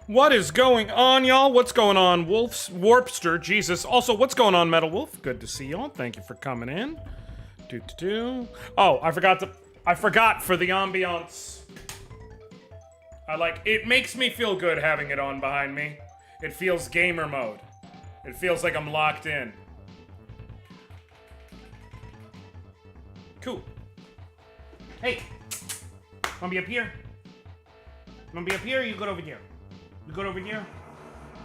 What is going on, y'all? What's going on, Wolf's Warpster? Jesus. Also, what's going on, Metal Wolf? Good to see y'all. Thank you for coming in. Oh, I forgot for the ambiance. It makes me feel good having it on behind me. It feels gamer mode. It feels like I'm locked in. Cool. Hey, wanna be up here? Wanna be up here or you go over here? You go over here?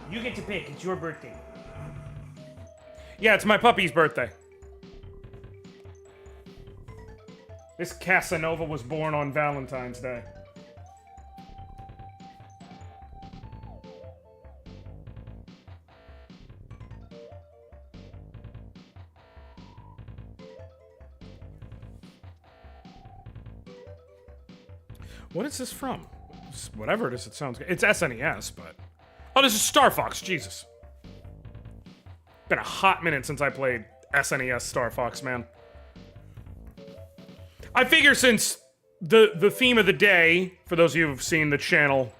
You get to pick. It's your birthday. Yeah, it's my puppy's birthday. This Casanova was born on Valentine's Day. What is this from? Whatever it is, it sounds good. It's SNES, but... Oh, this is Star Fox, Jesus. Been a hot minute since I played SNES Star Fox, man. I figure since the theme of the day, for those of you who've seen the channel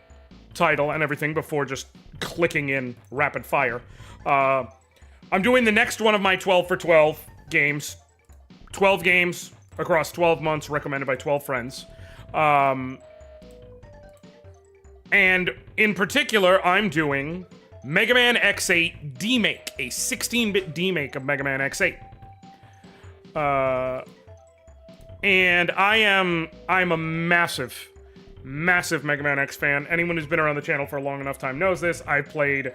title and everything before just clicking in rapid fire, I'm doing the next one of my 12 for 12 games. 12 games across 12 months recommended by 12 friends. And in particular, I'm doing Mega Man X8 Demake, a 16-bit demake of Mega Man X8. And I'm a massive Mega Man X fan. Anyone who's been around the channel for a long enough time knows this. I played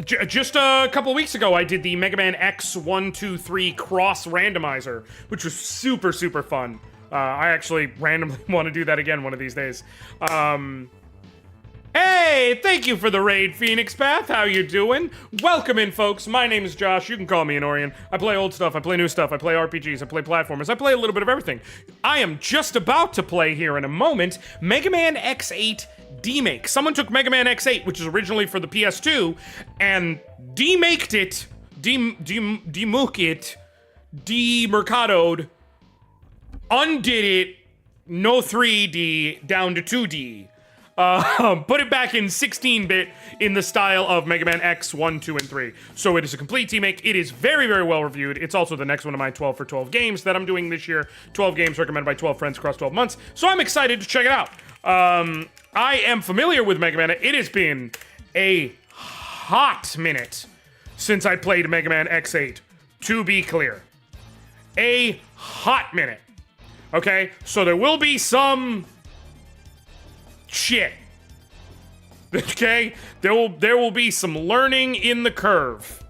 just a couple weeks ago. I did the Mega Man X 1, 2, 3 cross randomizer, which was super fun. I actually randomly want to do that again one of these days. Hey, thank you for the raid, Phoenix Path. How you doing? Welcome in, folks. My name is Josh. You can call me Anoriand. I play old stuff. I play new stuff. I play RPGs. I play platformers. I play a little bit of everything. I am just about to play here in a moment Mega Man X8 Demake. Someone took Mega Man X8, which is originally for the PS2, and demaked it, demuked it, demercadoed, undid it, no 3D, down to 2D. Put it back in 16-bit in the style of Mega Man X 1, 2, and 3. So it is a complete remake. It is very well reviewed. It's also the next one of my 12 for 12 games that I'm doing this year. 12 games recommended by 12 friends across 12 months. So I'm excited to check it out. I am familiar with Mega Man. It has been a hot minute since I played Mega Man X8, to be clear. A hot minute. Okay? So there will be some... shit. Okay? There will be some learning in the curve.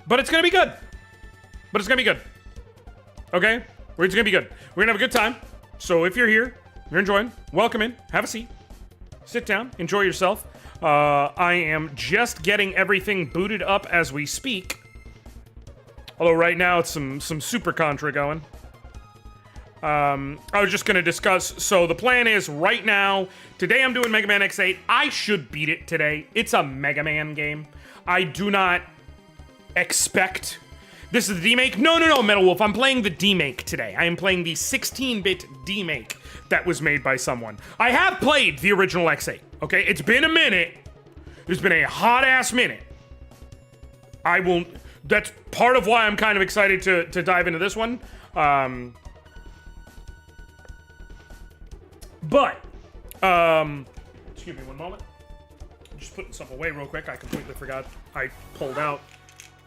But it's gonna be good. Okay? It's gonna be good. We're gonna have a good time. So if you're here, you're enjoying, welcome in, have a seat, sit down, enjoy yourself. I am just getting everything booted up as we speak. Although right now it's some Super Contra going. I was just going to discuss, so the plan is right now, today I'm doing Mega Man X8. I should beat it today. It's a Mega Man game. I do not expect... This is the Demake? No, Metal Wolf. I'm playing the Demake today. I am playing the 16-bit Demake that was made by someone. I have played the original X8, okay? It's been a minute. It's been a hot-ass minute. That's part of why I'm kind of excited to dive into this one. But, excuse me one moment. I'm just putting stuff away real quick. I completely forgot I pulled out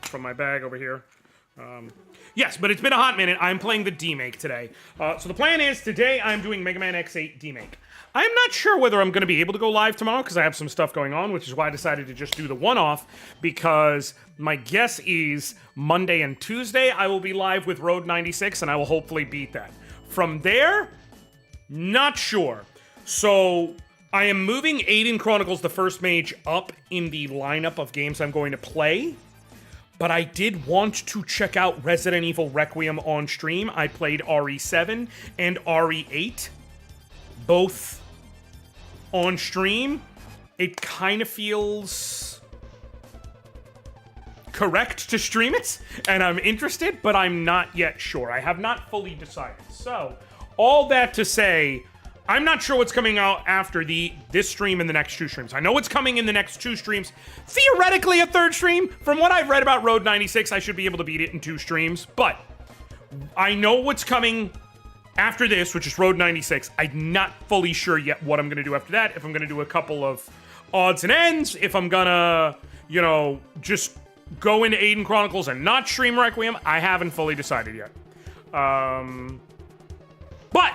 from my bag over here. Yes, but it's been a hot minute. I'm playing the Demake today. So the plan is, today I'm doing Mega Man X8 Demake. I'm not sure whether I'm going to be able to go live tomorrow, because I have some stuff going on, which is why I decided to just do the one-off, because my guess is Monday and Tuesday I will be live with Road 96, and I will hopefully beat that. From there... not sure. So, I am moving Aiden Chronicles the First Mage up in the lineup of games I'm going to play. But I did want to check out Resident Evil Requiem on stream. I played RE7 and RE8. Both on stream. It kind of feels... correct to stream it. And I'm interested, but I'm not yet sure. I have not fully decided. So... all that to say, I'm not sure what's coming out after this stream and the next 2 streams. I know what's coming in the next 2 streams. Theoretically, a 3rd stream. From what I've read about Road 96, I should be able to beat it in 2 streams. But I know what's coming after this, which is Road 96. I'm not fully sure yet what I'm going to do after that. If I'm going to do a couple of odds and ends. If I'm going to, you know, just go into Aiden Chronicles and not stream Requiem. I haven't fully decided yet. But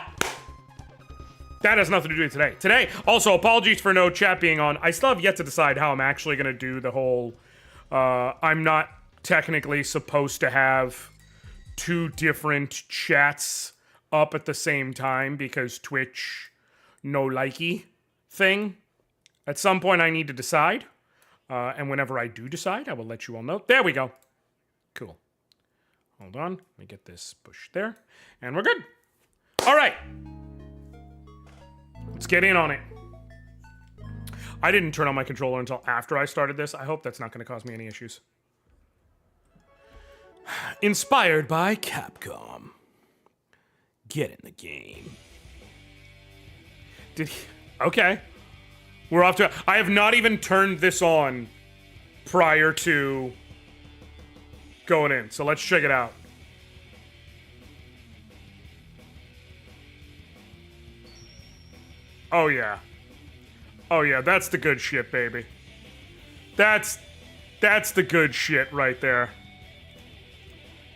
that has nothing to do with today. Today, also, apologies for no chat being on. I still have yet to decide how I'm actually going to do the whole, I'm not technically supposed to have 2 different chats up at the same time because Twitch no likey thing. At some point, I need to decide. And whenever I do decide, I will let you all know. There we go. Cool. Hold on. Let me get this pushed there. And we're good. All right. Let's get in on it. I didn't turn on my controller until after I started this. I hope that's not going to cause me any issues. Inspired by Capcom. Get in the game. Okay. We're off to... I have not even turned this on prior to going in. So let's check it out. Oh, yeah. Oh, yeah. That's the good shit, baby. That's the good shit right there.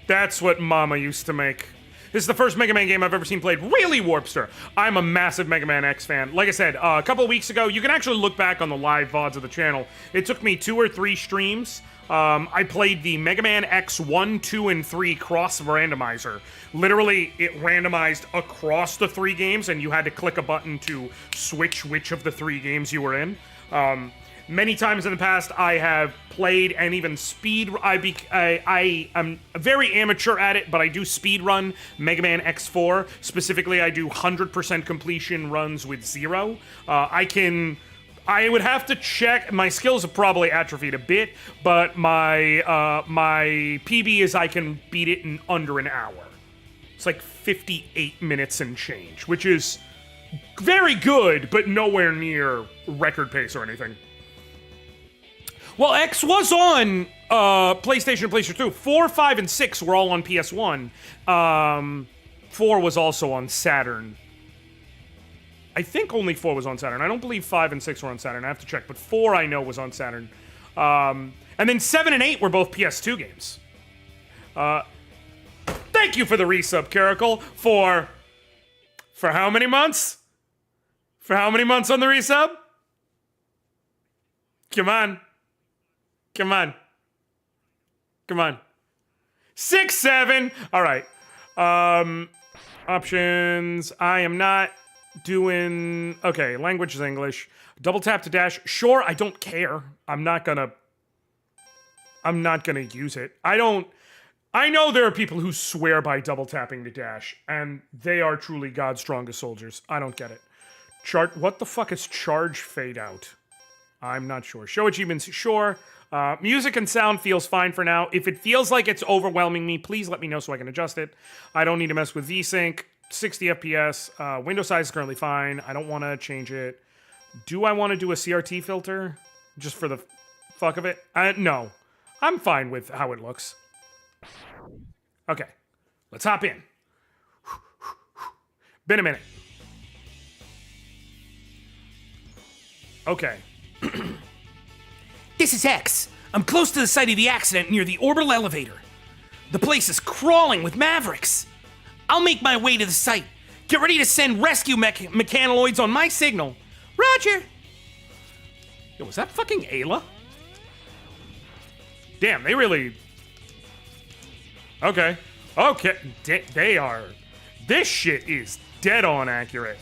That's what Mama used to make. This is the first Mega Man game I've ever seen played. Really, Warpster? I'm a massive Mega Man X fan. Like I said, a couple of weeks ago, you can actually look back on the live VODs of the channel. It took me 2 or 3 streams. I played the Mega Man X 1, 2, and 3 cross randomizer. Literally, it randomized across the 3 games, and you had to click a button to switch which of the 3 games you were in. Many times in the past, I have played and even speed. I am very amateur at it, but I do speed run Mega Man X4. Specifically, I do 100% completion runs with 0. I would have to check. My skills have probably atrophied a bit, but my PB is I can beat it in under an hour. It's like 58 minutes and change, which is very good, but nowhere near record pace or anything. Well, X was on PlayStation and PlayStation 2. 4, 5, and 6 were all on PS1. 4 was also on Saturn. I think only 4 was on Saturn. I don't believe 5 and 6 were on Saturn. I have to check, but 4 I know was on Saturn. And then 7 and 8 were both PS2 games. Thank you for the resub, Caracal, for how many months? For how many months on the resub? Come on. Come on. Come on. 6, 7. All right. Options. I am not doing... Okay, language is English. Double tap to dash. Sure, I don't care. I'm not gonna use it. I know there are people who swear by double tapping to dash, and they are truly God's strongest soldiers. I don't get it. What the fuck is charge fade out? I'm not sure. Show achievements, sure. Music and sound feels fine for now. If it feels like it's overwhelming me, please let me know so I can adjust it. I don't need to mess with VSync. 60 FPS. Window size is currently fine. I don't want to change it. Do I want to do a CRT filter? Just for the fuck of it? No. I'm fine with how it looks. Okay. Let's hop in. Been a minute. Okay. This is X. I'm close to the site of the accident near the orbital elevator. The place is crawling with Mavericks. I'll make my way to the site. Get ready to send rescue mechanoids on my signal. Roger. Yo, was that fucking Ayla? Damn, they really... Okay. Okay. They are... This shit is dead on accurate.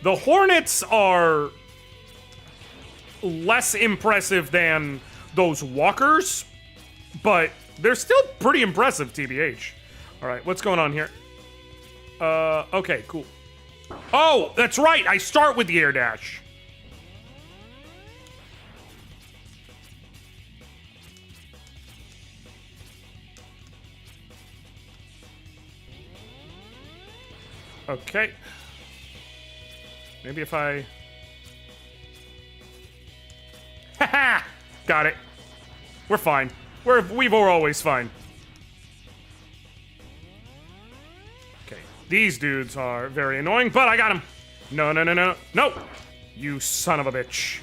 The Hornets are less impressive than those walkers, but they're still pretty impressive, TBH. All right, what's going on here? Okay, cool. Oh, that's right. I start with the air dash. Okay. Maybe if I... Haha! Got it. We're fine. We're always fine. Okay. These dudes are very annoying, but I got him. No, no, no, no. No! You son of a bitch.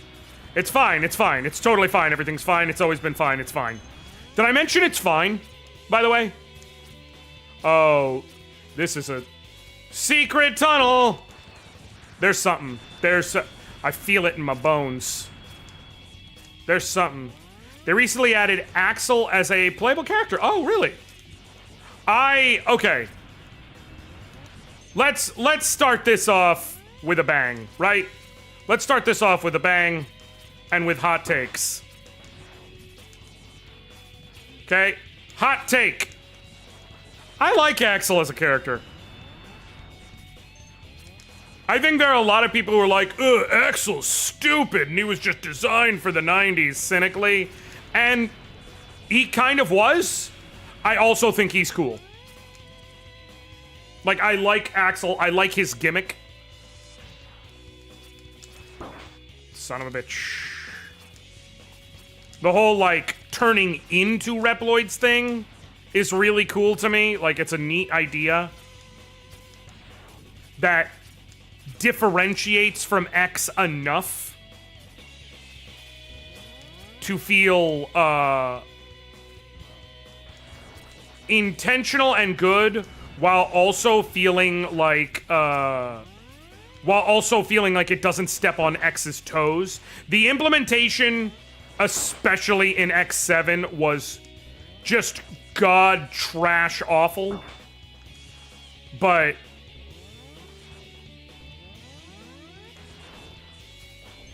It's fine, it's fine. It's totally fine. Everything's fine. It's always been fine. It's fine. Did I mention it's fine, by the way? Oh, this is a secret tunnel. There's something. I feel it in my bones. There's something. They recently added Axel as a playable character. Oh, really? Okay. Let's start this off with a bang, right? Let's start this off with a bang and with hot takes. Okay? Hot take. I like Axel as a character. I think there are a lot of people who are like, ugh, Axel's stupid, and he was just designed for the 90s, cynically. And he kind of was. I also think he's cool. Like, I like Axel. I like his gimmick. Son of a bitch. The whole, like, turning into Reploids thing is really cool to me. Like, it's a neat idea that differentiates from X enough to feel intentional and good, while also feeling like it doesn't step on X's toes. The implementation, especially in X7, was just god trash awful. But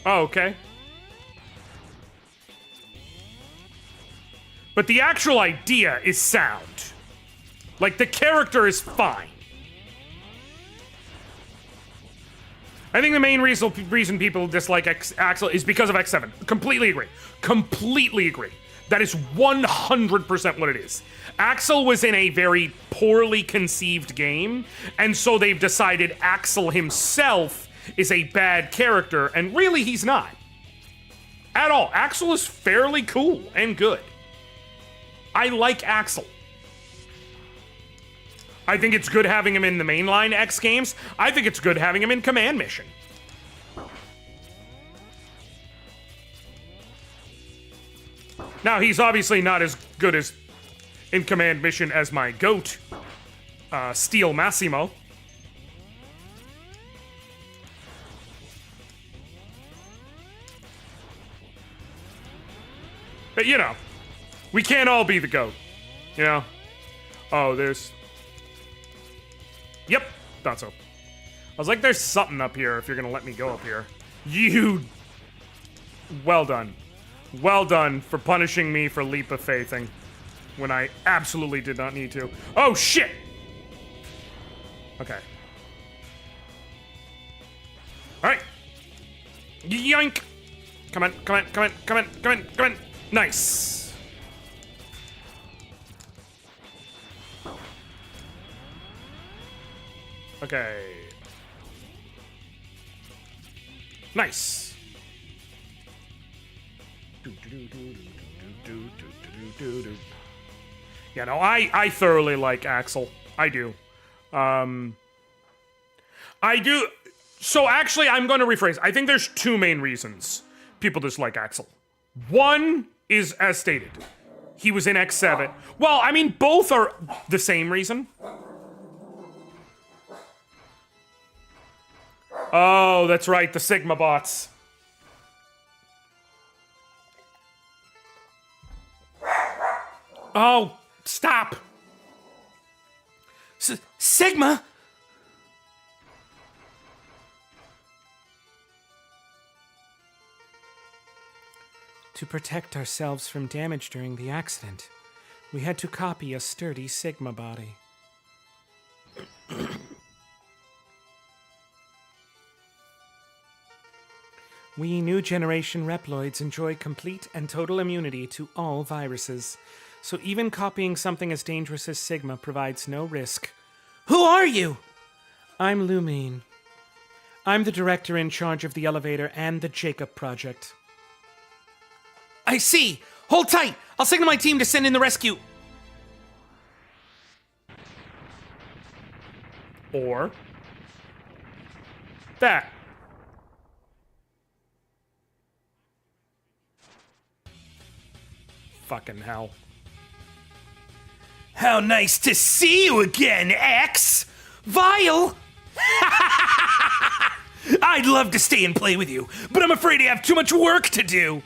oh, okay. But the actual idea is sound. Like, the character is fine. I think the main reason people dislike Axel is because of X7. Completely agree. Completely agree. That is 100% what it is. Axel was in a very poorly conceived game, and so they've decided Axel himself is a bad character, and really he's not. At all. Axel is fairly cool and good. I like Axel. I think it's good having him in the mainline X games. I think it's good having him in Command Mission. Now, he's obviously not as good as in Command Mission as my GOAT, Steel Massimo. But, you know, we can't all be the GOAT, you know? Oh, there's... Yep, thought so. I was like, there's something up here if you're gonna let me go up here. You... Well done. Well done for punishing me for leap of faithing when I absolutely did not need to. Oh, shit! Okay. Alright. Yoink! Come on, come on, come on, come on, come on, come on. Nice. Okay. Nice. Yeah, no, I thoroughly like Axel. I do. I do. So actually, I'm going to rephrase. I think there's two main reasons people dislike Axel. One is, as stated, he was in X7. Well, I mean, both are the same reason. Oh, that's right, the Sigma bots. Oh, stop. Sigma? To protect ourselves from damage during the accident, we had to copy a sturdy Sigma body. We new generation Reploids enjoy complete and total immunity to all viruses, so even copying something as dangerous as Sigma provides no risk. Who are you? I'm Lumine. I'm the director in charge of the elevator and the Jacob Project. I see. Hold tight. I'll signal my team to send in the rescue. Or that. Fucking hell. How nice to see you again, X! Vile! I'd love to stay and play with you, but I'm afraid I have too much work to do.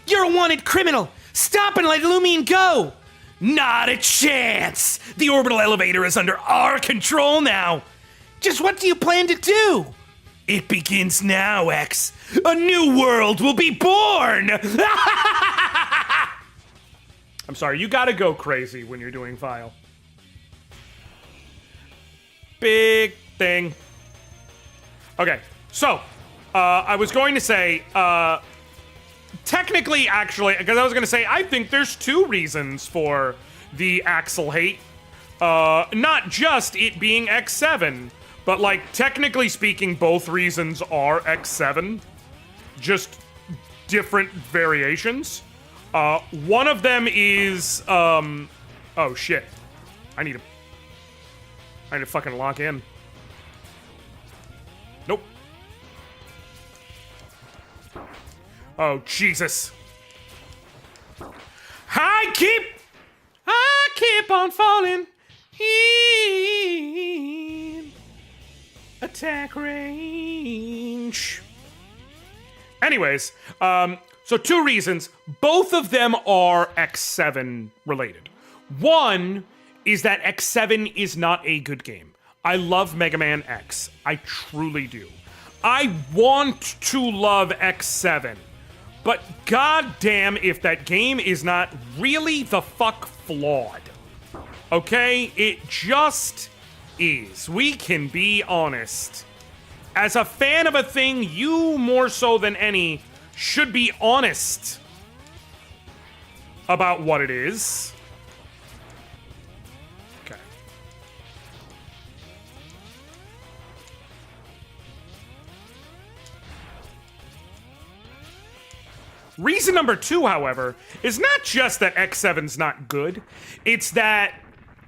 You're a wanted criminal. Stop and let Lumine go. Not a chance. The orbital elevator is under our control now. Just what do you plan to do? It begins now, X. A new world will be born! I'm sorry, you gotta go crazy when you're doing Vile. Big thing. Okay, so, I was going to say, technically, actually, because I was going to say, I think there's two reasons for the Axel hate. Not just it being X7, but, like, technically speaking, both reasons are X7. Just different variations. One of them is, oh shit. I need to fucking lock in. Nope. Oh, Jesus. I keep on falling in attack range. Anyways, so two reasons. Both of them are X7 related. One is that X7 is not a good game. I love Mega Man X. I truly do. I want to love X7. But goddamn if that game is not really the fuck flawed. Okay? It just is. We can be honest. As a fan of a thing, you more so than any should be honest about what it is. Okay. Reason number two, however, is not just that X7's not good, it's that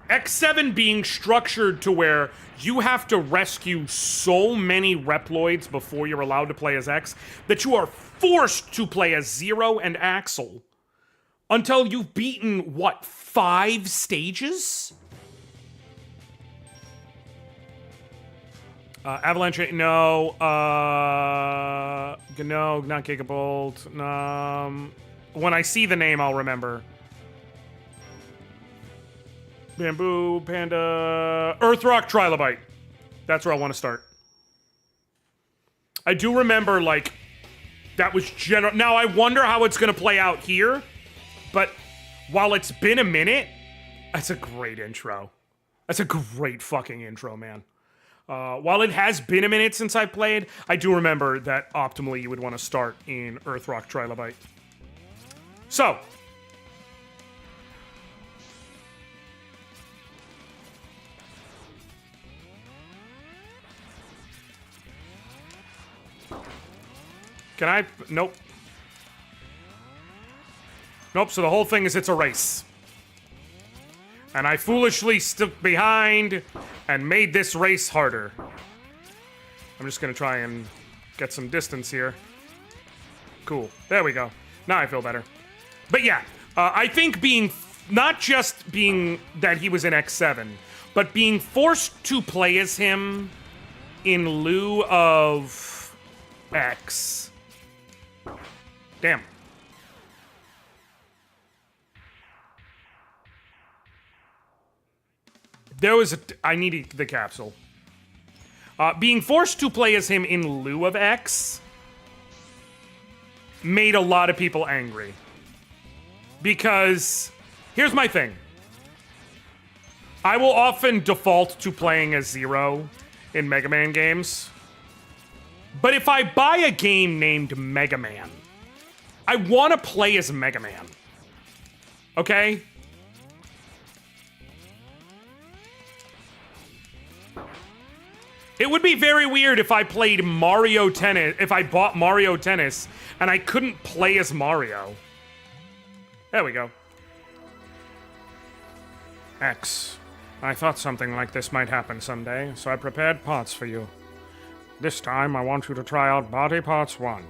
X7 being structured to where you have to rescue so many Reploids before you're allowed to play as X that you are forced to play as Zero and Axel until you've beaten, what, 5 stages? Avalanche, no, no, not Gigabolt, when I see the name, I'll remember. Bamboo, Panda, Earthrock, Trilobite. That's where I want to start. I do remember, like, that was general. Now, I wonder how it's going to play out here, but while it's been a minute, that's a great intro. That's a great fucking intro, man. While it has been a minute since I played, I do remember that optimally you would want to start in Earthrock, Trilobite. So, can I? Nope. Nope, so the whole thing is it's a race. And I foolishly stuck behind and made this race harder. I'm just gonna try and get some distance here. Cool, there we go. Now I feel better. But yeah, I think being, not just being that he was in X7, but being forced to play as him in lieu of X. Damn. There was I needed the capsule. Being forced to play as him in lieu of X made a lot of people angry. Because, here's my thing. I will often default to playing as Zero in Mega Man games. But if I buy a game named Mega Man, I want to play as Mega Man. Okay? It would be very weird if I played Mario Tennis, if I bought Mario Tennis, and I couldn't play as Mario. There we go. X. I thought something like this might happen someday, so I prepared parts for you. This time, I want you to try out Body Parts 1.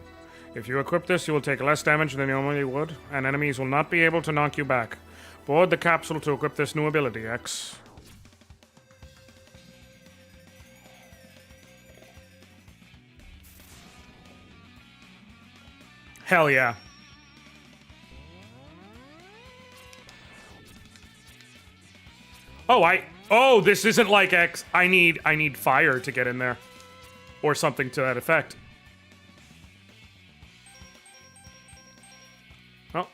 If you equip this, you will take less damage than you normally would, and enemies will not be able to knock you back. Board the capsule to equip this new ability, X. Hell yeah. Oh, this isn't like X. I need fire to get in there. Or something to that effect. Oh.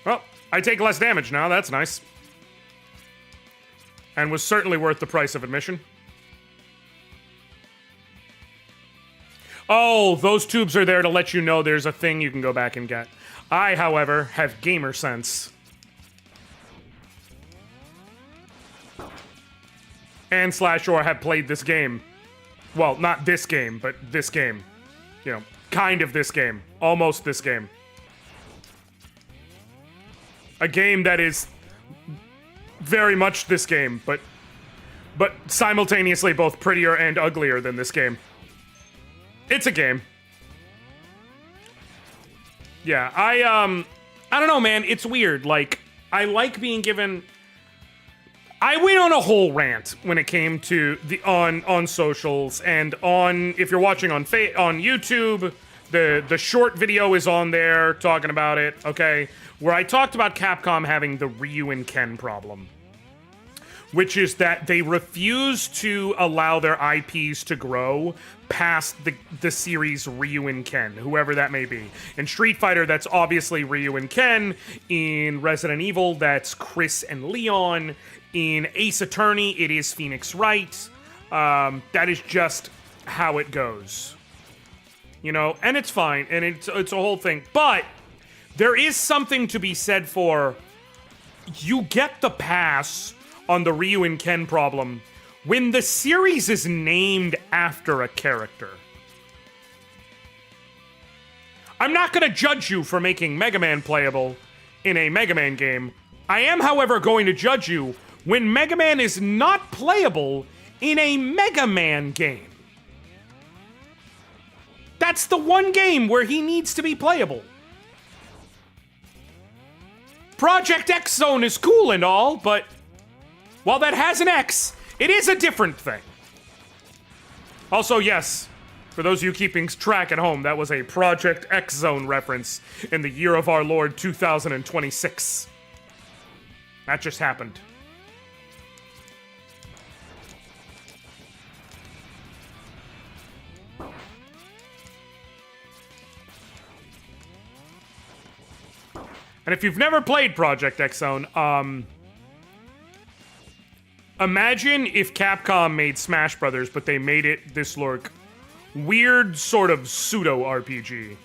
Well, I take less damage now. That's nice. And was certainly worth the price of admission. Oh, those tubes are there to let you know there's a thing you can go back and get. I, however, have gamer sense. And /or have played this game. Well, not this game, but this game. You know, kind of this game. Almost this game. A game that is very much this game, but simultaneously both prettier and uglier than this game. It's a game. Yeah, I don't know, man. It's weird. Like, I like being given... I went on a whole rant when it came to the on socials and on, if you're watching on YouTube, the short video is on there talking about it, okay? Where I talked about Capcom having the Ryu and Ken problem. Which is that they refuse to allow their IPs to grow past the series Ryu and Ken, whoever that may be. In Street Fighter, that's obviously Ryu and Ken. In Resident Evil, that's Chris and Leon. In Ace Attorney, it is Phoenix Wright. That is just how it goes. You know, and it's fine, and it's a whole thing. But there is something to be said for, you get the pass on the Ryu and Ken problem when the series is named after a character. I'm not going to judge you for making Mega Man playable in a Mega Man game. I am, however, going to judge you when Mega Man is not playable in a Mega Man game. That's the one game where he needs to be playable. Project X Zone is cool and all, but while that has an X, it is a different thing. Also, yes, for those of you keeping track at home, that was a Project X Zone reference in the year of our Lord 2026. That just happened. And if you've never played Project X Zone, imagine if Capcom made Smash Brothers, but they made it this like weird sort of pseudo RPG.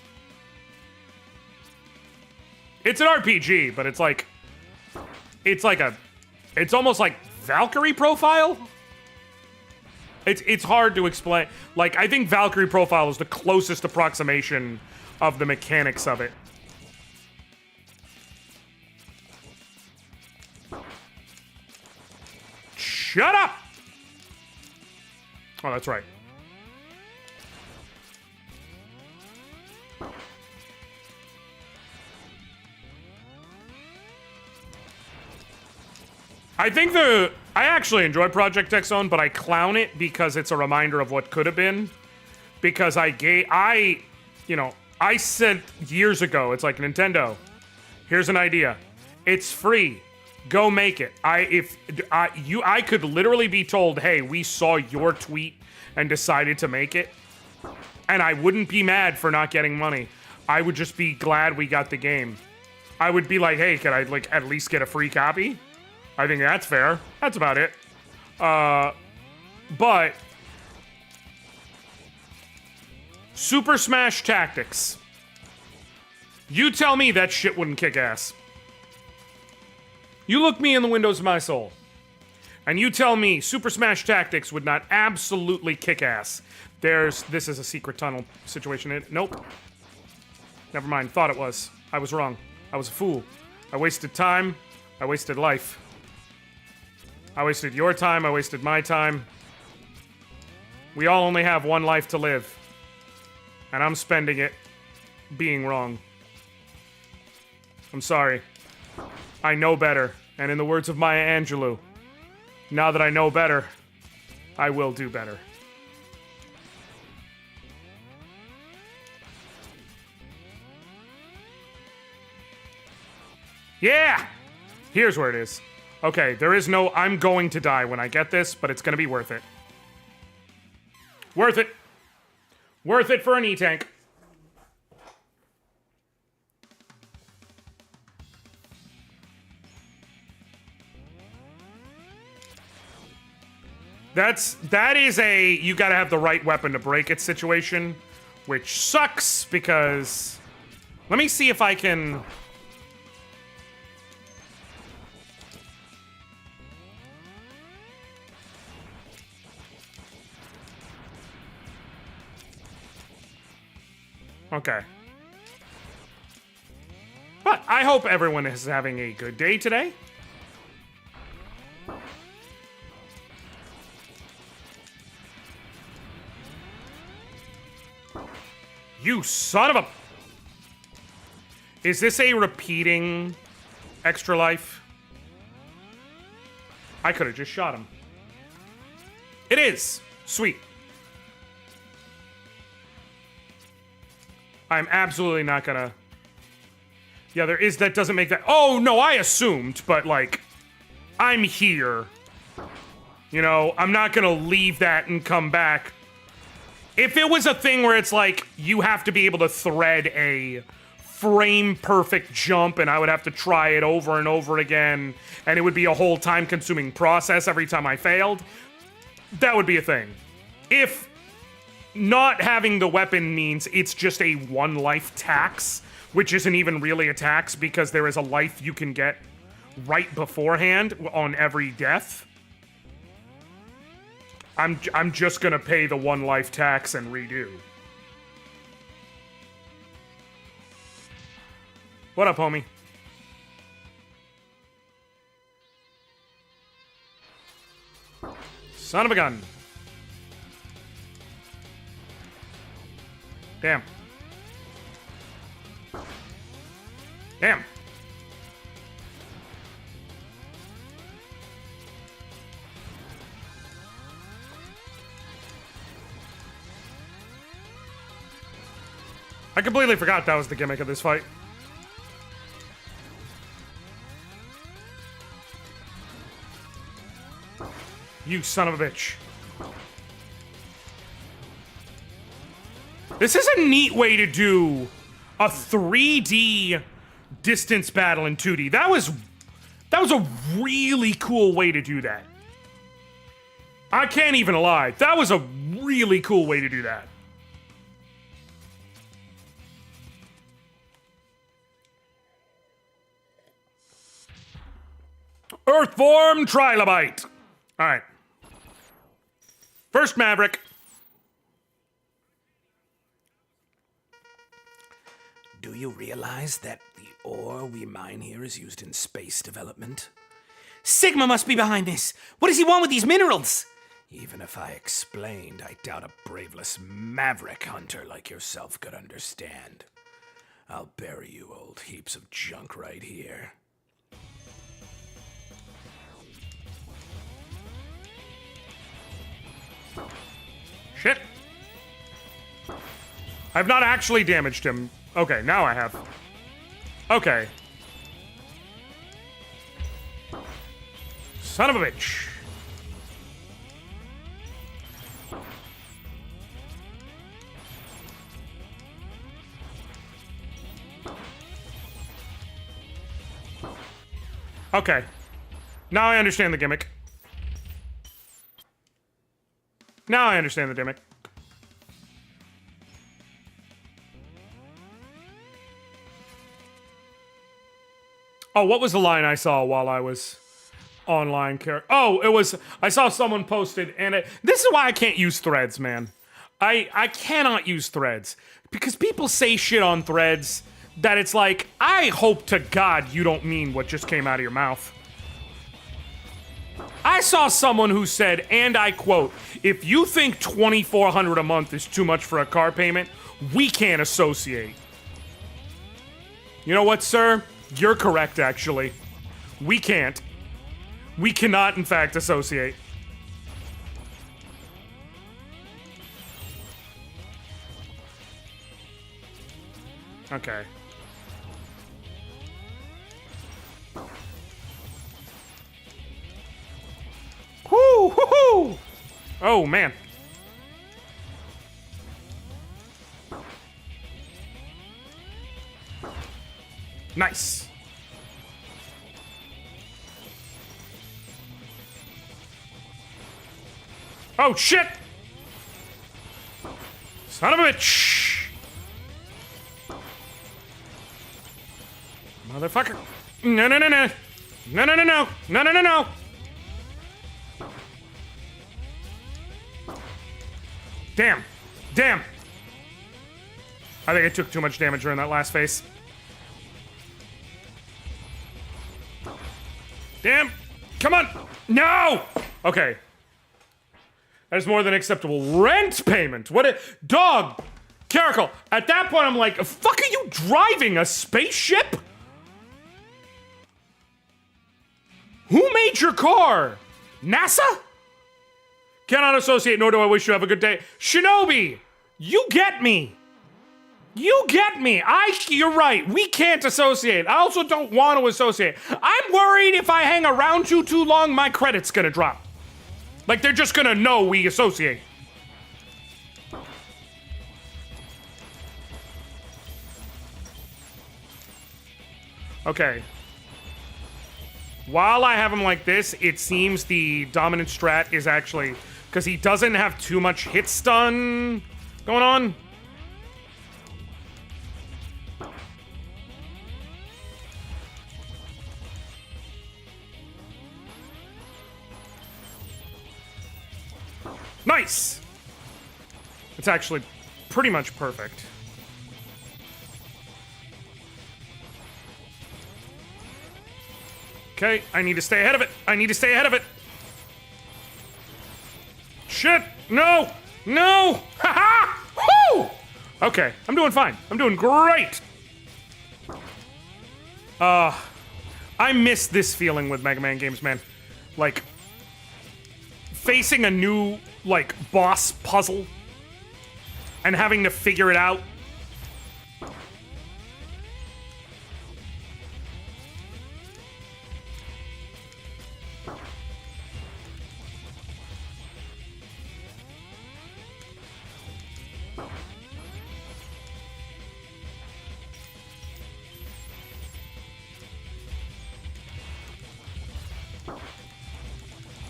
It's an RPG, but it's almost like Valkyrie Profile. It's hard to explain. Like, I think Valkyrie Profile is the closest approximation of the mechanics of it. Shut up! Oh, that's right. I actually enjoy Project X Zone, but I clown it because it's a reminder of what could have been. Because I said years ago, it's like, Nintendo, here's an idea. It's free. Go make it. I could literally be told, hey, we saw your tweet and decided to make it. And I wouldn't be mad for not getting money. I would just be glad we got the game. I would be like, hey, can I like at least get a free copy? I think that's fair. That's about it. But Super Smash Tactics. You tell me that shit wouldn't kick ass. You look me in the windows of my soul. And you tell me Super Smash Tactics would not absolutely kick ass. This is a secret tunnel situation. Nope. Never mind, thought it was. I was wrong. I was a fool. I wasted time. I wasted life. I wasted your time. I wasted my time. We all only have one life to live. And I'm spending it being wrong. I'm sorry. I know better. And in the words of Maya Angelou, now that I know better, I will do better. Yeah! Here's where it is. Okay, there is no I'm going to die when I get this, but it's gonna be worth it. Worth it. Worth it for an E-Tank. That is a you gotta have the right weapon to break it situation, which sucks because let me see if I can. Okay. But I hope everyone is having a good day today. You son of a... Is this a repeating extra life? I could have just shot him. It is. Sweet. I'm absolutely not gonna... Yeah, there is... That doesn't make that... Oh, no, I assumed, but, like... I'm here. You know, I'm not gonna leave that and come back. If it was a thing where it's like, you have to be able to thread a frame-perfect jump, and I would have to try it over and over again, and it would be a whole time-consuming process every time I failed, that would be a thing. If not having the weapon means it's just a one-life tax, which isn't even really a tax because there is a life you can get right beforehand on every death, I'm just gonna pay the one life tax and redo. What up, homie? Son of a gun. Damn. Damn. I completely forgot that was the gimmick of this fight. You son of a bitch. This is a neat way to do a 3D distance battle in 2D. That was a really cool way to do that. I can't even lie. That was a really cool way to do that. Earthform Trilobite. All right. First Maverick. Do you realize that the ore we mine here is used in space development? Sigma must be behind this. What does he want with these minerals? Even if I explained, I doubt a braveless maverick hunter like yourself could understand. I'll bury you old heaps of junk right here. Shit. I've not actually damaged him. Okay, now I have. Okay. Son of a bitch. Okay. Now I understand the gimmick. Now I understand the gimmick. Oh, what was the line I saw while I was Online character. Oh, it was. I saw someone posted, and this is why I can't use threads, man. I cannot use threads because people say shit on threads that it's like, I hope to God you don't mean what just came out of your mouth. I saw someone who said, and I quote, "If you think $2,400 a month is too much for a car payment, we can't associate." You know what, sir? You're correct, actually. We can't. We cannot, in fact, associate. Okay. Whoo, hoo, hoo. Oh, man. Nice. Oh, shit! Son of a bitch! Motherfucker. No, no, no, no. No, no, no, no. No, no, no, no. Damn. Damn. I think I took too much damage during that last phase. Damn. Come on. No! Okay. That is more than acceptable. Rent payment. What a dog. Caracal. At that point, I'm like, fuck are you driving? A spaceship? Who made your car? NASA? Cannot associate, nor do I wish you have a good day. Shinobi, you get me. You get me. You're right. We can't associate. I also don't want to associate. I'm worried if I hang around you too long, my credit's gonna drop. Like, they're just gonna know we associate. Okay. While I have him like this, it seems the dominant strat is actually... because he doesn't have too much hit stun going on. Nice! It's actually pretty much perfect. Okay, I need to stay ahead of it. I need to stay ahead of it. Shit! No! No! Ha-ha! Woo! Okay, I'm doing fine. I'm doing great. I miss this feeling with Mega Man games, man. Like, facing a new, like, boss puzzle and having to figure it out.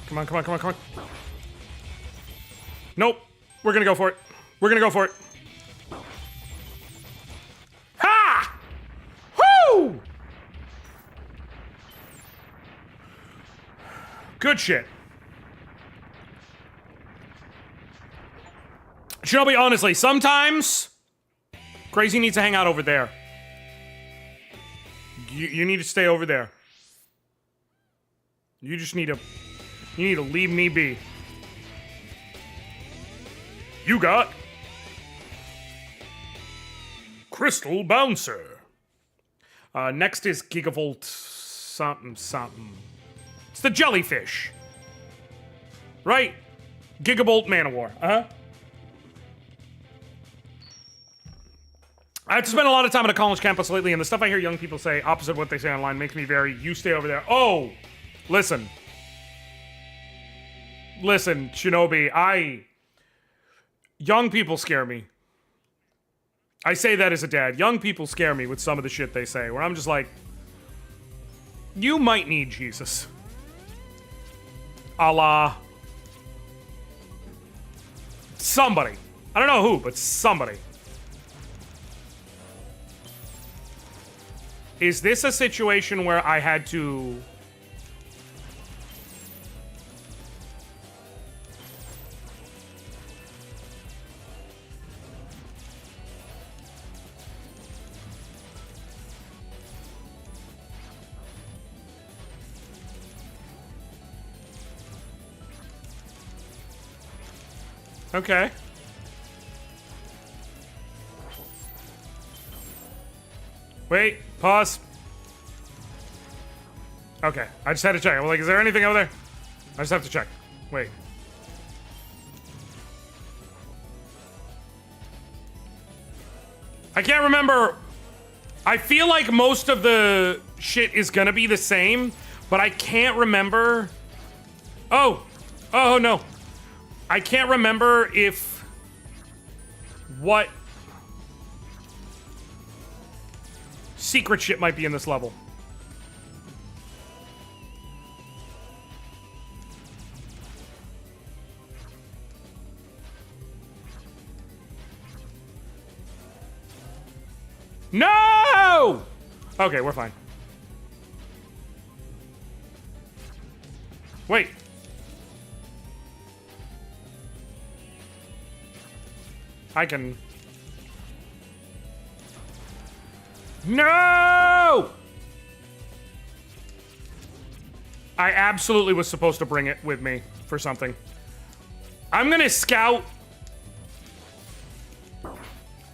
Come on, come on, come on, come on. Nope. We're gonna go for it. We're gonna go for it. Ha! Woo! Good shit. Shinobi, honestly, sometimes Crazy needs to hang out over there. You need to stay over there. You just need to... you need to leave me be. You got... Crystal Bouncer. Next is Gigavolt something something. It's the jellyfish. Right? Gigavolt Manowar. Uh-huh. I've spent a lot of time at a college campus lately, and the stuff I hear young people say, opposite of what they say online, makes me very, you stay over there. Oh! Listen. Listen, Shinobi, young people scare me. I say that as a dad. Young people scare me with some of the shit they say, where I'm just like, you might need Jesus. A la... somebody. I don't know who, but somebody. Is this a situation where I had to Okay. Wait, pause. Okay, I just had to check. I'm like, is there anything over there? I just have to check. Wait. I can't remember. I feel like most of the shit is gonna be the same, but I can't remember. Oh no. I can't remember if what secret shit might be in this level. No! Okay, we're fine. Wait. I can... No! I absolutely was supposed to bring it with me for something. I'm gonna scout.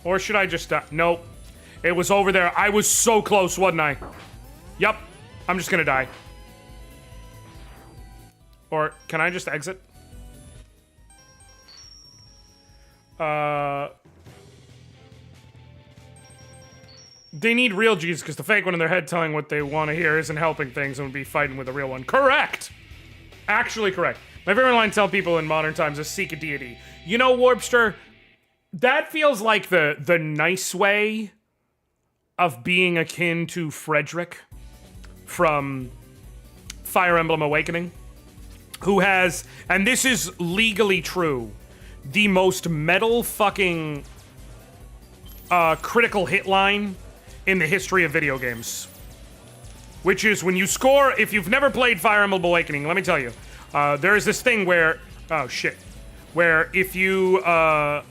Or should I just... nope. It was over there. I was so close, wasn't I? Yep. I'm just gonna die. Or can I just exit? They need real G's because the fake one in their head telling what they want to hear isn't helping things and would be fighting with the real one. Correct! Actually correct. My favorite line to tell people in modern times is seek a deity. You know, Warpster, that feels like the nice way of being akin to Frederick from Fire Emblem Awakening, who has, and this is legally true, the most metal fucking critical hit line in the history of video games. Which is when you score, if you've never played Fire Emblem Awakening, let me tell you, there is this thing where, oh shit, where if you, that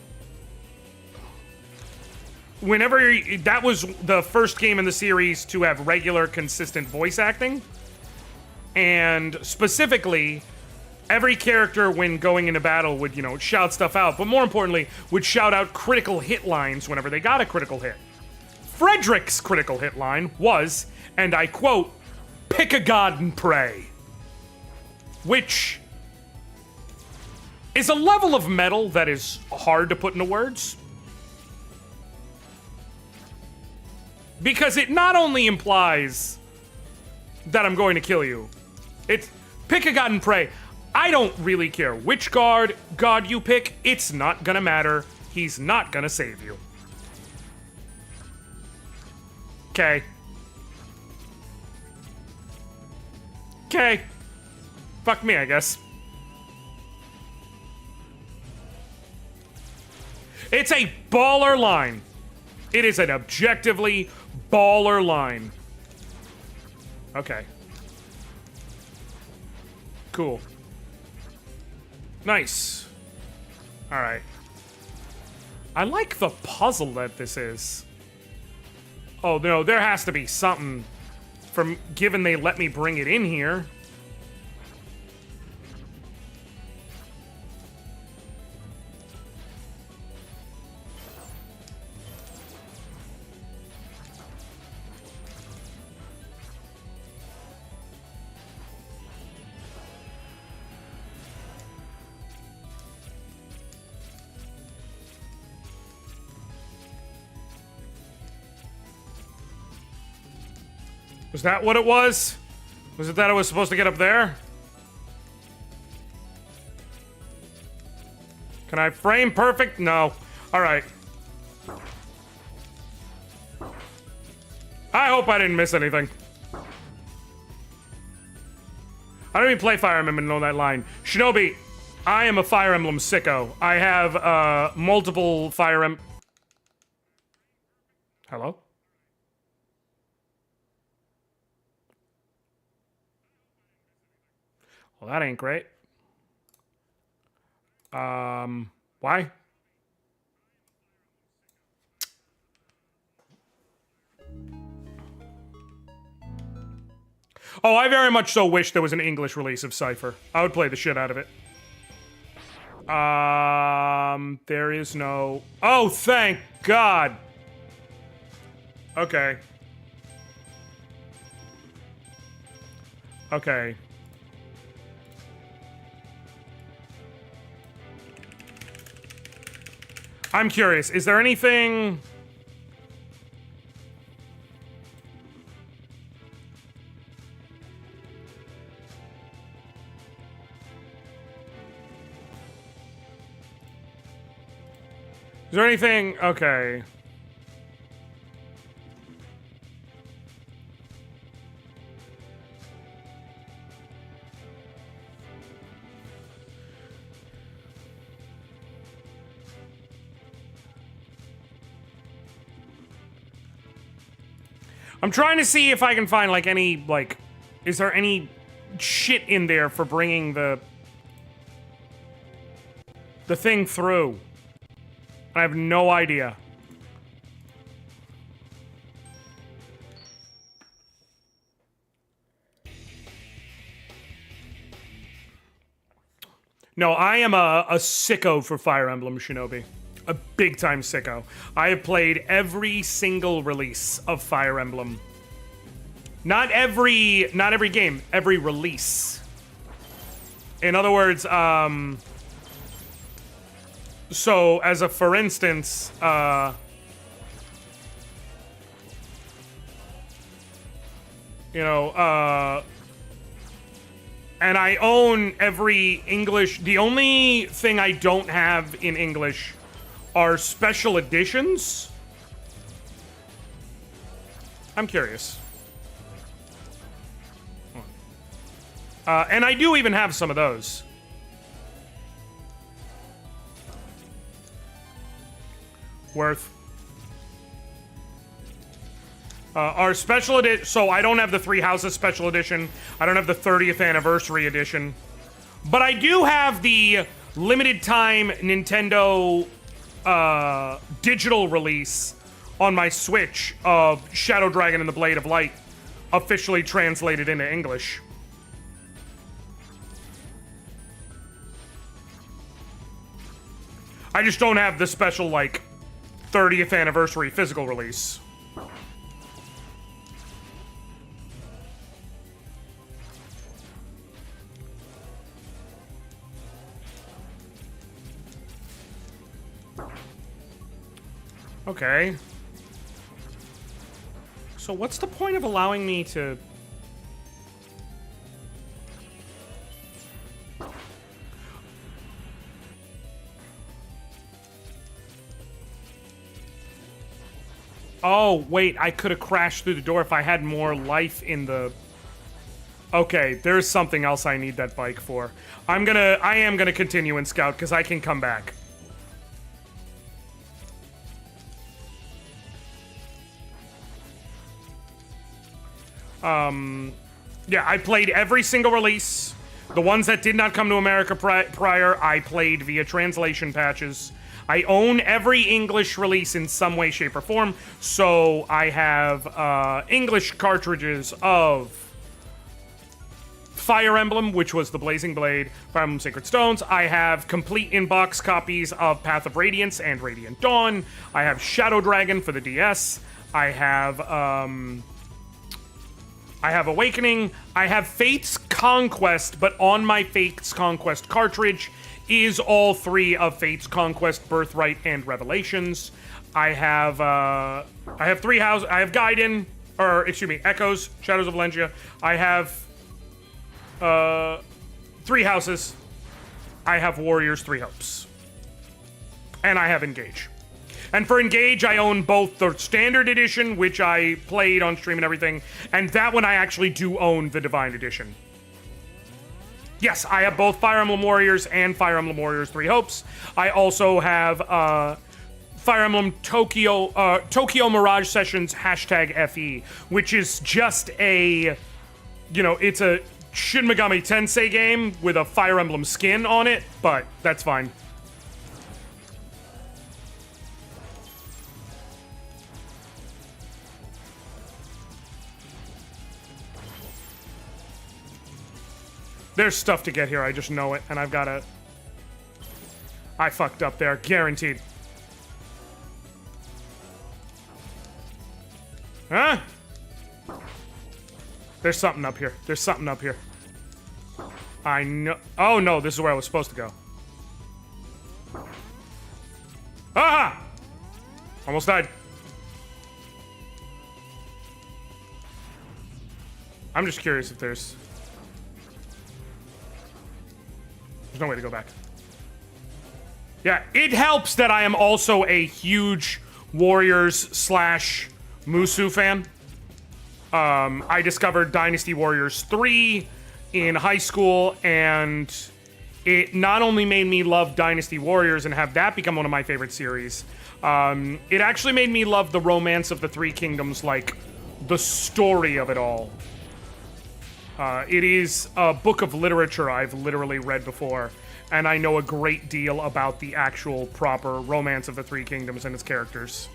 was the first game in the series to have regular, consistent voice acting. And specifically, every character when going into battle would, you know, shout stuff out, but more importantly, would shout out critical hit lines whenever they got a critical hit. Frederick's critical hit line was, and I quote, "Pick a god and pray." Which is a level of metal that is hard to put into words. Because it not only implies that I'm going to kill you, it's pick a god and pray. I don't really care which god you pick, it's not gonna matter. He's not gonna save you. Okay. Okay. Fuck me, I guess. It's a baller line. It is an objectively baller line. Okay. Cool. Nice. Alright. I like the puzzle that this is. Oh, no, there has to be something from, given they let me bring it in here. Was that what it was? Was it that I was supposed to get up there? Can I frame perfect? No. Alright. I hope I didn't miss anything. I don't even play Fire Emblem and know that line. Shinobi, I am a Fire Emblem sicko. I have multiple Fire Emblem... Hello? Well, that ain't great. Why? Oh, I very much so wish there was an English release of Cypher. I would play the shit out of it. There is no... Oh, thank God! Okay. Okay. I'm curious, is there anything... Is there anything... Okay. I'm trying to see if I can find, like, any, like... Is there any shit in there for bringing the thing through? I have no idea. No, I am a sicko for Fire Emblem Shinobi. A big-time sicko. I have played every single release of Fire Emblem. Not every game, every release. In other words, so, as a for instance, you know, and I own every English... The only thing I don't have in English are special editions. I'm curious. And I do even have some of those. Worth. Our special edition... So I don't have the Three Houses special edition. I don't have the 30th anniversary edition. But I do have the limited time Nintendo digital release on my Switch of Shadow Dragon and the Blade of Light, officially translated into English. I just don't have the special, like, 30th anniversary physical release. Okay. So what's the point of allowing me to... Oh, wait, I could have crashed through the door if I had more life in the... Okay, there's something else I need that bike for. I am gonna continue and scout, because I can come back. Yeah, I played every single release. The ones that did not come to America prior, I played via translation patches. I own every English release in some way, shape, or form, so I have English cartridges of Fire Emblem, which was the Blazing Blade, Fire Emblem Sacred Stones. I have complete in-box copies of Path of Radiance and Radiant Dawn. I have Shadow Dragon for the DS. I have Awakening. I have Fate's Conquest, but on my Fate's Conquest cartridge is all three of Fate's Conquest, Birthright, and Revelations. I have three houses. I have Gaiden, or excuse me, Echoes, Shadows of Valentia. I have three houses. I have Warriors, Three Hopes. And I have Engage. And for Engage, I own both the Standard Edition, which I played on stream and everything, and that one I actually do own the Divine Edition. Yes, I have both Fire Emblem Warriors and Fire Emblem Warriors 3 Hopes. I also have Fire Emblem Tokyo Mirage Sessions #FE, which is just a, you know, it's a Shin Megami Tensei game with a Fire Emblem skin on it, but that's fine. There's stuff to get here, I just know it, and I've gotta... I fucked up there, guaranteed. Huh? There's something up here. There's something up here. I know. Oh no, this is where I was supposed to go. Aha! Almost died. I'm just curious if there's no way to go back. Yeah, it helps that I am also a huge Warriors / Musu fan. I discovered Dynasty Warriors 3 in high school, and it not only made me love Dynasty Warriors and have that become one of my favorite series, it actually made me love the Romance of the Three Kingdoms, like, the story of it all. It is a book of literature I've literally read before, and I know a great deal about the actual proper Romance of the Three Kingdoms and its characters.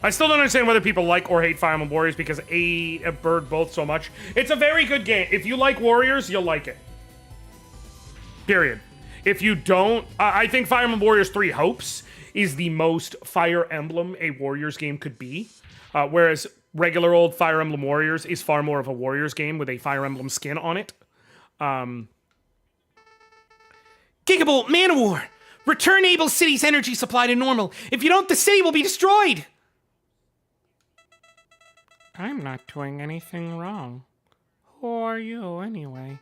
I still don't understand whether people like or hate Fire Emblem Warriors because a bird both so much. It's a very good game. If you like Warriors, you'll like it. Period. If you don't, I think Fire Emblem Warriors 3 Hopes is the most Fire Emblem a Warriors game could be. Whereas regular old Fire Emblem Warriors is far more of a Warriors game with a Fire Emblem skin on it. Gigabolt, Man of War! Return Abel City's energy supply to normal. If you don't, the city will be destroyed! I'm not doing anything wrong. Who are you, anyway?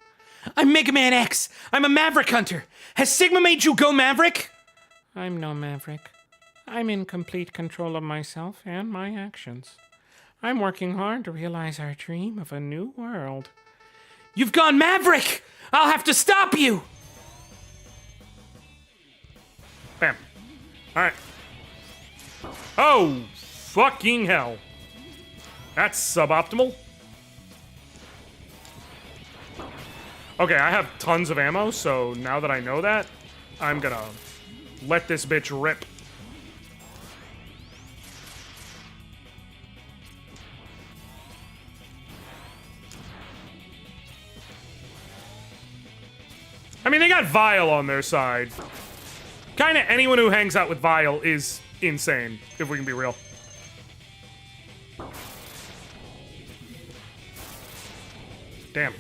I'm Mega Man X. I'm a Maverick Hunter. Has Sigma made you go Maverick? I'm no Maverick. I'm in complete control of myself and my actions. I'm working hard to realize our dream of a new world. You've gone Maverick! I'll have to stop you! Bam. Alright. Oh, fucking hell. That's suboptimal. Okay, I have tons of ammo, so now that I know that, I'm gonna let this bitch rip. I mean, they got Vile on their side. Kinda anyone who hangs out with Vile is insane, if we can be real. Damn.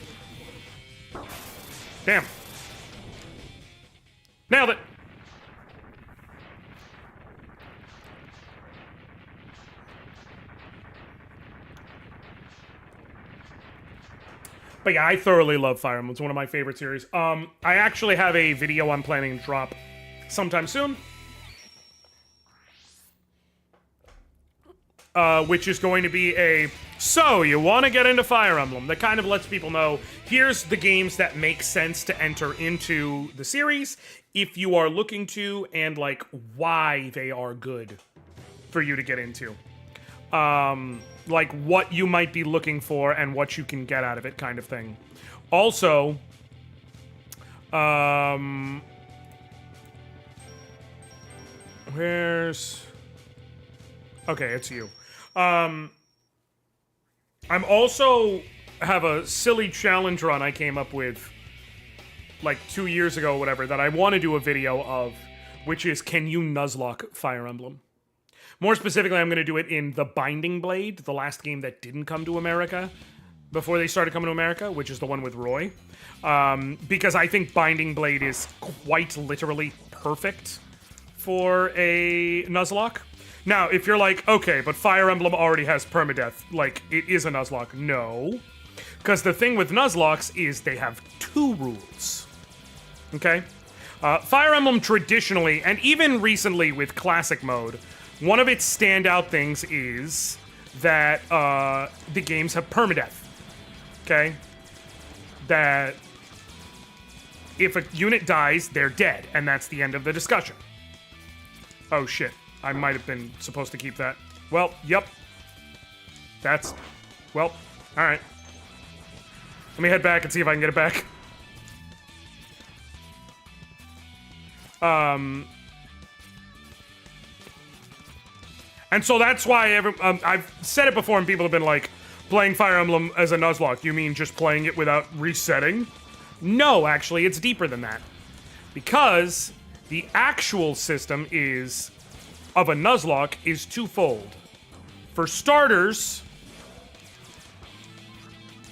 Damn. Nailed it. But yeah, I thoroughly love Fire Emblem. It's one of my favorite series. I actually have a video I'm planning to drop sometime soon. Which is going to be a, so you want to get into Fire Emblem, that kind of lets people know, here's the games that make sense to enter into the series if you are looking to, and like why they are good for you to get into. Like what you might be looking for and what you can get out of it, kind of thing. Also, where's... Okay, it's you. I'm also have a silly challenge run I came up with like 2 years ago or whatever that I want to do a video of, which is, can you Nuzlocke Fire Emblem? More specifically, I'm going to do it in The Binding Blade, the last game that didn't come to America before they started coming to America, which is the one with Roy. Because I think Binding Blade is quite literally perfect for a Nuzlocke. Now, if you're like, okay, but Fire Emblem already has permadeath, like, it is a Nuzlocke. No. Because the thing with Nuzlocks is they have 2 rules. Okay? Fire Emblem traditionally, and even recently with Classic Mode, one of its standout things is that the games have permadeath. Okay? That if a unit dies, they're dead, and that's the end of the discussion. Oh, shit. I might have been supposed to keep that. Well, yep. That's... Well, alright. Let me head back and see if I can get it back. And so that's why I've said it before and people have been like, playing Fire Emblem as a Nuzlocke, you mean just playing it without resetting? No, actually, it's deeper than that. Because the actual system is of a Nuzlocke is twofold. For starters,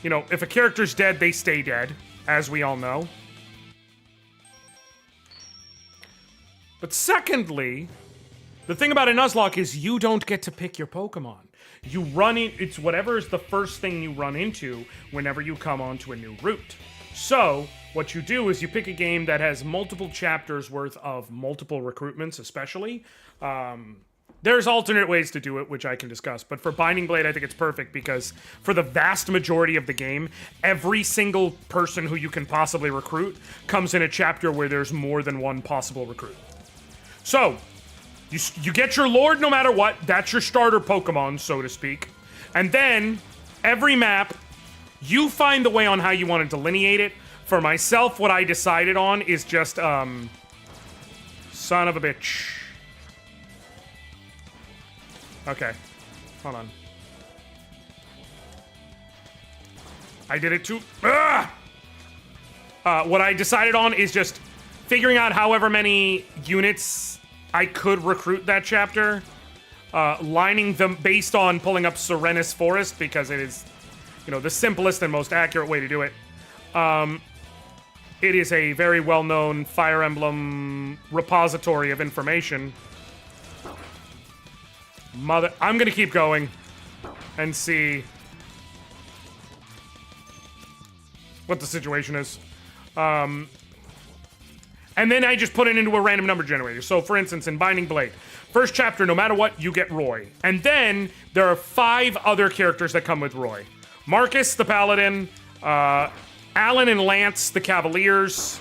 you know, if a character's dead, they stay dead, as we all know. But secondly, the thing about a Nuzlocke is you don't get to pick your Pokemon. You run in, it's whatever is the first thing you run into whenever you come onto a new route. So, what you do is you pick a game that has multiple chapters worth of multiple recruitments, especially. There's alternate ways to do it, which I can discuss. But for Binding Blade, I think it's perfect because for the vast majority of the game, every single person who you can possibly recruit comes in a chapter where there's more than one possible recruit. So, you get your Lord no matter what. That's your starter Pokemon, so to speak. And then, every map, you find the way on how you want to delineate it. For myself, what I decided on is just, son of a bitch. Okay, hold on. I did it too. What I decided on is just figuring out however many units I could recruit that chapter, lining them based on pulling up Serenus Forest because it is, you know, the simplest and most accurate way to do it. It is a very well-known Fire Emblem repository of information. I'm gonna keep going and see what the situation is. And then I just put it into a random number generator. So for instance, in Binding Blade, first chapter, no matter what, you get Roy. And then there are 5 other characters that come with Roy. Marcus, the Paladin, Alan and Lance, the Cavaliers,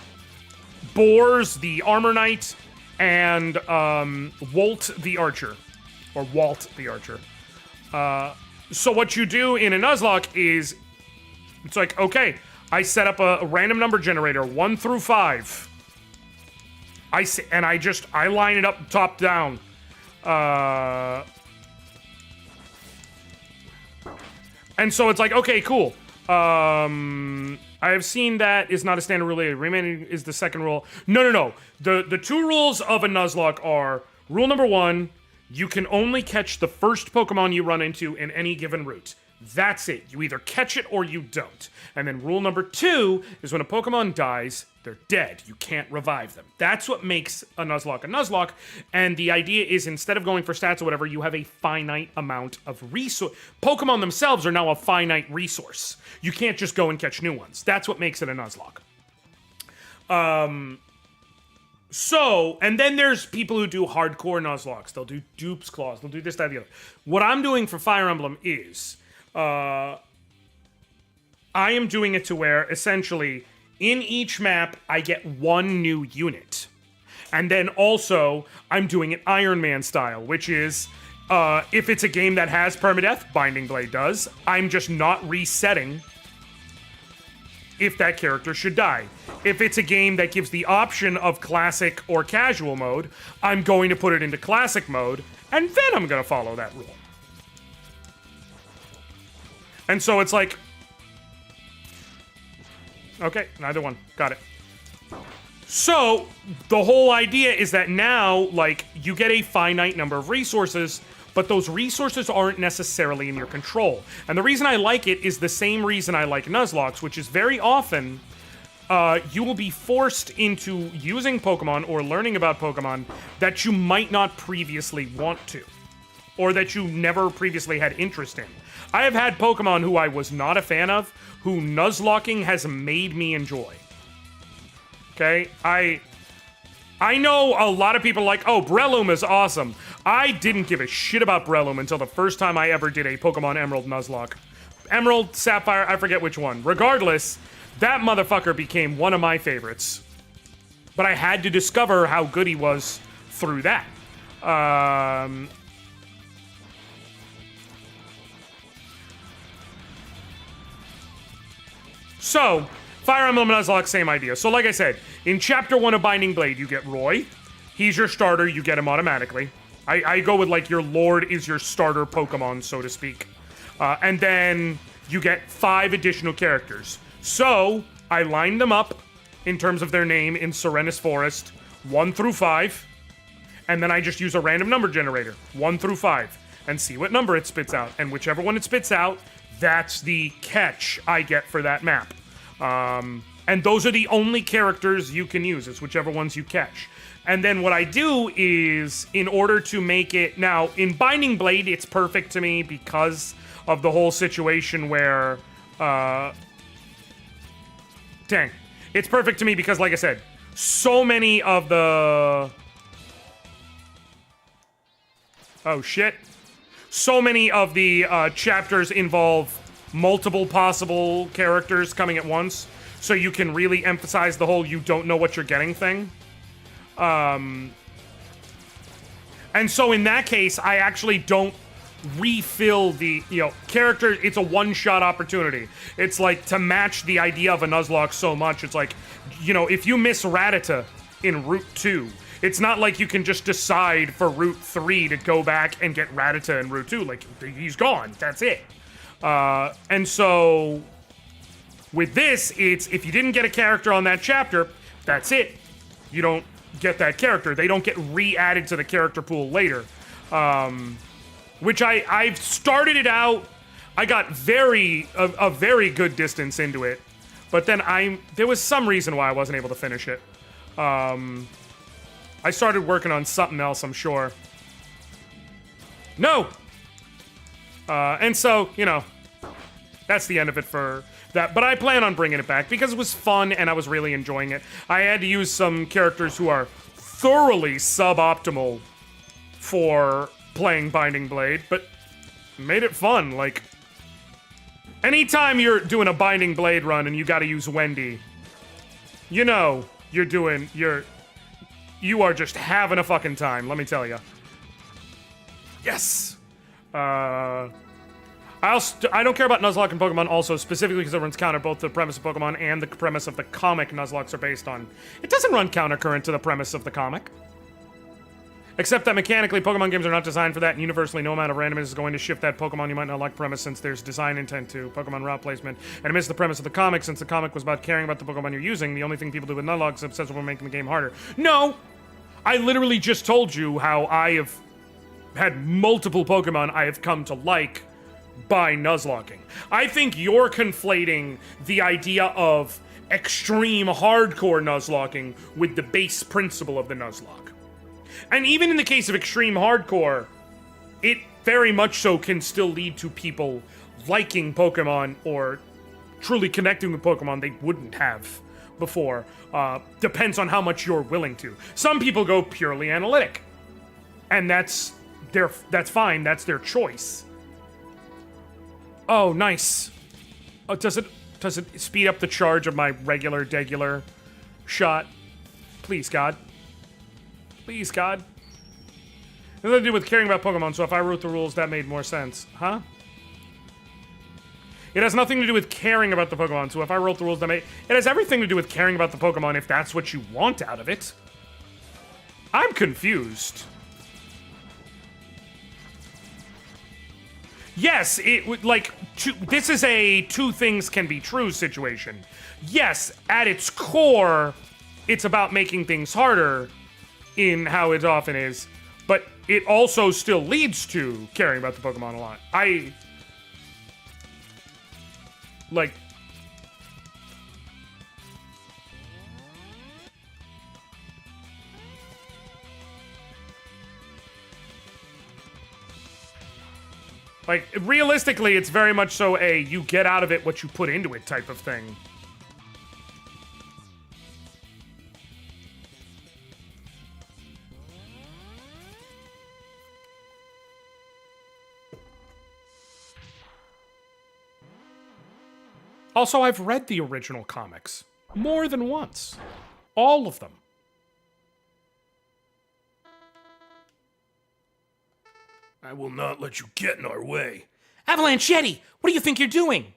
Bors, the Armor Knight, and Walt, the Archer. Or Walt the Archer. So what you do in a Nuzlocke is, it's like, okay, I set up a random number generator, 1 through 5. I line it up top down. And so it's like, okay, cool. I have seen that is not a standard rule. Remaining is the second rule. No. The 2 rules of a Nuzlocke are, rule number 1, you can only catch the first Pokemon you run into in any given route. That's it. You either catch it or you don't. And then rule number 2 is when a Pokemon dies, they're dead. You can't revive them. That's what makes a Nuzlocke. And the idea is instead of going for stats or whatever, you have a finite amount of resource. Pokemon themselves are now a finite resource. You can't just go and catch new ones. That's what makes it a Nuzlocke. So, and then there's people who do hardcore Nuzlocks. They'll do dupes claws. They'll do this, that, the other. What I'm doing for Fire Emblem is, I am doing it to where, essentially, in each map, I get 1 new unit. And then also, I'm doing it Iron Man style, which is, if it's a game that has permadeath, Binding Blade does, I'm just not resetting if that character should die. If it's a game that gives the option of classic or casual mode, I'm going to put it into classic mode, and then I'm going to follow that rule. And so it's like, okay, neither one. Got it. So the whole idea is that now, like, you get a finite number of resources, but those resources aren't necessarily in your control. And the reason I like it is the same reason I like Nuzlocks, which is very often you will be forced into using Pokemon or learning about Pokemon that you might not previously want to, or that you never previously had interest in. I have had Pokemon who I was not a fan of, who Nuzlocking has made me enjoy. Okay? I know a lot of people are like, oh, Breloom is awesome. I didn't give a shit about Breloom until the first time I ever did a Pokemon Emerald Nuzlocke. Emerald, Sapphire, I forget which one. Regardless, that motherfucker became one of my favorites. But I had to discover how good he was through that. So, Fire Emblem Nuzlocke, same idea. So like I said, in Chapter 1 of Binding Blade, you get Roy. He's your starter, you get him automatically. I go with, like, your Lord is your starter Pokemon, so to speak. And then you get 5 additional characters. So, I line them up in terms of their name in Serenus Forest, 1 through 5, and then I just use a random number generator, 1 through 5, and see what number it spits out. And whichever one it spits out, that's the catch I get for that map. And those are the only characters you can use. It's whichever ones you catch. And then what I do is, in order to make it... Now, in Binding Blade, it's perfect to me because of the whole situation where... Dang. It's perfect to me because, like I said, so many of the... Oh, shit. So many of the chapters involve multiple possible characters coming at once, so you can really emphasize the whole you don't know what you're getting thing. And so in that case, I actually don't refill the, character. It's a one-shot opportunity. It's like to match the idea of a Nuzlocke so much. It's like, if you miss Rattata in Route 2, it's not like you can just decide for Route 3 to go back and get Rattata in Route 2. Like, he's gone. That's it. And so with this, it's if you didn't get a character on that chapter, that's it. You don't get that character. They don't get re-added to the character pool later. Which I've started it out. I got a very good distance into it, but then there was some reason why I wasn't able to finish it. I started working on something else, I'm sure. No! And so, that's the end of it for that. But I plan on bringing it back because it was fun and I was really enjoying it. I had to use some characters who are thoroughly suboptimal for playing Binding Blade, but made it fun. Like, anytime you're doing a Binding Blade run and you gotta use Wendy, you are just having a fucking time, let me tell you. Yes! I don't care about Nuzlocke and Pokemon also, specifically because it runs counter both the premise of Pokemon and the premise of the comic Nuzlocks are based on. It doesn't run counter-current to the premise of the comic. Except that mechanically, Pokemon games are not designed for that, and universally, no amount of randomness is going to shift that Pokemon you might not like premise, since there's design intent to Pokemon route placement. And it missed the premise of the comic, since the comic was about caring about the Pokemon you're using. The only thing people do with Nuzlocke is obsess over making the game harder. No! I literally just told you how I have had multiple Pokemon I have come to like by Nuzlocking. I think you're conflating the idea of extreme hardcore Nuzlocking with the base principle of the Nuzlocke. And even in the case of extreme hardcore, it very much so can still lead to people liking Pokemon or truly connecting with Pokemon they wouldn't have before. Depends on how much you're willing to. Some people go purely analytic, and that's fine. That's their choice. Oh, nice. Oh, does it speed up the charge of my regular degular shot? Please, God. Please, God. It has nothing to do with caring about Pokemon, so if I wrote the rules, that made more sense. Huh? It has nothing to do with caring about the Pokemon, so if I wrote the rules, that made... It has everything to do with caring about the Pokemon if that's what you want out of it. I'm confused. Yes, it would, this is a two things can be true situation. Yes, at its core, it's about making things harder in how it often is, but it also still leads to caring about the Pokemon a lot. Realistically, it's very much so a you get out of it what you put into it type of thing. Also, I've read the original comics more than once. All of them. I will not let you get in our way. Avalanche Yeti, what do you think you're doing?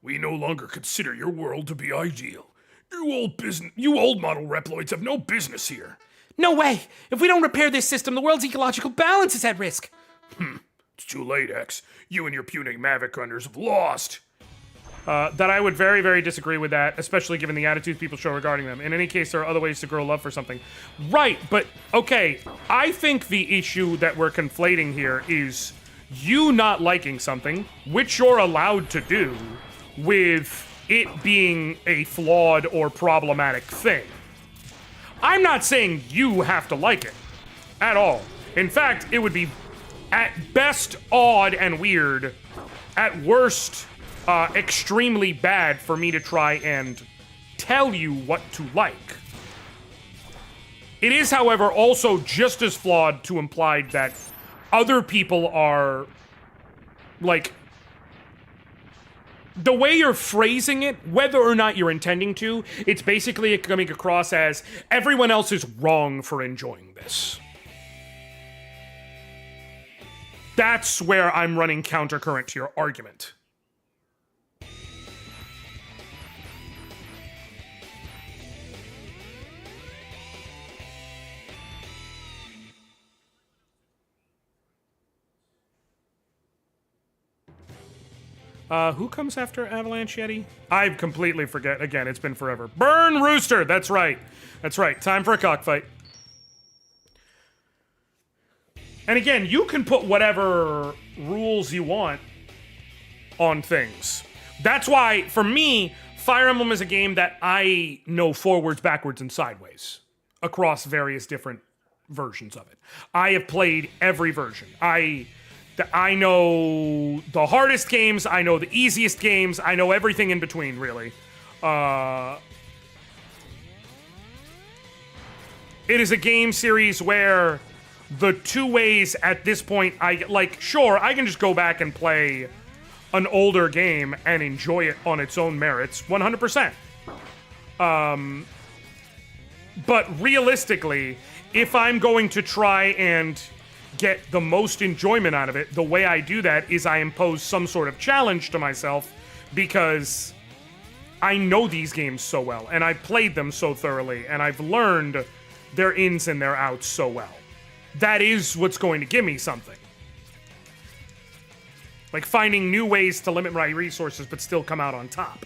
We no longer consider your world to be ideal. You old model Reploids have no business here. No way! If we don't repair this system, the world's ecological balance is at risk. It's too late, X. You and your puny Mavic Runners have lost. That I would very, very disagree with that, especially given the attitudes people show regarding them. In any case, there are other ways to grow love for something. Right, but okay, I think the issue that we're conflating here is you not liking something, which you're allowed to do, with it being a flawed or problematic thing. I'm not saying you have to like it at all. In fact, it would be at best odd and weird, at worst extremely bad for me to try and tell you what to like. It is, however, also just as flawed to imply that other people are, like, the way you're phrasing it, whether or not you're intending to, it's basically coming across as everyone else is wrong for enjoying this. That's where I'm running countercurrent to your argument. Who comes after Avalanche Yeti? I completely forget. Again, it's been forever. Burn Rooster! That's right. That's right. Time for a cockfight. And again, you can put whatever rules you want on things. That's why, for me, Fire Emblem is a game that I know forwards, backwards, and sideways across various different versions of it. I have played every version. I know the hardest games, I know the easiest games, I know everything in between, really. It is a game series where the two ways at this point, sure, I can just go back and play an older game and enjoy it on its own merits, 100%. But realistically, if I'm going to try and get the most enjoyment out of it, the way I do that is I impose some sort of challenge to myself because I know these games so well and I've played them so thoroughly and I've learned their ins and their outs so well. That is what's going to give me something. Like finding new ways to limit my resources but still come out on top.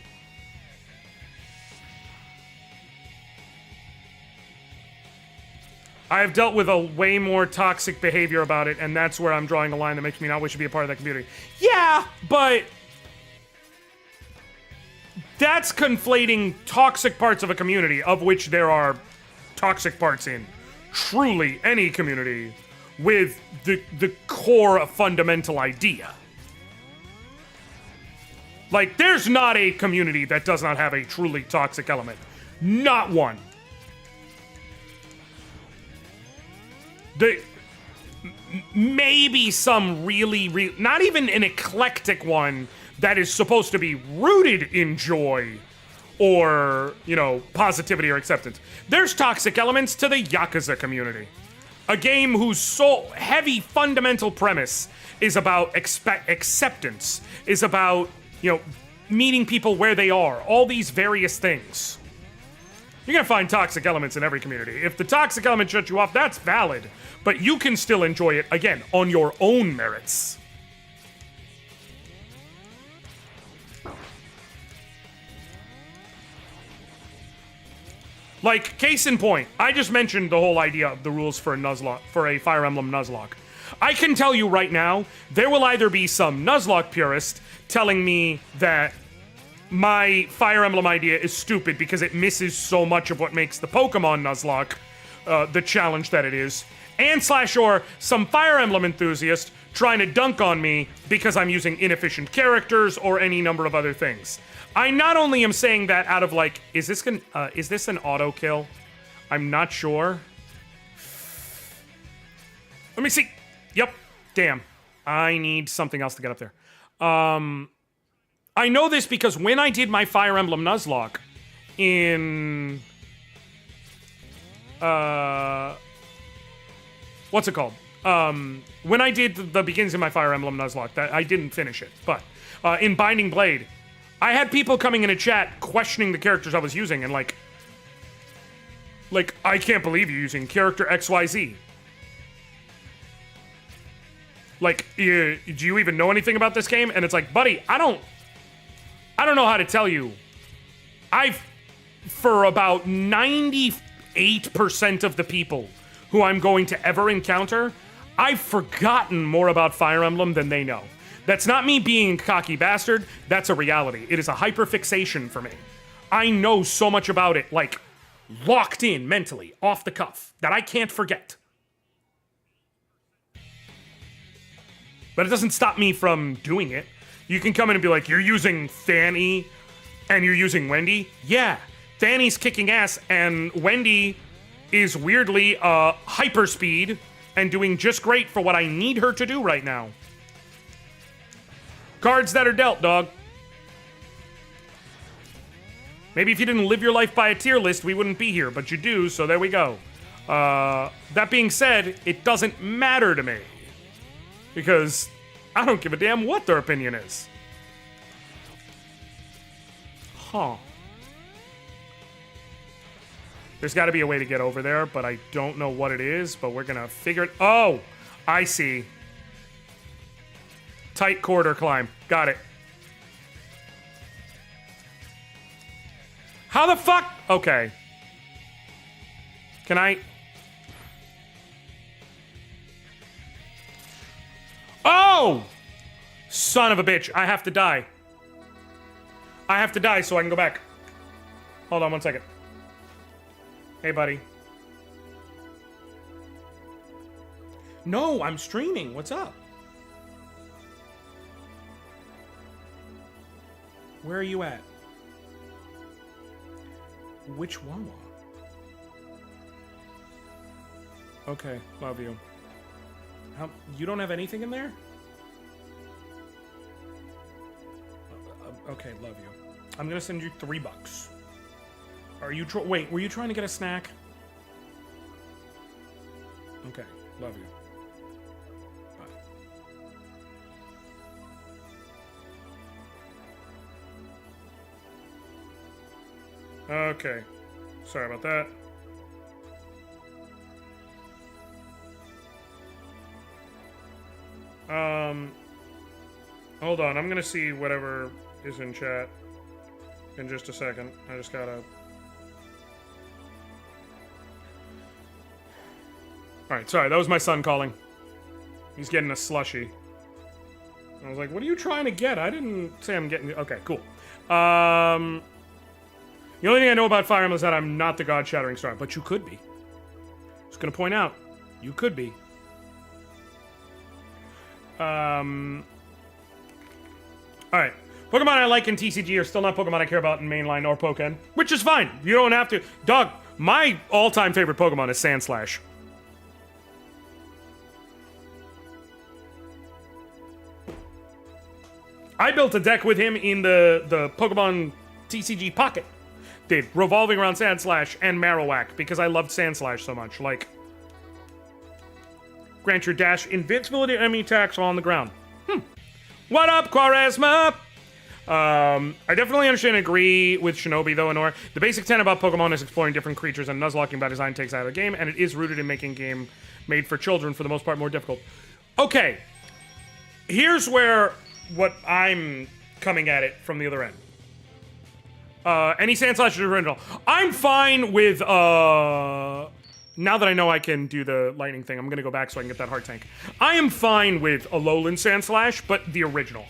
I have dealt with a way more toxic behavior about it, and that's where I'm drawing a line that makes me not wish to be a part of that community. Yeah, but that's conflating toxic parts of a community, of which there are toxic parts in truly any community, with the core fundamental idea. Like, there's not a community that does not have a truly toxic element. Not one. Maybe some really, not even an eclectic one that is supposed to be rooted in joy or, positivity or acceptance. There's toxic elements to the Yakuza community. A game whose sole heavy fundamental premise is about acceptance, is about, meeting people where they are, all these various things. You're gonna find toxic elements in every community. If the toxic element shuts you off, that's valid. But you can still enjoy it, again, on your own merits. Like, case in point, I just mentioned the whole idea of the rules for a Nuzlocke, for a Fire Emblem Nuzlocke. I can tell you right now, there will either be some Nuzlocke purist telling me that my Fire Emblem idea is stupid because it misses so much of what makes the Pokemon Nuzlocke the challenge that it is, or some Fire Emblem enthusiast trying to dunk on me because I'm using inefficient characters or any number of other things. I not only am saying that out of is this an auto kill? I'm not sure. Let me see. Yep. Damn. I need something else to get up there. I know this because when I did my Fire Emblem Nuzlocke in what's it called? When I did the beginnings of my Fire Emblem Nuzlocke, that I didn't finish it, but in Binding Blade, I had people coming in a chat questioning the characters I was using and like I can't believe you're using character XYZ. Like, do you even know anything about this game? And it's like, buddy, I I don't know how to tell you. For about 98% of the people who I'm going to ever encounter, I've forgotten more about Fire Emblem than they know. That's not me being a cocky bastard, that's a reality. It is a hyperfixation for me. I know so much about it, like, locked in mentally, off the cuff, that I can't forget. But it doesn't stop me from doing it. You can come in and be like, you're using Fanny and you're using Wendy? Yeah, Fanny's kicking ass and Wendy is weirdly hyperspeed and doing just great for what I need her to do right now. Cards that are dealt, dog. Maybe if you didn't live your life by a tier list, we wouldn't be here, but you do, so there we go. That being said, it doesn't matter to me. Because I don't give a damn what their opinion is. Huh. There's got to be a way to get over there, but I don't know what it is, but we're going to figure it... Oh, I see. Tight corridor climb. Got it. How the fuck? Okay. Can I... Oh! Son of a bitch. I have to die. I have to die so I can go back. Hold on 1 second. Hey, buddy. No, I'm streaming. What's up? Where are you at? Which Wawa? Okay, love you. You don't have anything in there? Okay, love you. I'm gonna send you $3. Are you wait, were you trying to get a snack? Okay, love you. Bye. Okay. Sorry about that. Hold on, I'm gonna see whatever is in chat in just a second. I just gotta... Alright, sorry, that was my son calling. He's getting a slushie. I was like, what are you trying to get? I didn't say I'm getting... Okay, cool. The only thing I know about Fire Emblem is that I'm not the God-shattering star, but you could be. Just gonna point out, you could be. Alright. Pokemon I like in TCG are still not Pokemon I care about in mainline or Pokken, which is fine. You don't have to. Dog, my all-time favorite Pokemon is Sandslash. I built a deck with him in the Pokemon TCG Pocket. Did, revolving around Sandslash and Marowak, because I loved Sandslash so much. Like, grant your dash invincibility to enemy attacks while on the ground. What up, Quaresma? I definitely understand and agree with Shinobi, though, Anor. The basic tenet about Pokemon is exploring different creatures, and Nuzlocking by design takes out of the game, and it is rooted in making game made for children, for the most part, more difficult. Okay. Here's where what I'm coming at it from the other end. Any Sandslash is original. I'm fine with, now that I know I can do the lightning thing, I'm gonna go back so I can get that heart tank. I am fine with Alolan Sandslash, but the original.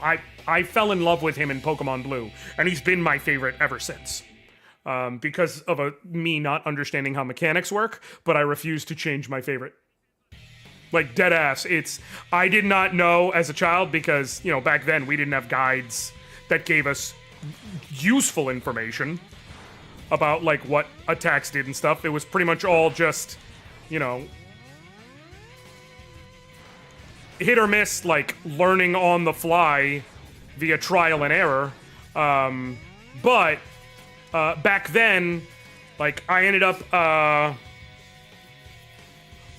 I fell in love with him in Pokemon Blue, and he's been my favorite ever since. Because of me not understanding how mechanics work, but I refuse to change my favorite. Like, dead ass. I did not know as a child because, you know, back then we didn't have guides that gave us useful information about, like, what attacks did and stuff. It was pretty much all just, you know, hit or miss, like, learning on the fly via trial and error. But back then, like, I ended up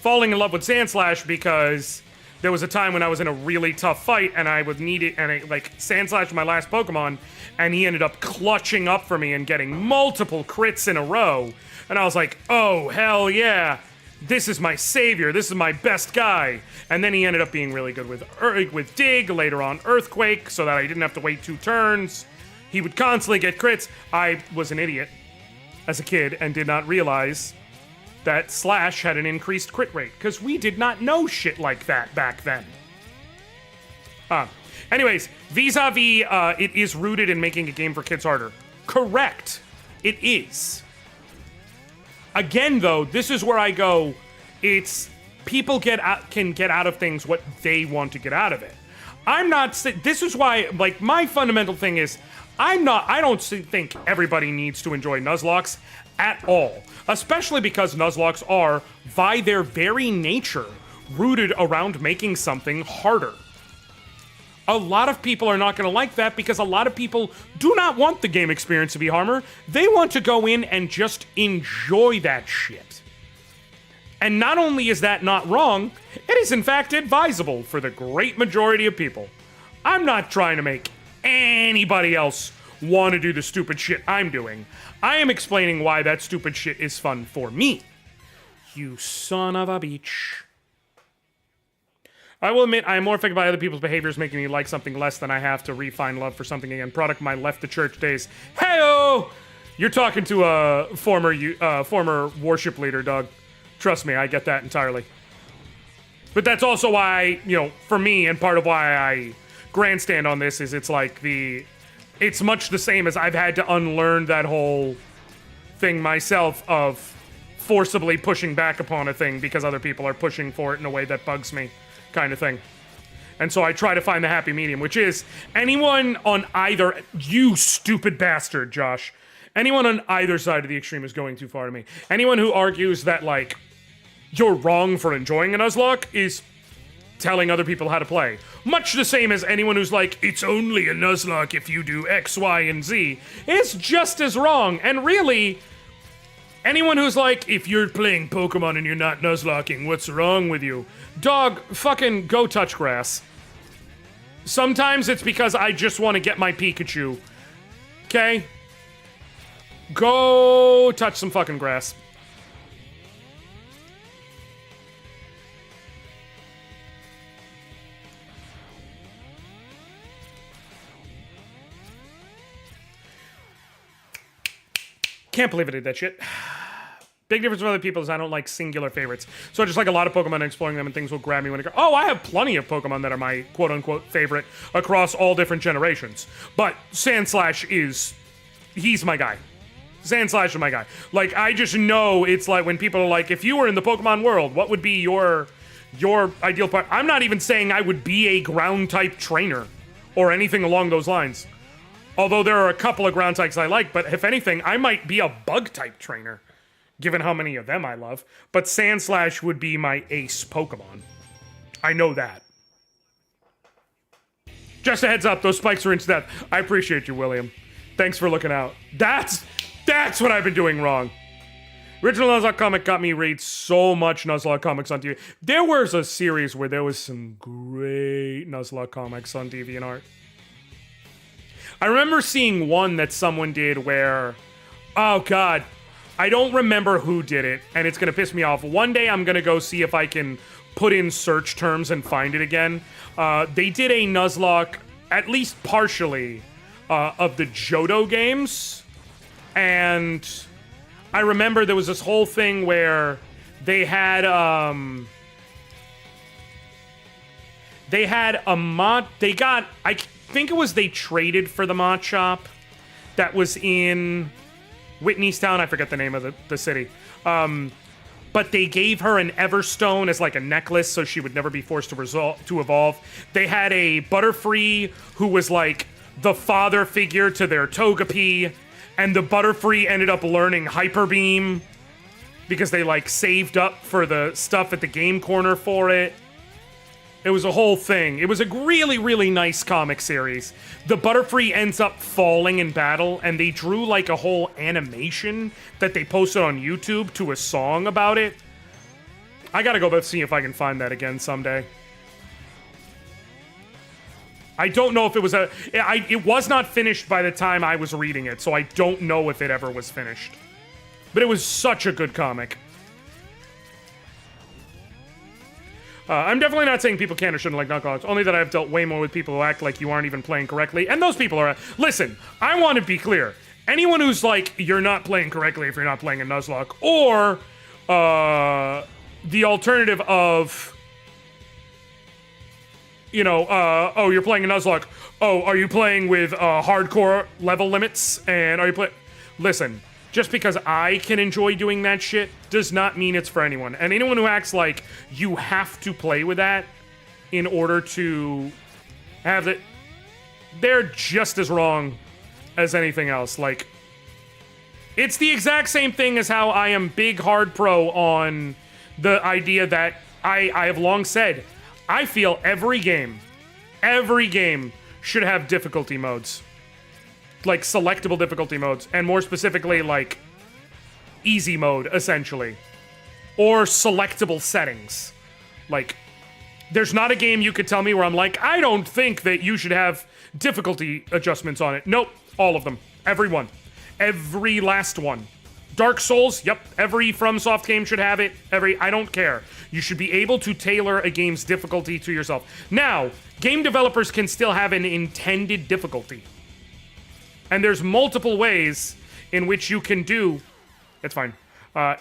falling in love with Sandslash because there was a time when I was in a really tough fight and I would need it, and like, Sandslash was my last Pokemon, and he ended up clutching up for me and getting multiple crits in a row. And I was like, oh, hell yeah, this is my savior, this is my best guy. And then he ended up being really good with Dig, later on Earthquake, so that I didn't have to wait 2 turns. He would constantly get crits. I was an idiot as a kid and did not realize that Slash had an increased crit rate, because we did not know shit like that back then. Anyways, vis-a-vis, it is rooted in making a game for kids harder. Correct. It is. Again, though, this is where I go, it's people can get out of things what they want to get out of it. This is why, like, my fundamental thing is, I don't think everybody needs to enjoy Nuzlocke at all. Especially because Nuzlocke are, by their very nature, rooted around making something harder. A lot of people are not going to like that because a lot of people do not want the game experience to be harder. They want to go in and just enjoy that shit. And not only is that not wrong, it is in fact advisable for the great majority of people. I'm not trying to make anybody else want to do the stupid shit I'm doing. I am explaining why that stupid shit is fun for me. You son of a bitch. I will admit I am more affected by other people's behaviors making me like something less than I have to refine love for something again. Product of my left the church days. Hey-oh! You're talking to a former worship leader, Doug. Trust me, I get that entirely. But that's also why, for me, and part of why I grandstand on this is it's much the same as I've had to unlearn that whole thing myself of forcibly pushing back upon a thing because other people are pushing for it in a way that bugs me, kind of thing. And so I try to find the happy medium, which is anyone on either, you stupid bastard, Josh, anyone on either side of the extreme is going too far to me. Anyone who argues that, like, you're wrong for enjoying a Nuzlocke is telling other people how to play. Much the same as anyone who's like, it's only a Nuzlocke if you do X, Y, and Z, is just as wrong. And really, anyone who's like, if you're playing Pokemon and you're not Nuzlocking, what's wrong with you? Dog, fucking go touch grass. Sometimes it's because I just want to get my Pikachu. Okay? Go touch some fucking grass. Can't believe I did that shit. Big difference with other people is I don't like singular favorites. So I just like a lot of Pokemon and exploring them and things will grab me when I go, oh, I have plenty of Pokemon that are my quote-unquote favorite across all different generations. But Sandslash he's my guy. Sandslash is my guy. Like, I just know it's like when people are like, if you were in the Pokemon world, what would be your ideal part? I'm not even saying I would be a ground-type trainer or anything along those lines. Although there are a couple of ground types I like, but if anything, I might be a bug-type trainer, given how many of them I love. But Sandslash would be my ace Pokemon. I know that. Just a heads up, those spikes are into that. I appreciate you, William. Thanks for looking out. That's what I've been doing wrong. Original Nuzlocke comic got me read so much Nuzlocke comics on TV. There was a series where there was some great Nuzlocke comics on DeviantArt. I remember seeing one that someone did where, oh god, I don't remember who did it, and it's gonna piss me off. One day I'm gonna go see if I can put in search terms and find it again. They did a Nuzlocke, at least partially, of the Johto games, and I remember there was this whole thing where they had a mod, I think it was they traded for the mod shop that was in Whitneystown. I forget the name of the city. But they gave her an Everstone as like a necklace so she would never be forced to evolve. They had a Butterfree who was like the father figure to their Togepi, and the Butterfree ended up learning Hyper Beam because they like saved up for the stuff at the game corner for it. It was a whole thing. It was a really, really nice comic series. The Butterfree ends up falling in battle, and they drew like a whole animation that they posted on YouTube to a song about it. I gotta go back and see if I can find that again someday. I don't know if it was it was not finished by the time I was reading it, so I don't know if it ever was finished. But it was such a good comic. I'm definitely not saying people can or shouldn't like Knuckleheads, only that I've dealt way more with people who act like you aren't even playing correctly, and those people are... Listen, I want to be clear. Anyone who's like, you're not playing correctly if you're not playing a Nuzlocke, or the alternative of, you know, oh, you're playing a Nuzlocke. Oh, are you playing with hardcore level limits? And are you playing... Listen, just because I can enjoy doing that shit does not mean it's for anyone. And anyone who acts like you have to play with that in order to have it, they're just as wrong as anything else. Like, it's the exact same thing as how I am big hard pro on the idea that I have long said, I feel every game should have difficulty modes. Like, selectable difficulty modes. And more specifically, like, easy mode, essentially. Or selectable settings. Like, there's not a game you could tell me where I'm like, I don't think that you should have difficulty adjustments on it. Nope, all of them. Every one. Every last one. Dark Souls, yep, every FromSoft game should have it. I don't care. You should be able to tailor a game's difficulty to yourself. Now, game developers can still have an intended difficulty. And there's multiple ways in which you can do... It's fine.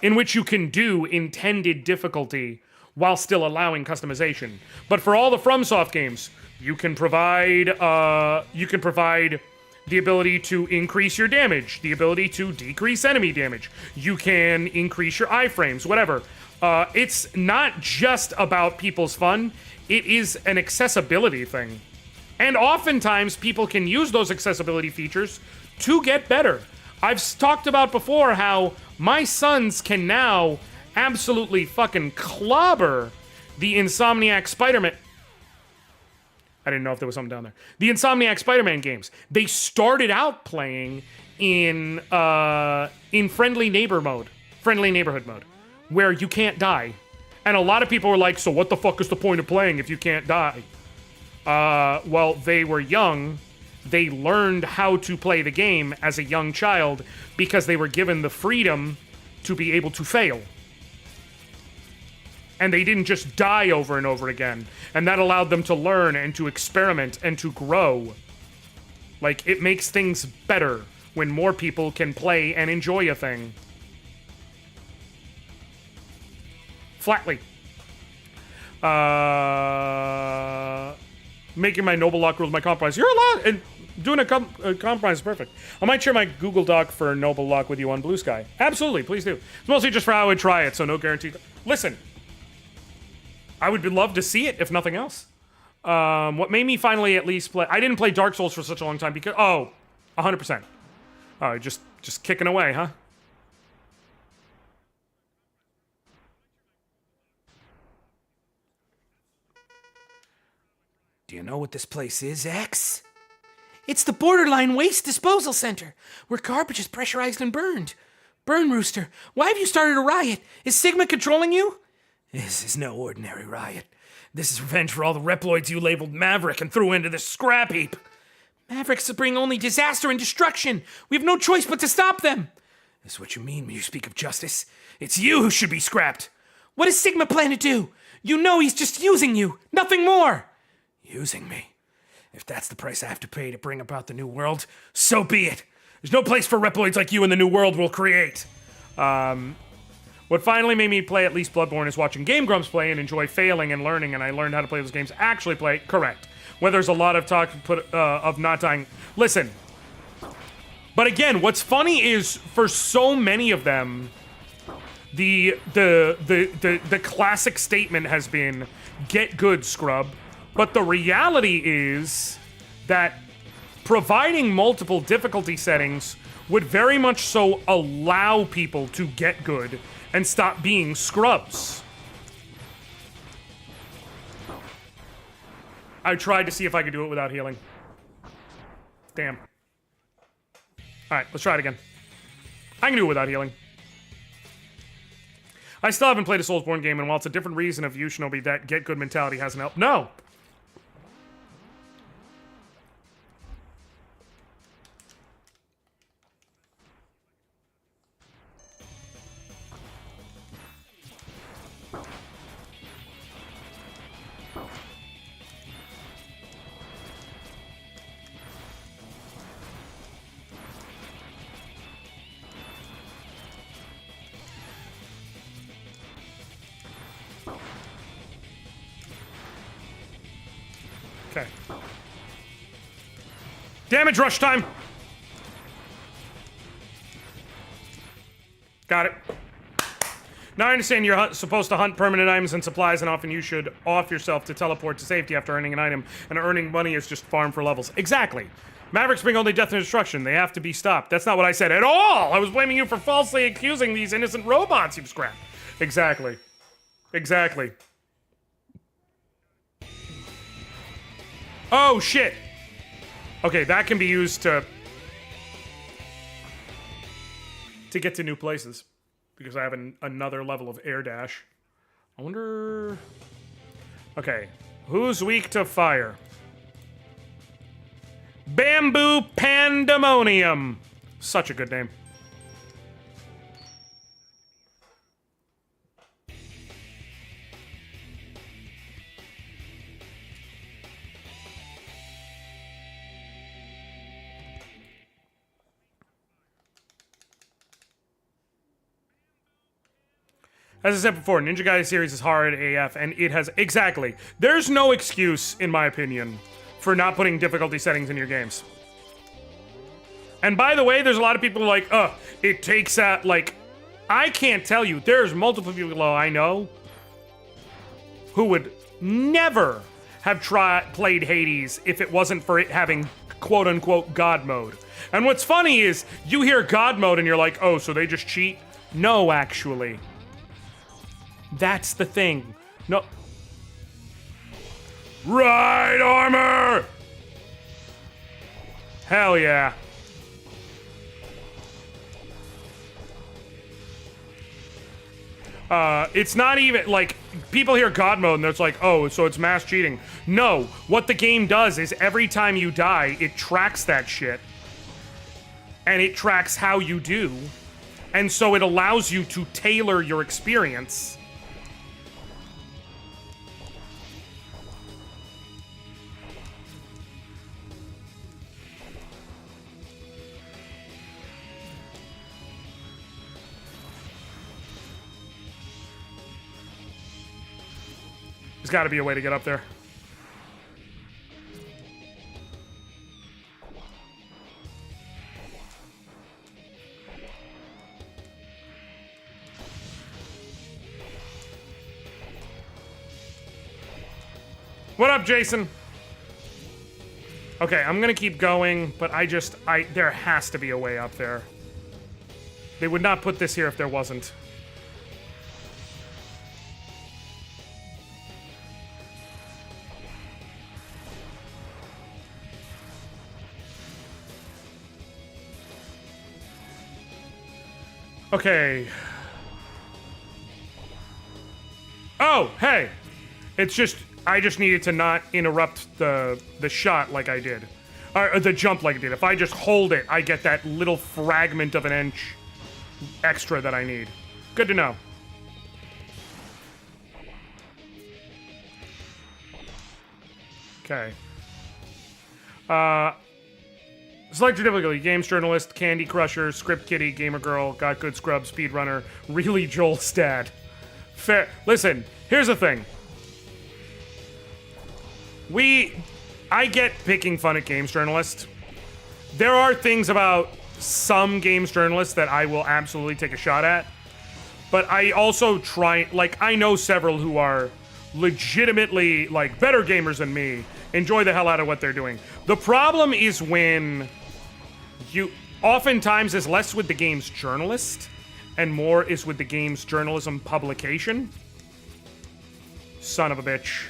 In which you can do intended difficulty while still allowing customization. But for all the FromSoft games, you can provide the ability to increase your damage, the ability to decrease enemy damage. You can increase your iframes, whatever. It's not just about people's fun. It is an accessibility thing. And oftentimes, people can use those accessibility features to get better. I've talked about before how my sons can now absolutely fucking clobber the Insomniac Spider-Man... I didn't know if there was something down there. The Insomniac Spider-Man games. They started out playing in friendly neighborhood mode, where you can't die. And a lot of people were like, so what the fuck is the point of playing if you can't die? Well, they were young. They learned how to play the game as a young child because they were given the freedom to be able to fail. And they didn't just die over and over again. And that allowed them to learn and to experiment and to grow. Like, it makes things better when more people can play and enjoy a thing. Flatly. Making my noble lock rules my compromise. You're allowed, and doing a compromise is perfect. I might share my Google Doc for noble lock with you on Blue Sky. Absolutely, please do. It's mostly just for how I would try it, so no guarantee. Listen, I would love to see it, if nothing else. What made me finally at least play... I didn't play Dark Souls for such a long time because... Oh, 100%. Oh, just kicking away, huh? Do you know what this place is, X? It's the Borderline Waste Disposal Center, where garbage is pressurized and burned. Burn Rooster, why have you started a riot? Is Sigma controlling you? This is no ordinary riot. This is revenge for all the Reploids you labeled Maverick and threw into this scrap heap. Mavericks bring only disaster and destruction. We have no choice but to stop them. This is what you mean when you speak of justice. It's you who should be scrapped. What does Sigma plan to do? You know he's just using you, nothing more. Using me? If that's the price I have to pay to bring about the new world, so be it. There's no place for Reploids like you in the new world we'll create. What finally made me play at least Bloodborne is watching Game Grumps play and enjoy failing and learning, and I learned how to play those games. Actually play, correct. Where there's a lot of talk of not dying. Listen. But again, what's funny is for so many of them, the classic statement has been, get good, scrub. But the reality is that providing multiple difficulty settings would very much so allow people to get good and stop being scrubs. I tried to see if I could do it without healing. Damn. Alright, let's try it again. I can do it without healing. I still haven't played a Soulsborne game, and while it's a different reason of you, Shinobi, that get good mentality hasn't helped. No! Okay. Damage rush time! Got it. Now I understand you're supposed to hunt permanent items and supplies, and often you should off yourself to teleport to safety after earning an item, and earning money is just farm for levels. Exactly. Mavericks bring only death and destruction. They have to be stopped. That's not what I said at all! I was blaming you for falsely accusing these innocent robots you've scrapped. Exactly. Exactly. Oh, shit! Okay, that can be used to get to new places. Because I have another level of air dash. I wonder... Okay. Who's weak to fire? Bamboo Pandemonium. Such a good name. As I said before, Ninja Gaiden series is hard AF, and it has... Exactly. There's no excuse, in my opinion, for not putting difficulty settings in your games. And by the way, there's a lot of people like, it takes out, like... I can't tell you, there's multiple people I know who would never have played Hades if it wasn't for it having quote-unquote God mode. And what's funny is, you hear God mode and you're like, oh, so they just cheat? No, actually. That's the thing. No. Right armor! Hell yeah. It's not even, like, people hear God mode and it's like, oh, so it's mass cheating. No, what the game does is every time you die, it tracks that shit. And it tracks how you do. And so it allows you to tailor your experience. There's got to be a way to get up there. What up, Jason? Okay, I'm gonna keep going, but there has to be a way up there. They would not put this here if there wasn't. Okay. Oh, hey! It's just, I just needed to not interrupt the shot like I did. Or the jump like I did. If I just hold it, I get that little fragment of an inch extra that I need. Good to know. Okay. Select your difficulty. Games journalist, Candy Crusher, Script Kitty, Gamer Girl, Got Good Scrub, Speedrunner, Really Joel Stad. Fair. Listen, here's the thing. I get picking fun at games journalists. There are things about some games journalists that I will absolutely take a shot at. But I also try, like, I know several who are legitimately, like, better gamers than me, enjoy the hell out of what they're doing. The problem is when oftentimes is less with the game's journalist and more is with the game's journalism publication. Son of a bitch.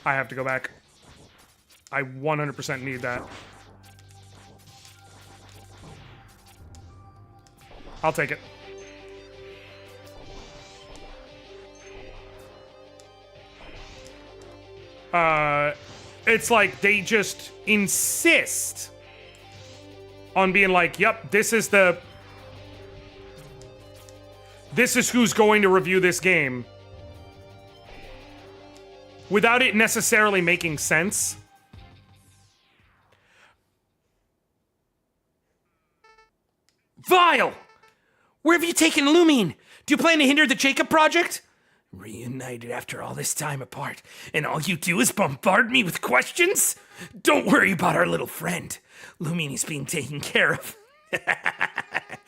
I have to go back. I 100% need that. I'll take it. It's like they just insist on being like, yep, this is who's going to review this game. Without it necessarily making sense. Vile! Where have you taken Lumine? Do you plan to hinder the Jacob project? Reunited after all this time apart, and all you do is bombard me with questions? Don't worry about our little friend. Lumini's being taken care of.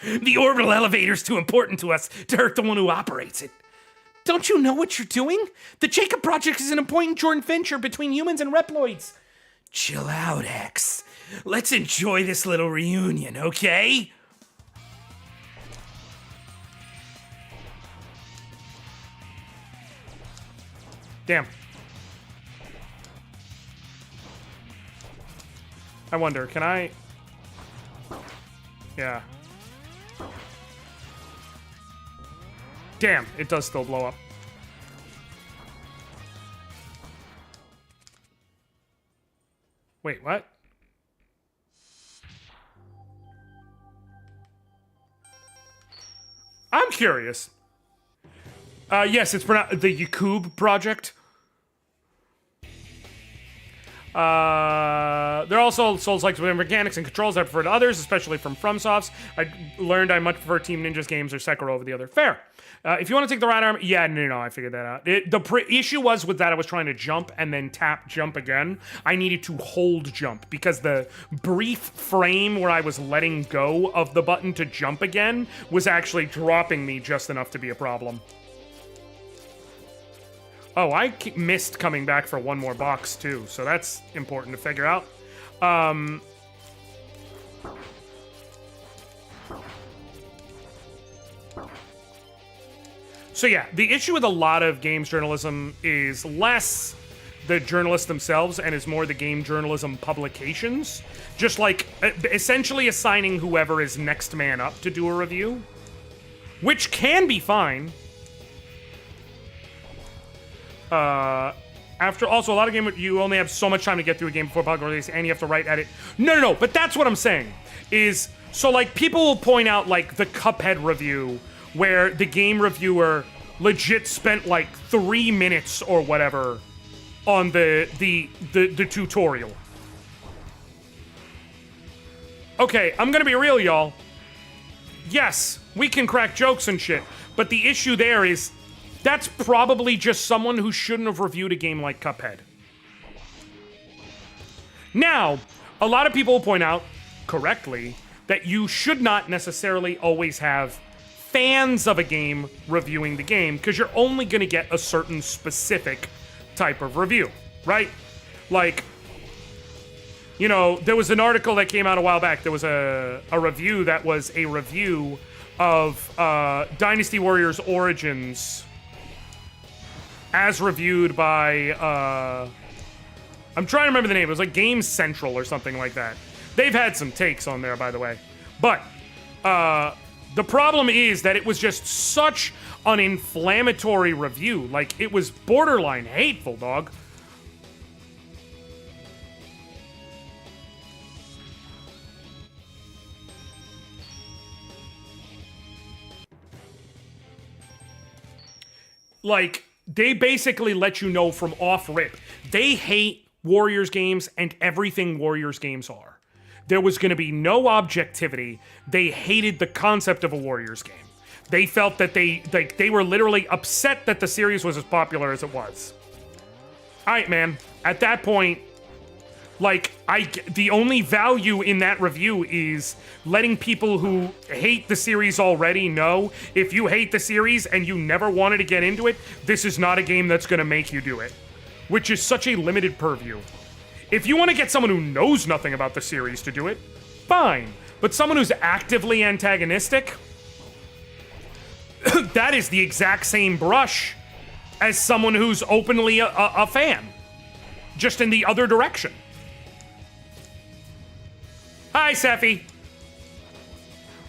The orbital elevator's too important to us to hurt the one who operates it. Don't you know what you're doing? The Jacob Project is an important joint venture between humans and Reploids. Chill out, X. Let's enjoy this little reunion, okay? Damn. I wonder, can I... Yeah. Damn, it does still blow up. Wait, what? I'm curious. Yes, it's pronounced the Yakub Project. There are also Souls-like with mechanics and controls I prefer to others, especially from FromSofts. I learned I much prefer Team Ninja's games or Sekiro over the other. Fair. If you want to take the right arm, yeah, no, I figured that out. The issue was with that I was trying to jump and then tap jump again. I needed to hold jump because the brief frame where I was letting go of the button to jump again was actually dropping me just enough to be a problem. Oh, I missed coming back for one more box, too, so that's important to figure out. So yeah, the issue with a lot of games journalism is less the journalists themselves and is more the game journalism publications. Just like, essentially assigning whoever is next man up to do a review, which can be fine. After also a lot of games, you only have so much time to get through a game before public release, and you have to write edit. No, but that's what I'm saying. Is so like people will point out like the Cuphead review where the game reviewer legit spent like 3 minutes or whatever on the tutorial. Okay, I'm gonna be real, y'all. Yes, we can crack jokes and shit, but the issue there is that's probably just someone who shouldn't have reviewed a game like Cuphead. Now, a lot of people point out, correctly, that you should not necessarily always have fans of a game reviewing the game, because you're only going to get a certain specific type of review, right? Like, you know, there was an article that came out a while back. There was a review that was a review of Dynasty Warriors Origins as reviewed by, I'm trying to remember the name. It was like Game Central or something like that. They've had some takes on there, by the way. But the problem is that it was just such an inflammatory review. Like, it was borderline hateful, dog. Like, they basically let you know from off rip. They hate Warriors games and everything Warriors games are. There was going to be no objectivity. They hated the concept of a Warriors game. They felt that they were literally upset that the series was as popular as it was. All right, man. At that point, like, the only value in that review is letting people who hate the series already know, if you hate the series and you never wanted to get into it, this is not a game that's going to make you do it. Which is such a limited purview. If you want to get someone who knows nothing about the series to do it, fine. But someone who's actively antagonistic, that is the exact same brush as someone who's openly a fan. Just in the other direction. Hi, Seffi.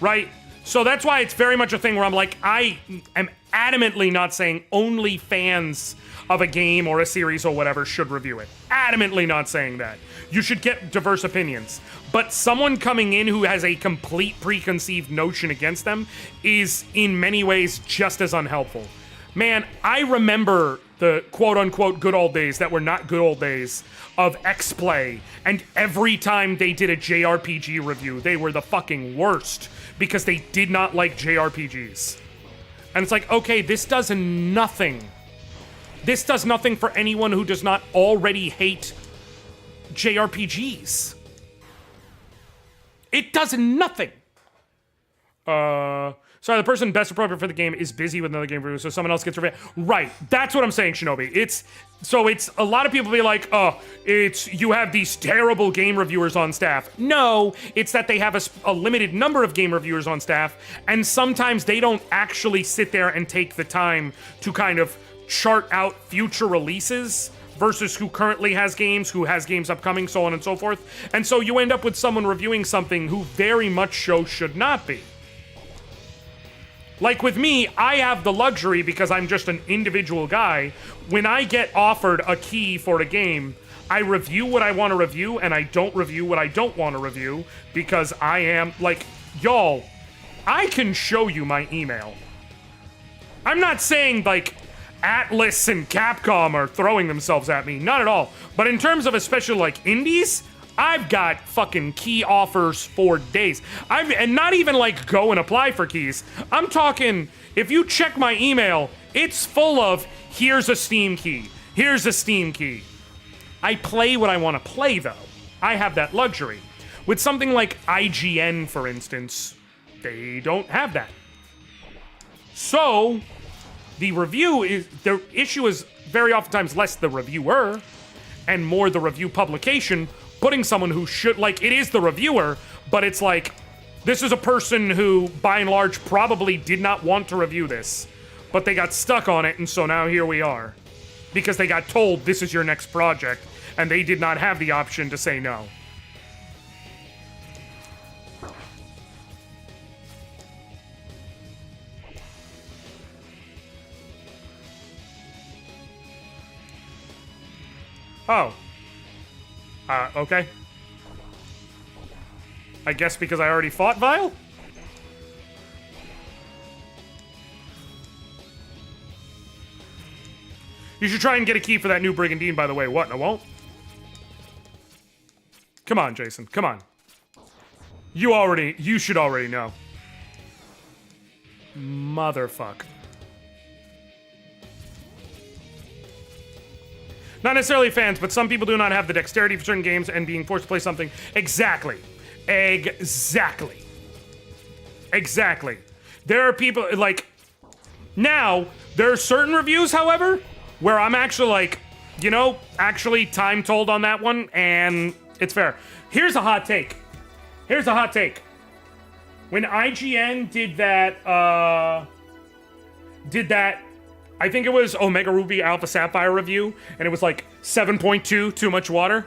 Right? So that's why it's very much a thing where I'm like, I am adamantly not saying only fans of a game or a series or whatever should review it. Adamantly not saying that. You should get diverse opinions. But someone coming in who has a complete preconceived notion against them is in many ways just as unhelpful. Man, I remember the quote-unquote good old days that were not good old days of X-Play, and every time they did a JRPG review, they were the fucking worst because they did not like JRPGs. And it's like, okay, this does nothing This does nothing for anyone who does not already hate JRPGs. It does nothing. Sorry, the person best appropriate for the game is busy with another game review, so someone else gets review. Right, that's what I'm saying, Shinobi. It's a lot of people be like, oh, you have these terrible game reviewers on staff. No, it's that they have a limited number of game reviewers on staff, and sometimes they don't actually sit there and take the time to kind of chart out future releases versus who currently has games, who has games upcoming, so on and so forth. And so you end up with someone reviewing something who very much so should not be. Like with me, I have the luxury because I'm just an individual guy. When I get offered a key for a game, I review what I want to review and I don't review what I don't want to review because I am, like, y'all, I can show you my email. I'm not saying, like, Atlas and Capcom are throwing themselves at me, not at all. But in terms of especially, like, indies, I've got fucking key offers for days. And not even like go and apply for keys. I'm talking, if you check my email, it's full of, here's a Steam key, here's a Steam key. I play what I want to play though. I have that luxury. With something like IGN, for instance, they don't have that. So, the issue is very oftentimes less the reviewer and more the review publication putting someone who should, like, it is the reviewer, but it's like, this is a person who, by and large, probably did not want to review this, but they got stuck on it, and so now here we are. Because they got told, this is your next project, and they did not have the option to say no. Oh. Okay. I guess because I already fought Vile? You should try and get a key for that new Brigandine, by the way. What, I won't? Come on, Jason, come on. You should already know. Motherfuck. Not necessarily fans, but some people do not have the dexterity for certain games and being forced to play something. Exactly. Exactly. Exactly. There are people, like, now, there are certain reviews, however, where I'm actually like, you know, actually time told on that one, and it's fair. Here's a hot take. Here's a hot take. When IGN did that, I think it was Omega Ruby Alpha Sapphire review, and it was like 7.2, too much water.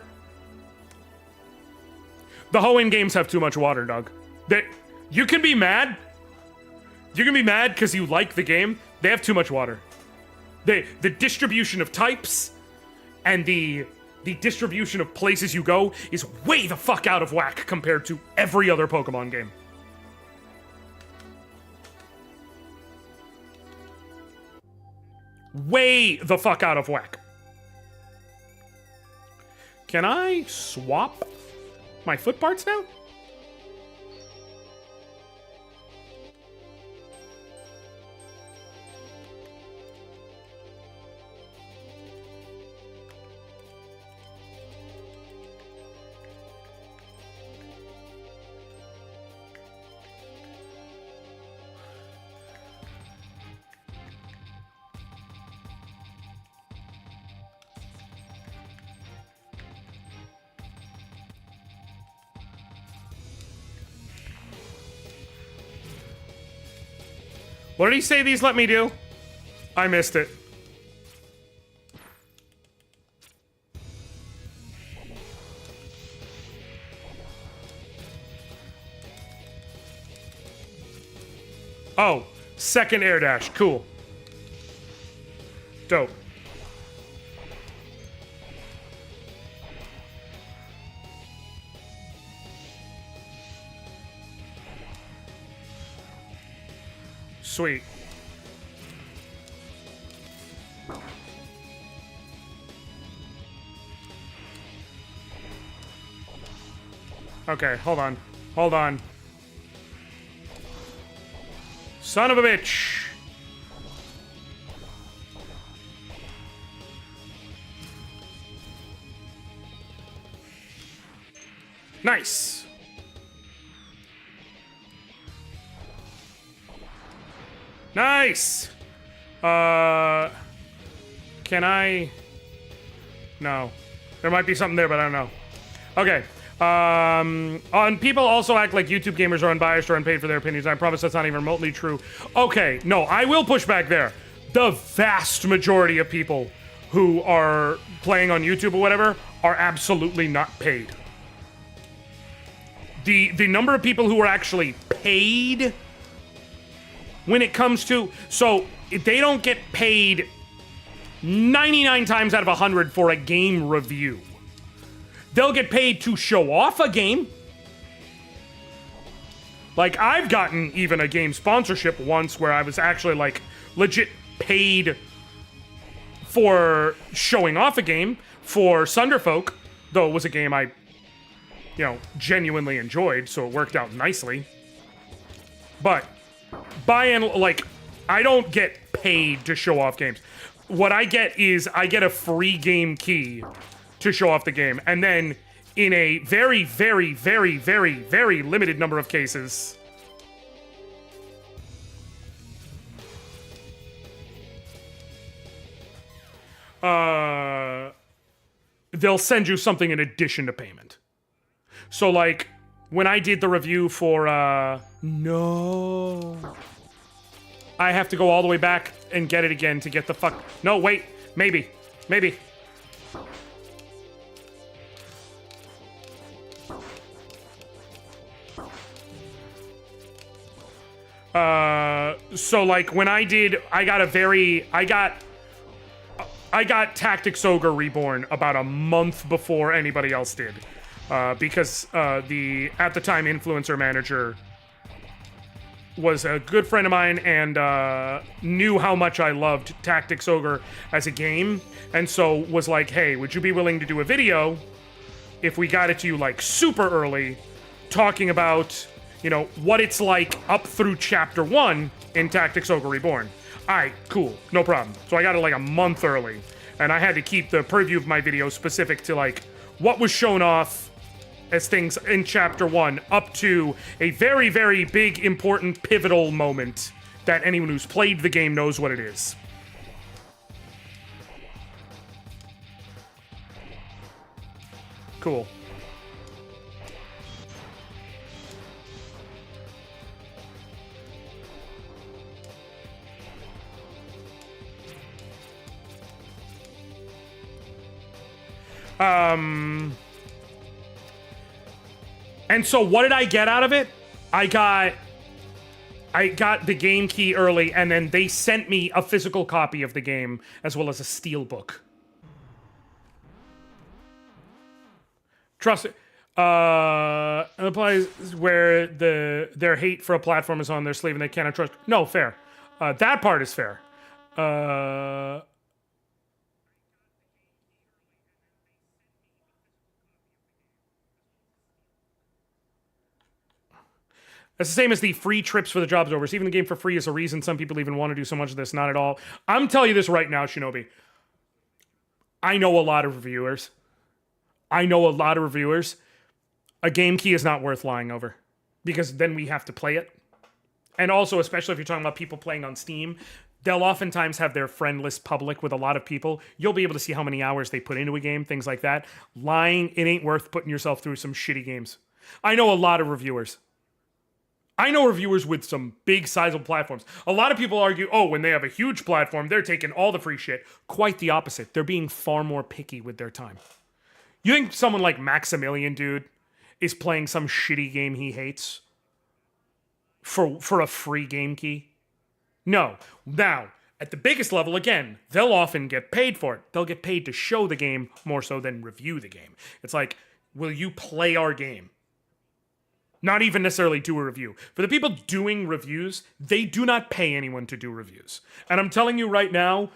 The Hoenn games have too much water, Doug. You can be mad. You can be mad because you like the game. They have too much water. The distribution of types and the distribution of places you go is way the fuck out of whack compared to every other Pokemon game. Way the fuck out of whack. Can I swap my foot parts now? What did he say these let me do? I missed it. Oh, second air dash. Cool. Dope. Sweet. Okay, hold on. Hold on. Son of a bitch. Nice. Nice. Can I? No. There might be something there, but I don't know. Okay. People also act like YouTube gamers are unbiased or unpaid for their opinions. I promise that's not even remotely true. Okay, no, I will push back there. The vast majority of people who are playing on YouTube or whatever are absolutely not paid. The number of people who are actually paid when it comes to... So, they don't get paid 99 times out of 100 for a game review. They'll get paid to show off a game. Like, I've gotten even a game sponsorship once where I was actually, like, legit paid for showing off a game for Sunderfolk, though it was a game I, genuinely enjoyed, so it worked out nicely. But, by and, like, I don't get paid to show off games. What I get is I get a free game key to show off the game, and then in a very, very, very, very, very limited number of cases, they'll send you something in addition to payment. So, like, when I did the review for, no, I have to go all the way back and get it again to get the fuck... No, wait, maybe. So, like, when I did, I got Tactics Ogre Reborn about a month before anybody else did. Because the, at the time, influencer manager was a good friend of mine and knew how much I loved Tactics Ogre as a game. And so was like, hey, would you be willing to do a video if we got it to you, like, super early, talking about... what it's like up through Chapter 1 in Tactics Ogre Reborn. Alright, cool, no problem. So I got it like a month early, and I had to keep the preview of my video specific to, like, what was shown off as things in Chapter 1 up to a very, very big, important, pivotal moment that anyone who's played the game knows what it is. Cool. And so what did I get out of it? I got the game key early, and then they sent me a physical copy of the game, as well as a steelbook. Trust it. It applies where their hate for a platform is on their sleeve and they cannot trust. No, fair. That part is fair. It's the same as the free trips for the jobs over. Receiving the game for free is a reason some people even want to do so much of this. Not at all. I'm telling you this right now, Shinobi. I know a lot of reviewers. A game key is not worth lying over. Because then we have to play it. And also, especially if you're talking about people playing on Steam, they'll oftentimes have their friend list public with a lot of people. You'll be able to see how many hours they put into a game, things like that. Lying, it ain't worth putting yourself through some shitty games. I know a lot of reviewers. I know reviewers with some big sizable platforms. A lot of people argue, oh, when they have a huge platform, they're taking all the free shit. Quite the opposite. They're being far more picky with their time. You think someone like Maximilian, dude, is playing some shitty game he hates for a free game key? No. Now, at the biggest level, again, they'll often get paid for it. They'll get paid to show the game more so than review the game. It's like, will you play our game? Not even necessarily do a review. For the people doing reviews, they do not pay anyone to do reviews. And I'm telling you right now,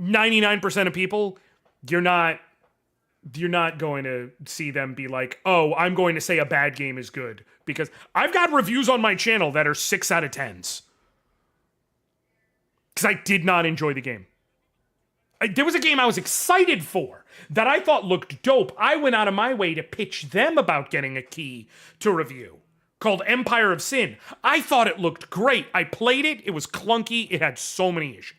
99% of people, you're not going to see them be like, oh, I'm going to say a bad game is good. Because I've got reviews on my channel that are 6 out of 10s. Because I did not enjoy the game. there was a game I was excited for that I thought looked dope. I went out of my way to pitch them about getting a key to review called Empire of Sin. I thought it looked great. I played it. It was clunky. It had so many issues.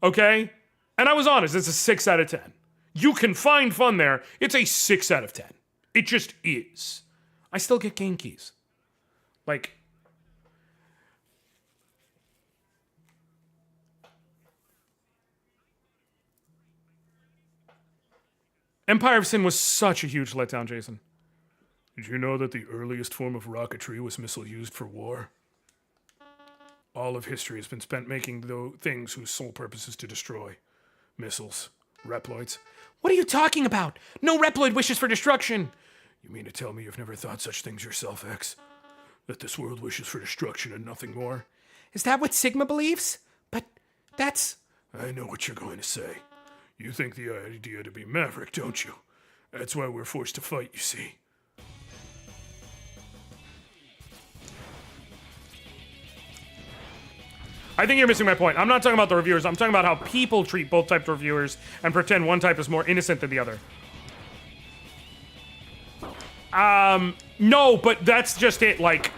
Okay? And I was honest. It's a 6 out of 10. You can find fun there. It's a 6 out of 10. It just is. I still get game keys. Like, Empire of Sin was such a huge letdown, Jason. Did you know that the earliest form of rocketry was missile used for war? All of history has been spent making things whose sole purpose is to destroy. Missiles, Reploids. What are you talking about? No Reploid wishes for destruction. You mean to tell me you've never thought such things yourself, X? That this world wishes for destruction and nothing more? Is that what Sigma believes? But that's... I know what you're going to say. You think the idea to be Maverick, don't you? That's why we're forced to fight, you see. I think you're missing my point. I'm not talking about the reviewers. I'm talking about how people treat both types of reviewers and pretend one type is more innocent than the other. No, but that's just it. Like,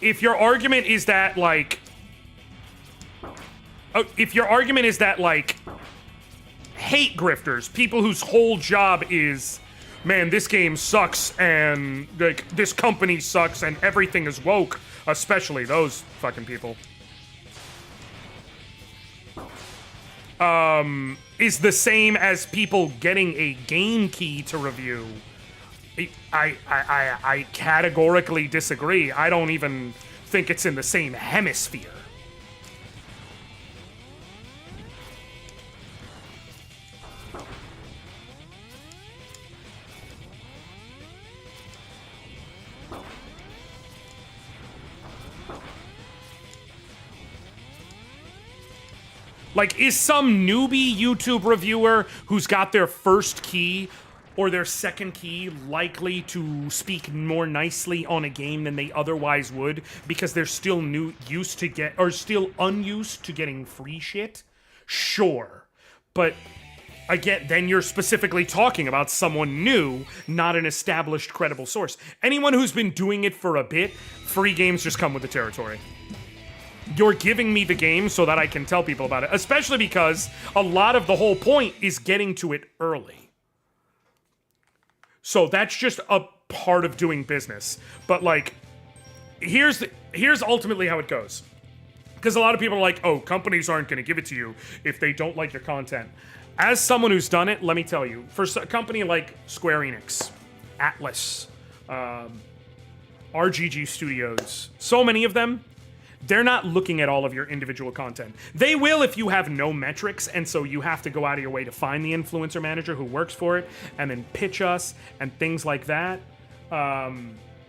if your argument is that, like... if your argument is that, like, hate grifters, people whose whole job is, man, this game sucks and, like, this company sucks and everything is woke, especially those fucking people, is the same as people getting a game key to review. I categorically disagree. I don't even think it's in the same hemisphere. Like, is some newbie YouTube reviewer who's got their first key or their second key likely to speak more nicely on a game than they otherwise would because they're still still unused to getting free shit? Sure. But again, then you're specifically talking about someone new, not an established credible source. Anyone who's been doing it for a bit, free games just come with the territory. You're giving me the game so that I can tell people about it, especially because a lot of the whole point is getting to it early. So that's just a part of doing business. But, like, here's ultimately how it goes. Because a lot of people are like, oh, companies aren't going to give it to you if they don't like your content. As someone who's done it, let me tell you, for a company like Square Enix, Atlas, RGG Studios, so many of them, they're not looking at all of your individual content. They will if you have no metrics, and so you have to go out of your way to find the influencer manager who works for it, and then pitch us, and things like that.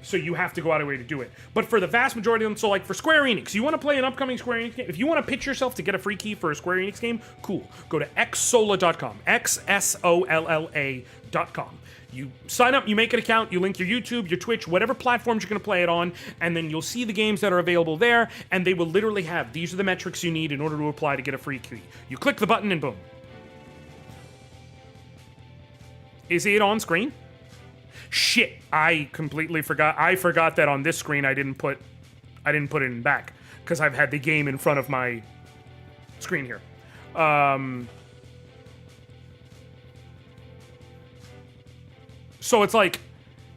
So you have to go out of your way to do it. But for the vast majority of them, so like for Square Enix, you want to play an upcoming Square Enix game? If you want to pitch yourself to get a free key for a Square Enix game, cool. Go to xsolla.com, xsolla.com. You sign up, you make an account, you link your YouTube, your Twitch, whatever platforms you're going to play it on, and then you'll see the games that are available there, and they will literally have, these are the metrics you need in order to apply to get a free key. You click the button and boom. Is it on screen? Shit, I completely forgot. I forgot that on this screen I didn't put it in back, because I've had the game in front of my screen here. So it's like,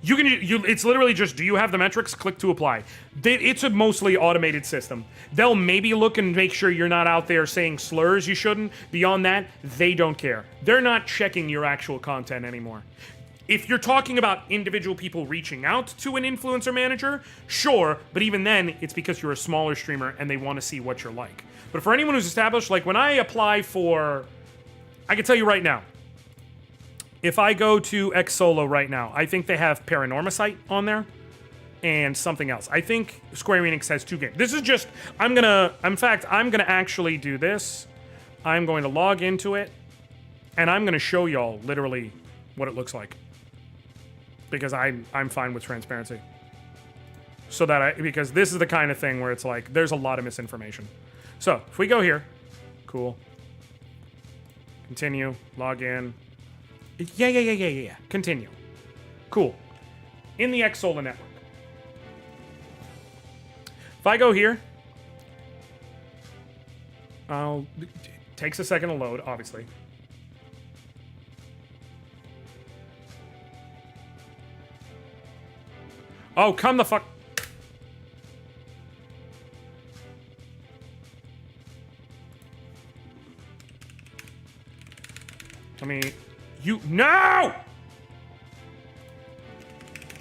it's literally just, do you have the metrics? Click to apply. It's a mostly automated system. They'll maybe look and make sure you're not out there saying slurs you shouldn't. Beyond that, they don't care. They're not checking your actual content anymore. If you're talking about individual people reaching out to an influencer manager, sure, but even then, it's because you're a smaller streamer and they want to see what you're like. But for anyone who's established, like when I apply for, I can tell you right now, if I go to xSolo right now, I think they have Paranormacite on there and something else. I think Square Enix has 2 games. This is just, I'm gonna actually do this. I'm going to log into it and I'm gonna show y'all literally what it looks like. Because I'm fine with transparency. So that because this is the kind of thing where it's like, there's a lot of misinformation. So if we go here, cool. Continue. Log in. Yeah. Continue. Cool. In the Xsola network. If I go here, takes a second to load, obviously. Oh, come the fuck. Tell me, no!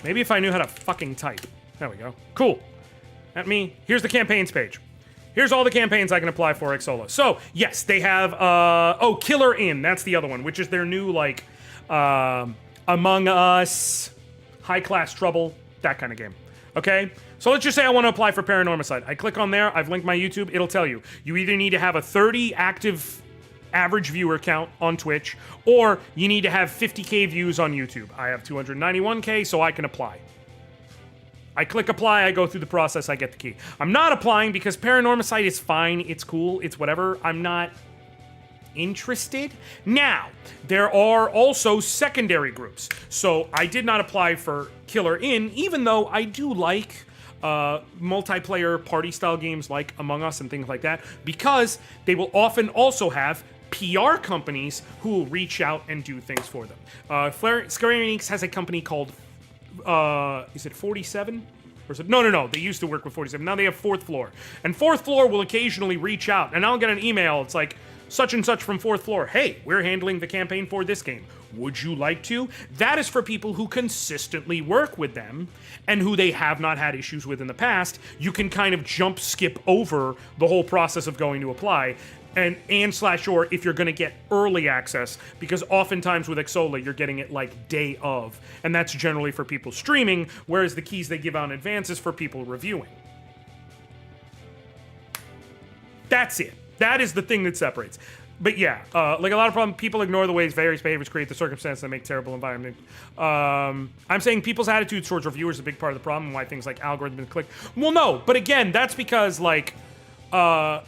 Maybe if I knew how to fucking type. There we go. Cool. Here's the campaigns page. Here's all the campaigns I can apply for Xsola. So, yes, they have, Killer Inn. That's the other one, which is their new, like, Among Us, High Class Trouble, that kind of game. Okay? So let's just say I want to apply for Paranormicide. I click on there. I've linked my YouTube. It'll tell you. You either need to have a 30 active average viewer count on Twitch, or you need to have 50K views on YouTube. I have 291K, so I can apply. I click apply, I go through the process, I get the key. I'm not applying because Paranormicide is fine, it's cool, it's whatever. I'm not interested. Now, there are also secondary groups. So I did not apply for Killer Inn, even though I do like multiplayer party style games like Among Us and things like that, because they will often also have PR companies who will reach out and do things for them. Square Enix has a company called is it 47? Or is it, no, they used to work with 47. Now they have Fourth Floor. And Fourth Floor will occasionally reach out, and I'll get an email. It's like, such and such from Fourth Floor. Hey, we're handling the campaign for this game. Would you like to? That is for people who consistently work with them and who they have not had issues with in the past. You can kind of skip over the whole process of going to apply. And/or if you're going to get early access, because oftentimes with Xsola, you're getting it like day of. And that's generally for people streaming, whereas the keys they give out in advance is for people reviewing. That's it. That is the thing that separates. But yeah, like a lot of problems, people ignore the ways various behaviors create the circumstances that make terrible environment. I'm saying people's attitudes towards reviewers is a big part of the problem, why things like algorithms click. Well, no, but again, that's because like, oh,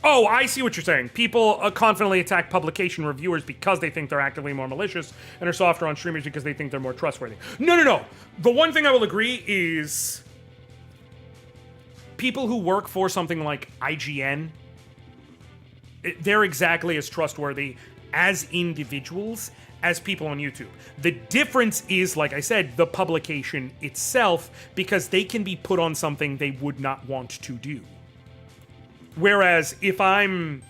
I see what you're saying. People confidently attack publication reviewers because they think they're actively more malicious and are softer on streamers because they think they're more trustworthy. No. The one thing I will agree is people who work for something like IGN, they're exactly as trustworthy as individuals as people on YouTube. The difference is, like I said, the publication itself, because they can be put on something they would not want to do. Whereas if I'm,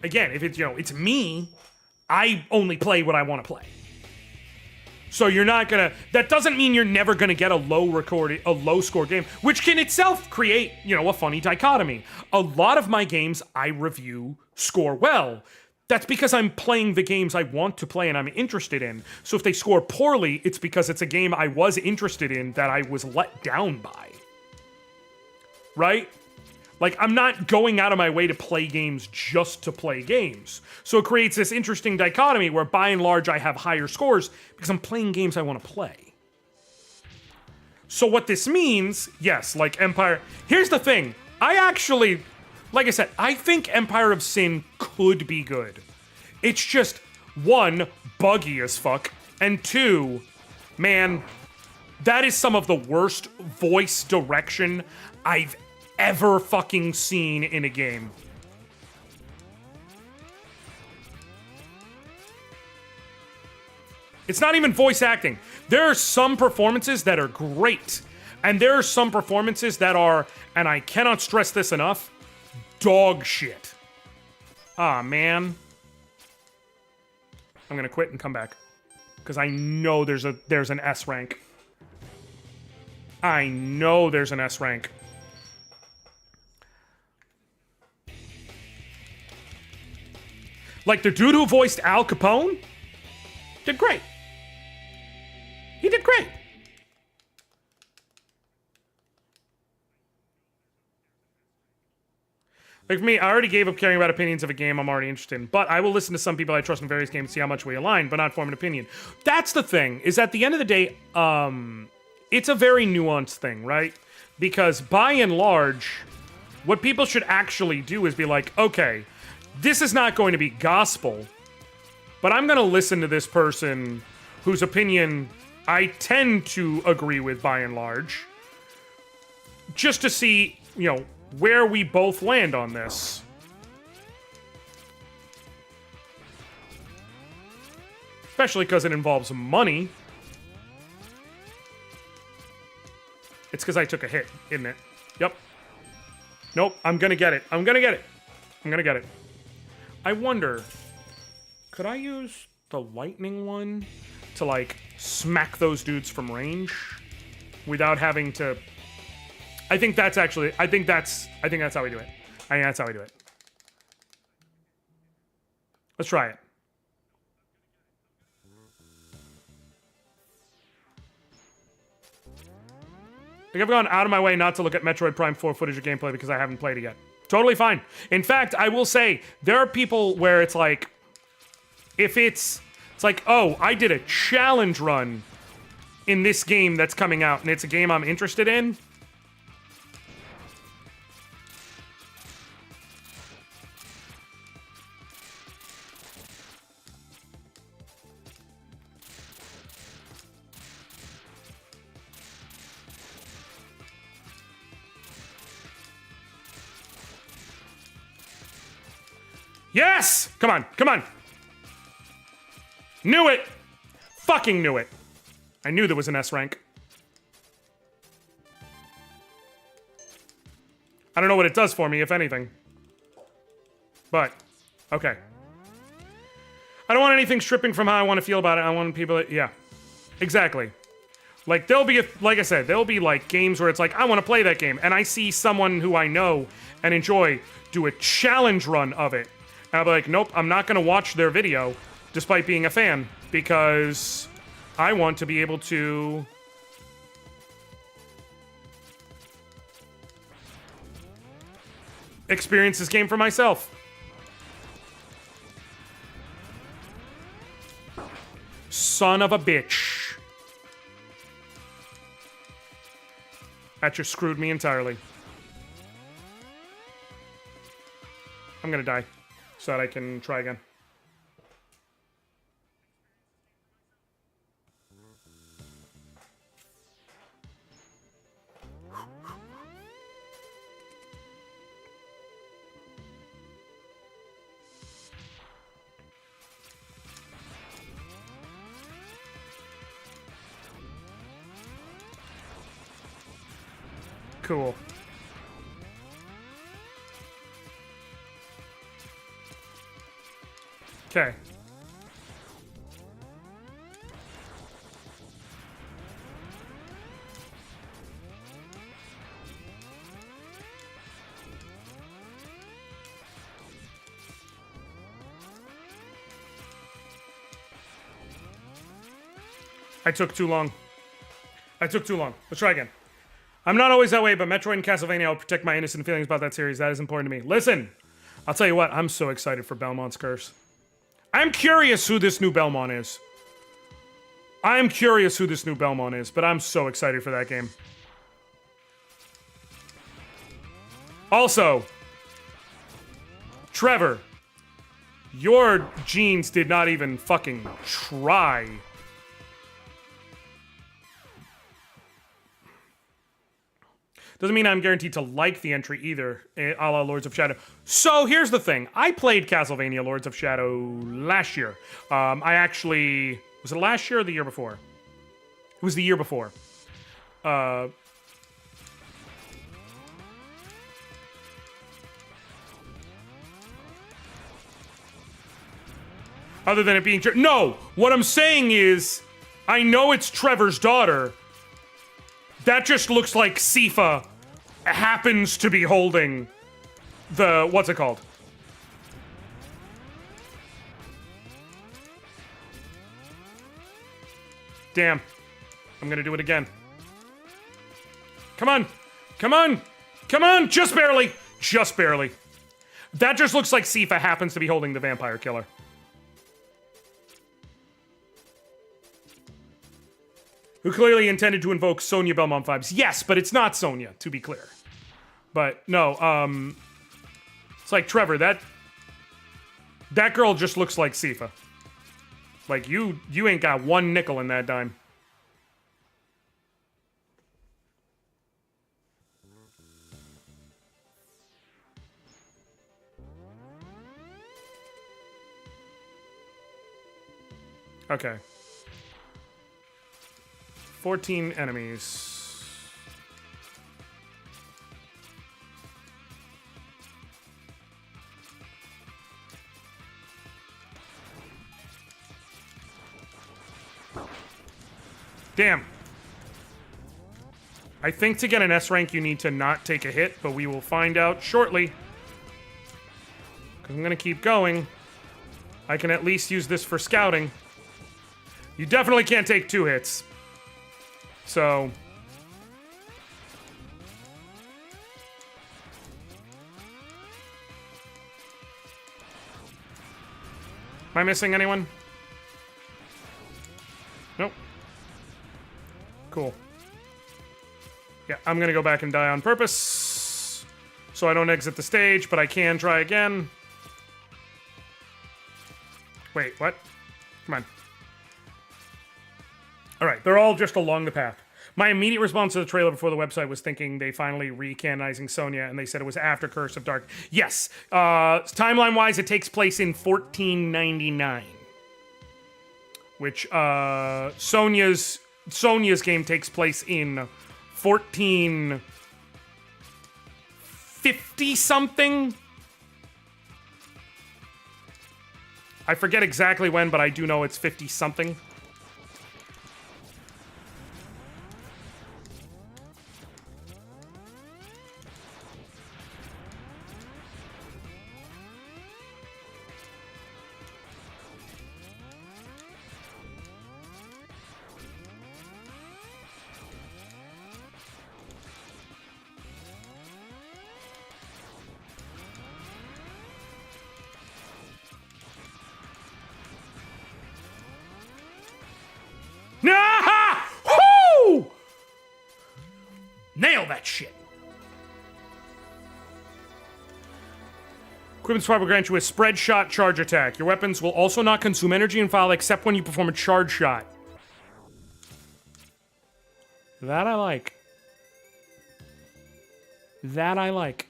again, if it's, it's me, I only play what I want to play. So you're not gonna, that doesn't mean you're never gonna get a low score game, which can itself create, a funny dichotomy. A lot of my games I review score well. That's because I'm playing the games I want to play and I'm interested in. So if they score poorly, it's because it's a game I was interested in that I was let down by. Right? Like, I'm not going out of my way to play games just to play games. So it creates this interesting dichotomy where, by and large, I have higher scores because I'm playing games I want to play. So what this means, yes, like Empire... Here's the thing. I actually... Like I said, I think Empire of Sin could be good. It's just, one, buggy as fuck, and two, man, that is some of the worst voice direction I've ever fucking seen in a game. It's not even voice acting. There are some performances that are great, and there are some performances that are, and I cannot stress this enough, dog shit. Ah, man. I'm gonna quit and come back, because I know there's an S rank. I know there's an S rank. Like, the dude who voiced Al Capone did great. He did great. Like, for me, I already gave up caring about opinions of a game I'm already interested in, but I will listen to some people I trust in various games to see how much we align, but not form an opinion. That's the thing, is at the end of the day, it's a very nuanced thing, right? Because by and large, What people should actually do is be like, okay, this is not going to be gospel, but I'm going to listen to this person whose opinion I tend to agree with by and large, just to see, where we both land on this. Especially because it involves money. It's because I took a hit, isn't it? Yep. Nope, I'm gonna get it. I'm gonna get it. I'm gonna get it. I wonder, could I use the lightning one to, like, smack those dudes from range without having to... I think that's how we do it. I think that's how we do it. Let's try it. Like, I've gone out of my way not to look at Metroid Prime 4 footage of gameplay because I haven't played it yet. Totally fine. In fact, I will say, there are people where it's like, if it's like, oh, I did a challenge run in this game that's coming out, and it's a game I'm interested in. Yes! Come on, come on. Knew it! Fucking knew it. I knew there was an S rank. I don't know what it does for me, if anything. But, okay. I don't want anything stripping from how I want to feel about it. I want people that, yeah. Exactly. Like, like I said, there'll be, like, games where it's like, I want to play that game. And I see someone who I know and enjoy do a challenge run of it. And I'll be like, nope, I'm not going to watch their video, despite being a fan, because I want to be able to... experience this game for myself. Son of a bitch. That just screwed me entirely. I'm gonna die so that I can try again. Cool. Okay. I took too long. Let's try again. I'm not always that way, but Metroid and Castlevania will protect my innocent feelings about that series. That is important to me. Listen, I'll tell you what, I'm so excited for Belmont's Curse. I'm curious who this new Belmont is. But I'm so excited for that game. Also, Trevor, your genes did not even fucking try. Doesn't mean I'm guaranteed to like the entry either, a la Lords of Shadow. So here's the thing. I played Castlevania Lords of Shadow last year. I actually... Was it last year or the year before? It was the year before. Other than it being... No! What I'm saying is, I know it's Trevor's daughter. That just looks like Sifa happens to be holding the... What's it called? Damn. I'm gonna do it again. Come on! Come on! Come on! Just barely! Just barely. That just looks like Sifa happens to be holding the vampire killer. Who clearly intended to invoke Sonya Belmont vibes. Yes, but it's not Sonya, to be clear. But no, it's like Trevor, that girl just looks like Sifa. Like you ain't got one nickel in that dime. Okay. 14 enemies. Damn. I think to get an S rank you need to not take a hit, but we will find out shortly. Because I'm going to keep going. I can at least use this for scouting. You definitely can't take 2 hits. So... Am I missing anyone? Nope. Cool. Yeah, I'm gonna go back and die on purpose. So I don't exit the stage, but I can try again. Wait, what? Come on. Alright, they're all just along the path. My immediate response to the trailer before the website was thinking they finally re-canonizing Sonya, and they said it was after Curse of Dark. Yes, timeline-wise, it takes place in 1499. Which, Sonya's game takes place in 1450-something? I forget exactly when, but I do know it's 50-something. Woo! Nail that shit. Equipment swap will grant you a spread shot charge attack. Your weapons will also not consume energy and file except when you perform a charge shot. That I like. That I like.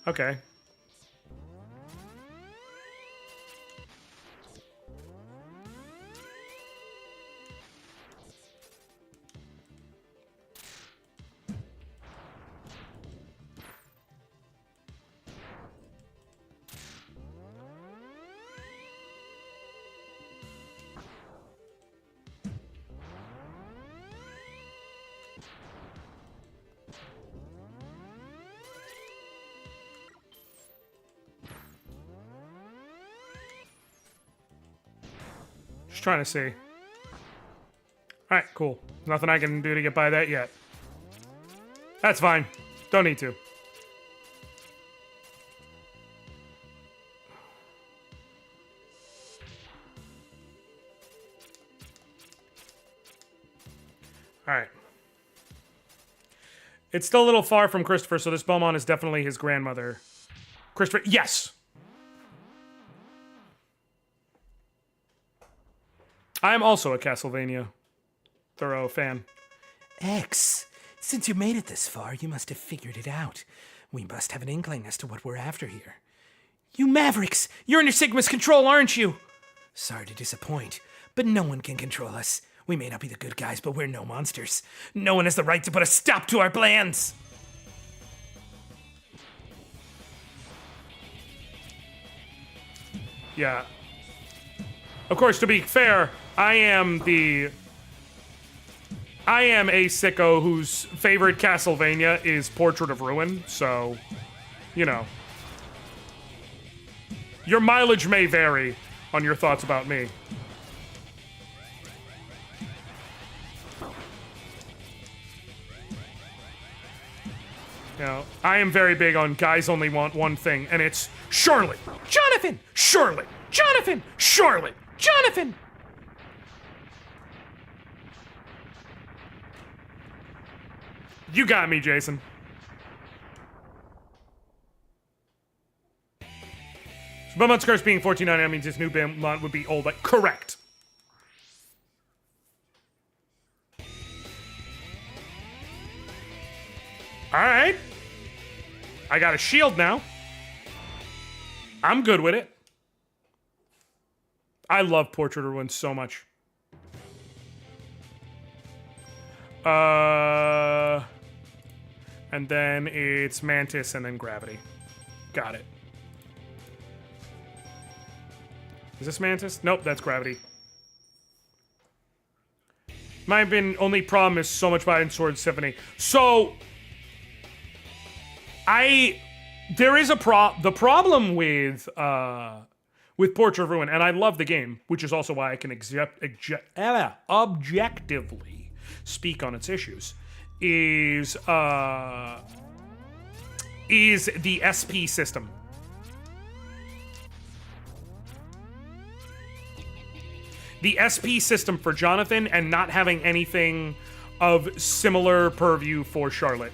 Okay. Just trying to see. Alright, cool. Nothing I can do to get by that yet. That's fine. Don't need to. Alright. It's still a little far from Christopher, so this Beaumont is definitely his grandmother. Christopher, yes! I am also a Castlevania thorough fan. X, since you made it this far, you must have figured it out. We must have an inkling as to what we're after here. You Mavericks! You're under Sigma's control, aren't you? Sorry to disappoint, but no one can control us. We may not be the good guys, but we're no monsters. No one has the right to put a stop to our plans! Yeah. Of course, to be fair, I am a sicko whose favorite Castlevania is Portrait of Ruin, so, you know. Your mileage may vary on your thoughts about me. You know, I am very big on guys only want one thing, and it's Charlotte! Jonathan! Charlotte! Jonathan! Charlotte! Jonathan! You got me, Jason. So Belmont's Curse being 14.99 means this new Belmont would be old, but correct. Alright. I got a shield now. I'm good with it. I love Portrait of Ruin so much. And then it's Mantis and then Gravity. Got it. Is this Mantis? Nope, that's Gravity. My only problem is so much behind Sword Symphony. So there is the problem with Portrait of Ruin, and I love the game, which is also why I can objectively speak on its issues, is the SP system. The SP system for Jonathan and not having anything of similar purview for Charlotte.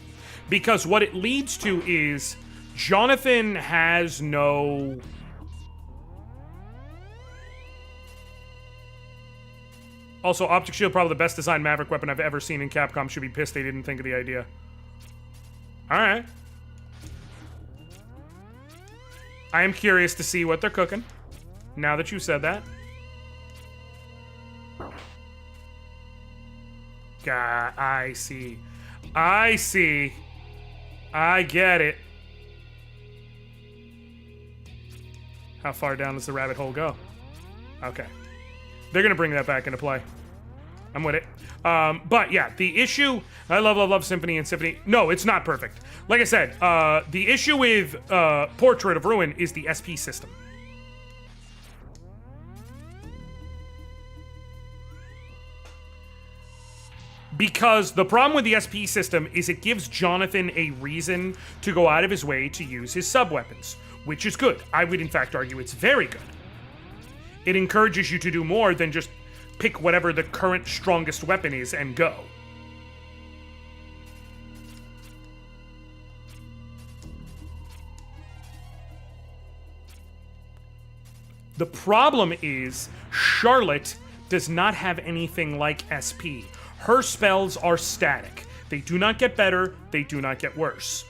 Because what it leads to is Jonathan has no... Also, Optic Shield, probably the best designed Maverick weapon I've ever seen in Capcom. Should be pissed they didn't think of the idea. Alright. I am curious to see what they're cooking, now that you said that. God, I see. I see. I get it. How far down does the rabbit hole go? Okay. They're going to bring that back into play. I'm with it. But yeah, the issue... I love Symphony and Symphony... No, it's not perfect. Like I said, the issue with Portrait of Ruin is the SP system. Because the problem with the SP system is it gives Jonathan a reason to go out of his way to use his sub-weapons, which is good. I would in fact argue it's very good. It encourages you to do more than just pick whatever the current strongest weapon is and go. The problem is Charlotte does not have anything like SP. Her spells are static. They do not get better, they do not get worse.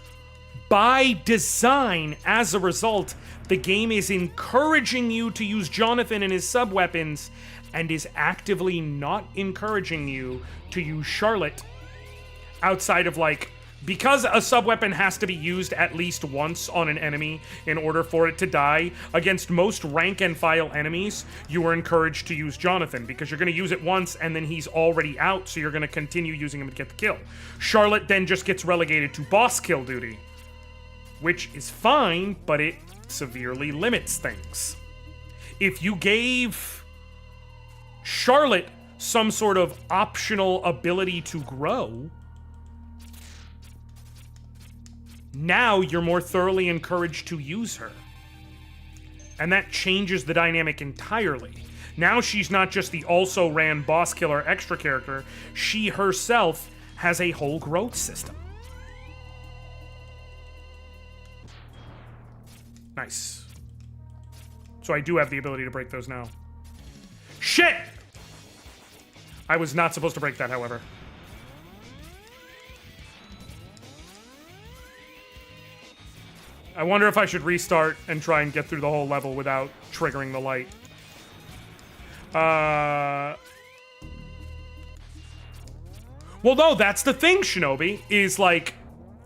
By design, as a result, the game is encouraging you to use Jonathan and his sub-weapons and is actively not encouraging you to use Charlotte outside of, like, because a sub-weapon has to be used at least once on an enemy in order for it to die, against most rank and file enemies, you are encouraged to use Jonathan because you're going to use it once and then he's already out, so you're going to continue using him to get the kill. Charlotte then just gets relegated to boss kill duty, which is fine, but it severely limits things. If you gave Charlotte some sort of optional ability to grow, now you're more thoroughly encouraged to use her. And that changes the dynamic entirely. Now she's not just the also-ran boss killer extra character, she herself has a whole growth system. Nice. So I do have the ability to break those now. Shit! I was not supposed to break that, however. I wonder if I should restart and try and get through the whole level without triggering the light. Well, no, that's the thing, Shinobi, is like,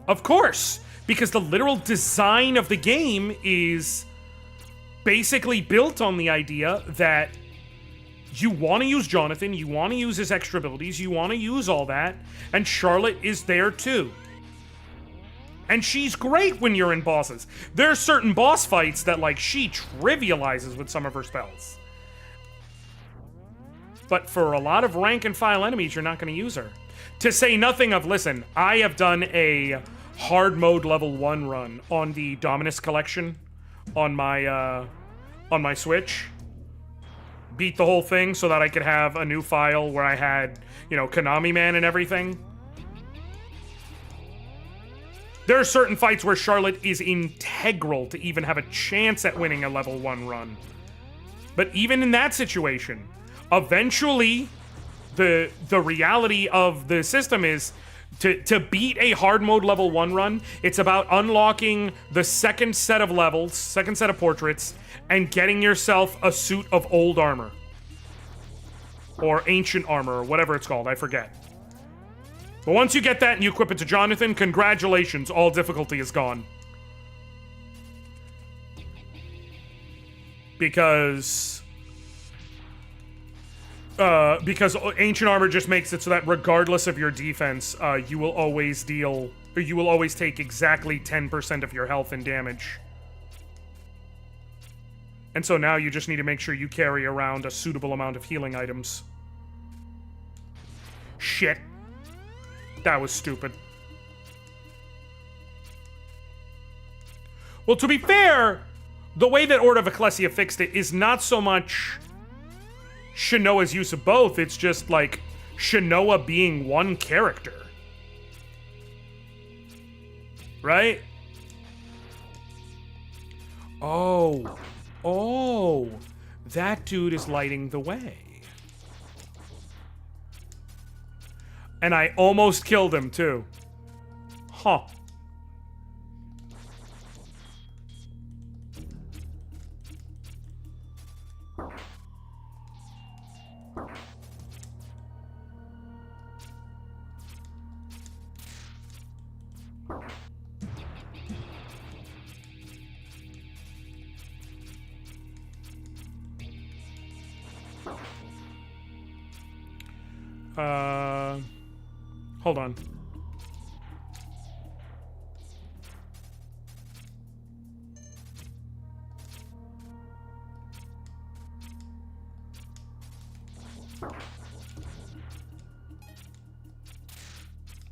of course, because the literal design of the game is basically built on the idea that you want to use Jonathan, you want to use his extra abilities, you want to use all that, and Charlotte is there too. And she's great when you're in bosses. There are certain boss fights that, like, she trivializes with some of her spells. But for a lot of rank and file enemies, you're not going to use her. To say nothing of, listen, I have done a hard mode level 1 run on the Dominus collection on my Switch. Beat the whole thing so that I could have a new file where I had, you know, Konami Man and everything. There are certain fights where Charlotte is integral to even have a chance at winning a level 1 run. But even in that situation, eventually, the reality of the system is to beat a hard mode level 1 run, it's about unlocking the second set of levels, second set of portraits, and getting yourself a suit of old armor. Or ancient armor, or whatever it's called, I forget. But once you get that and you equip it to Jonathan, congratulations, all difficulty is gone. Because ancient armor just makes it so that regardless of your defense, you will always take exactly 10% of your health and damage. And so now you just need to make sure you carry around a suitable amount of healing items. Shit. That was stupid. Well, to be fair, the way that Order of Ecclesia fixed it is not so much Shanoa's use of both, it's just like Shanoa being one character. Right? Oh, that dude is lighting the way. And I almost killed him, too. Huh. Hold on.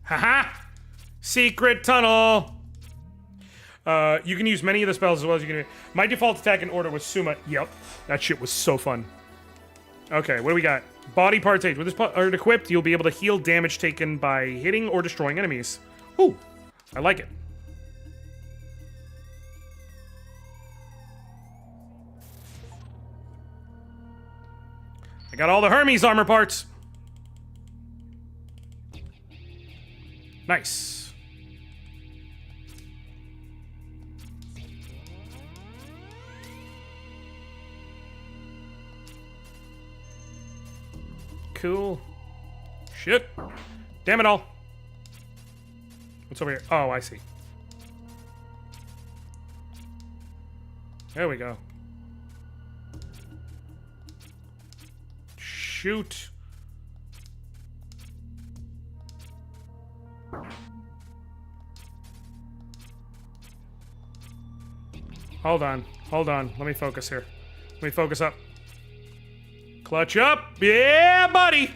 Haha! Secret tunnel! You can use many of the spells as well as you can. My default attack in order was Suma. Yep. That shit was so fun. Okay, what do we got? Body parts 8. With this part equipped, you'll be able to heal damage taken by hitting or destroying enemies. Ooh, I like it. I got all the Hermes armor parts. Nice. Cool. Shit. Damn it all. What's over here? Oh, I see. There we go. Shoot. Hold on. Hold on. Let me focus here. Let me focus up. Clutch up. Yeah, buddy.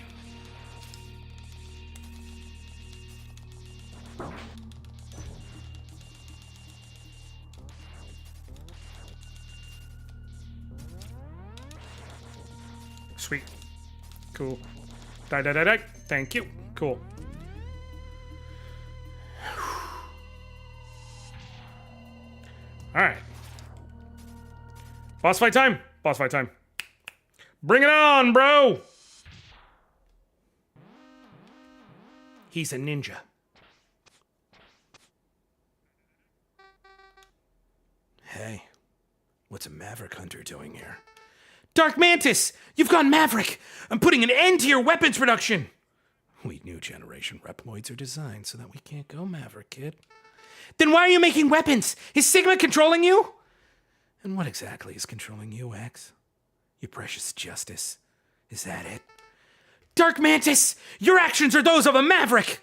Sweet. Cool. Die, die, die, die. Thank you. Cool. All right. Boss fight time. Boss fight time. Bring it on, bro! He's a ninja. Hey, what's a Maverick Hunter doing here? Dark Mantis! You've gone Maverick! I'm putting an end to your weapons production! We new generation Reploids are designed so that we can't go Maverick, kid. Then why are you making weapons? Is Sigma controlling you? And what exactly is controlling you, X? Your precious justice. Is that it? Dark Mantis! Your actions are those of a maverick!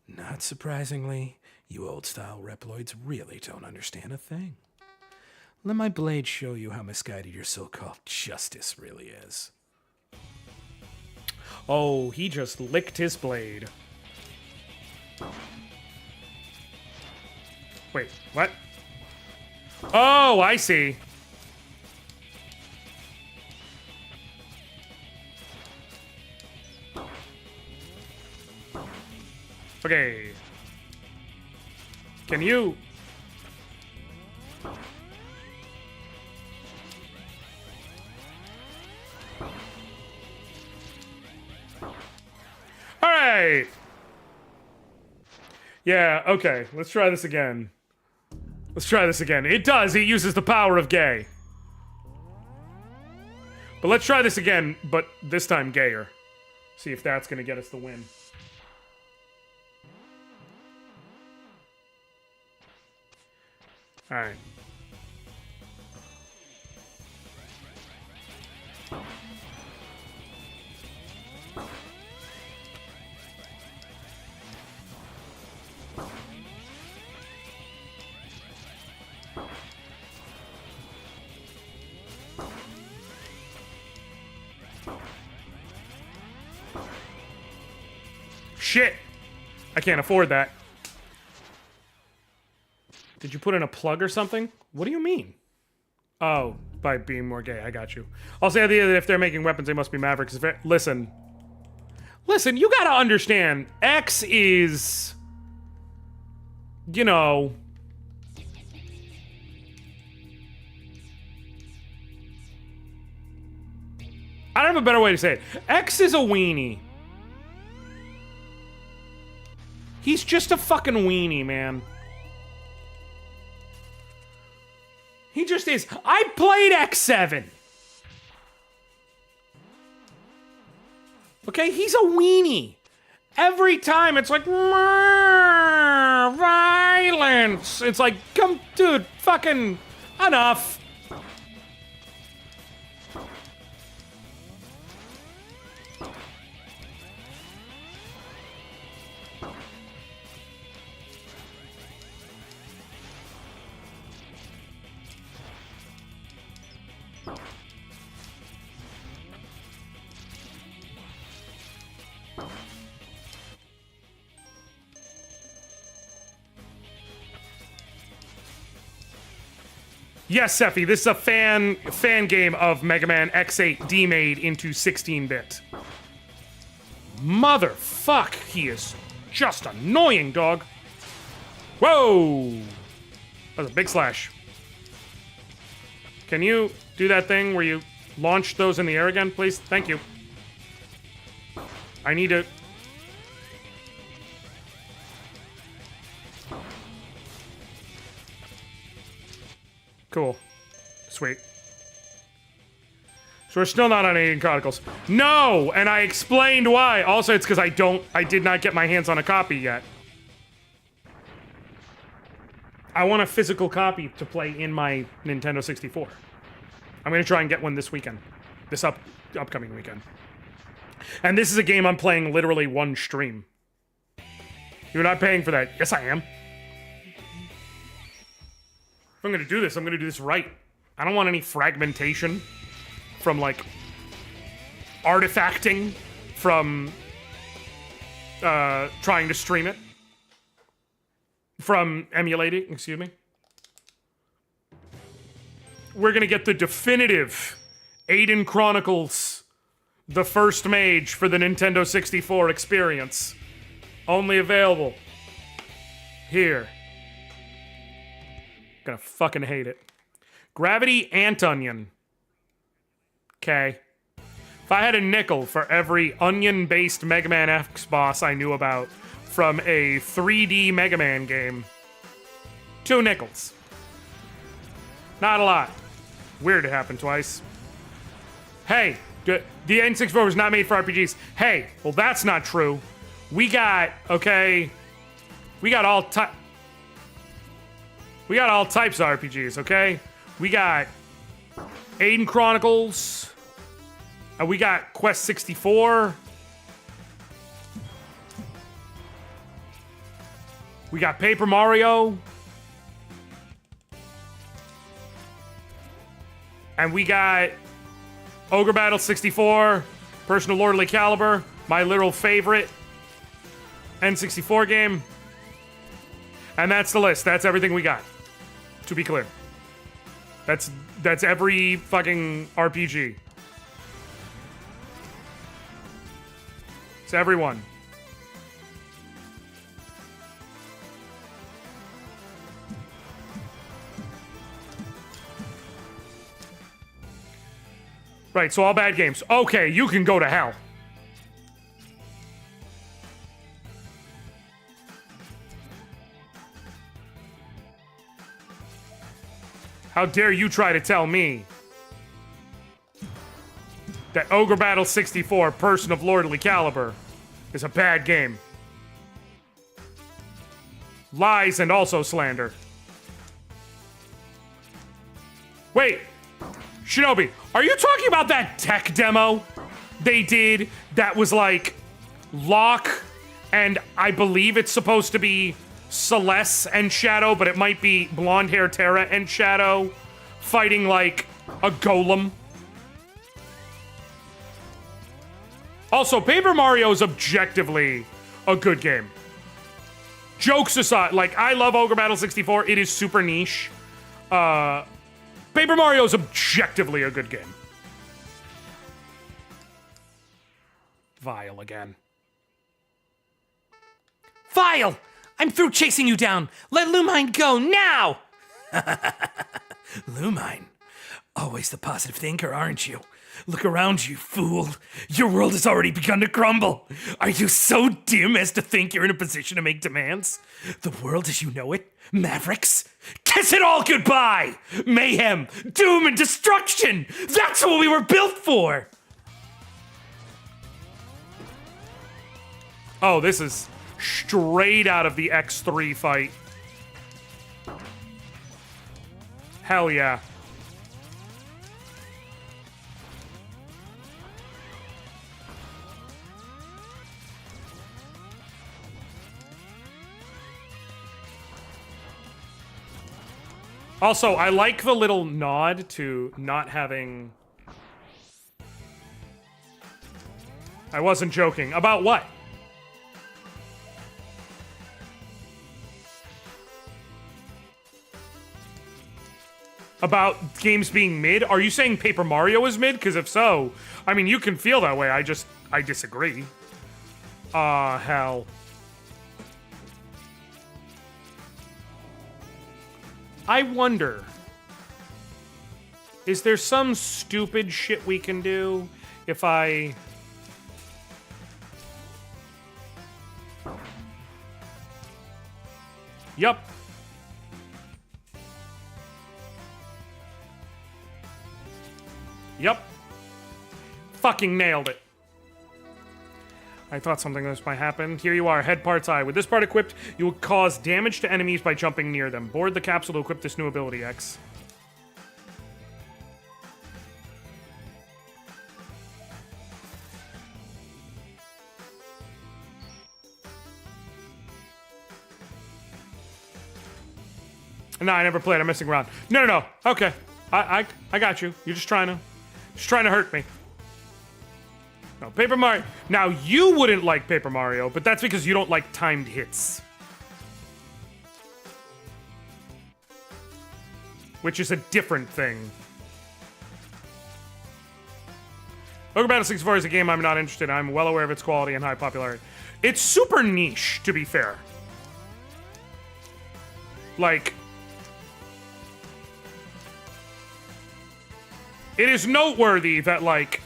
Not surprisingly, you old-style Reploids really don't understand a thing. Let my blade show you how misguided your so-called justice really is. Oh, he just licked his blade. Wait, what? Oh, I see. Okay. Can you... Alright! Yeah, okay. Let's try this again. Let's try this again. It does. It uses the power of gay. But let's try this again, but this time gayer. See if that's gonna get us the win. Alright. Shit! I can't afford that. Did you put in a plug or something? What do you mean? Oh, by being more gay. I got you. Also, the idea that if they're making weapons, they must be Mavericks. Listen. Listen, you gotta understand. X is... You know... I don't have a better way to say it. X is a weenie. He's just a fucking weenie, man. He just is. I played X7. Okay, he's a weenie. Every time it's like, violence. It's like, come, dude, fucking enough. Yes, Sephi, this is a fan game of Mega Man X8 demade into 16-bit. Motherfuck, he is just annoying, dog. Whoa! That was a big slash. Can you do that thing where you launch those in the air again, please? Thank you. I need to... Cool. Sweet. So we're still not on Alien Chronicles. No! And I explained why. Also, it's because I did not get my hands on a copy yet. I want a physical copy to play in my Nintendo 64. I'm gonna try and get one this weekend. This upcoming weekend. And this is a game I'm playing literally one stream. You're not paying for that. Yes, I am. If I'm gonna do this, I'm gonna do this right. I don't want any fragmentation from, like, artifacting from trying to stream it. From emulating, excuse me. We're gonna get the definitive Aiden Chronicles, the first mage for the Nintendo 64 experience. Only available here. Gonna fucking hate it. Gravity Ant Onion. Okay. If I had a nickel for every onion-based Mega Man X boss I knew about from a 3D Mega Man game, 2 nickels. Not a lot. Weird to happen twice. Hey, the N64 was not made for RPGs. Hey, well that's not true. We got, okay, we got all types of RPGs, okay? We got Aiden Chronicles, and we got Quest 64. We got Paper Mario. And we got Ogre Battle 64, Personal Lordly Caliber, my literal favorite N64 game. And that's the list. That's everything we got. To be clear. That's every fucking RPG. It's everyone. Right, so all bad games. Okay, you can go to hell. How dare you try to tell me that Ogre Battle 64, Person of Lordly Caliber, is a bad game. Lies and also slander. Wait, Shinobi, are you talking about that tech demo they did that was like Locke and I believe it's supposed to be Celeste and Shadow, but it might be blonde hair Terra and Shadow fighting like a golem? Also, Paper Mario is objectively a good game. Jokes aside, like, I love Ogre Battle 64. It is super niche. Paper Mario is objectively a good game. Vile again. Vile! I'm through chasing you down. Let Lumine go now! Lumine, always the positive thinker, aren't you? Look around you, fool. Your world has already begun to crumble. Are you so dim as to think you're in a position to make demands? The world as you know it, Mavericks? Kiss it all goodbye! Mayhem, doom, and destruction! That's what we were built for! Oh, this is straight out of the X3 fight. Hell yeah. Also, I like the little nod to not having... I wasn't joking. About what? About games being mid? Are you saying Paper Mario is mid? Because if so, I mean, you can feel that way. I disagree. Hell. I wonder, is there some stupid shit we can do if I... Yup. Yup. Fucking nailed it. I thought something like this might happen. Here you are, head parts eye. With this part equipped, you will cause damage to enemies by jumping near them. Board the capsule to equip this new ability, X. No, I never played. I'm messing around. No. Okay. I got you. You're just trying to hurt me. No, Paper Mario. Now, you wouldn't like Paper Mario, but that's because you don't like timed hits. Which is a different thing. Ogre Battle 64 is a game I'm not interested in. I'm well aware of its quality and high popularity. It's super niche, to be fair. Like... It is noteworthy that, like...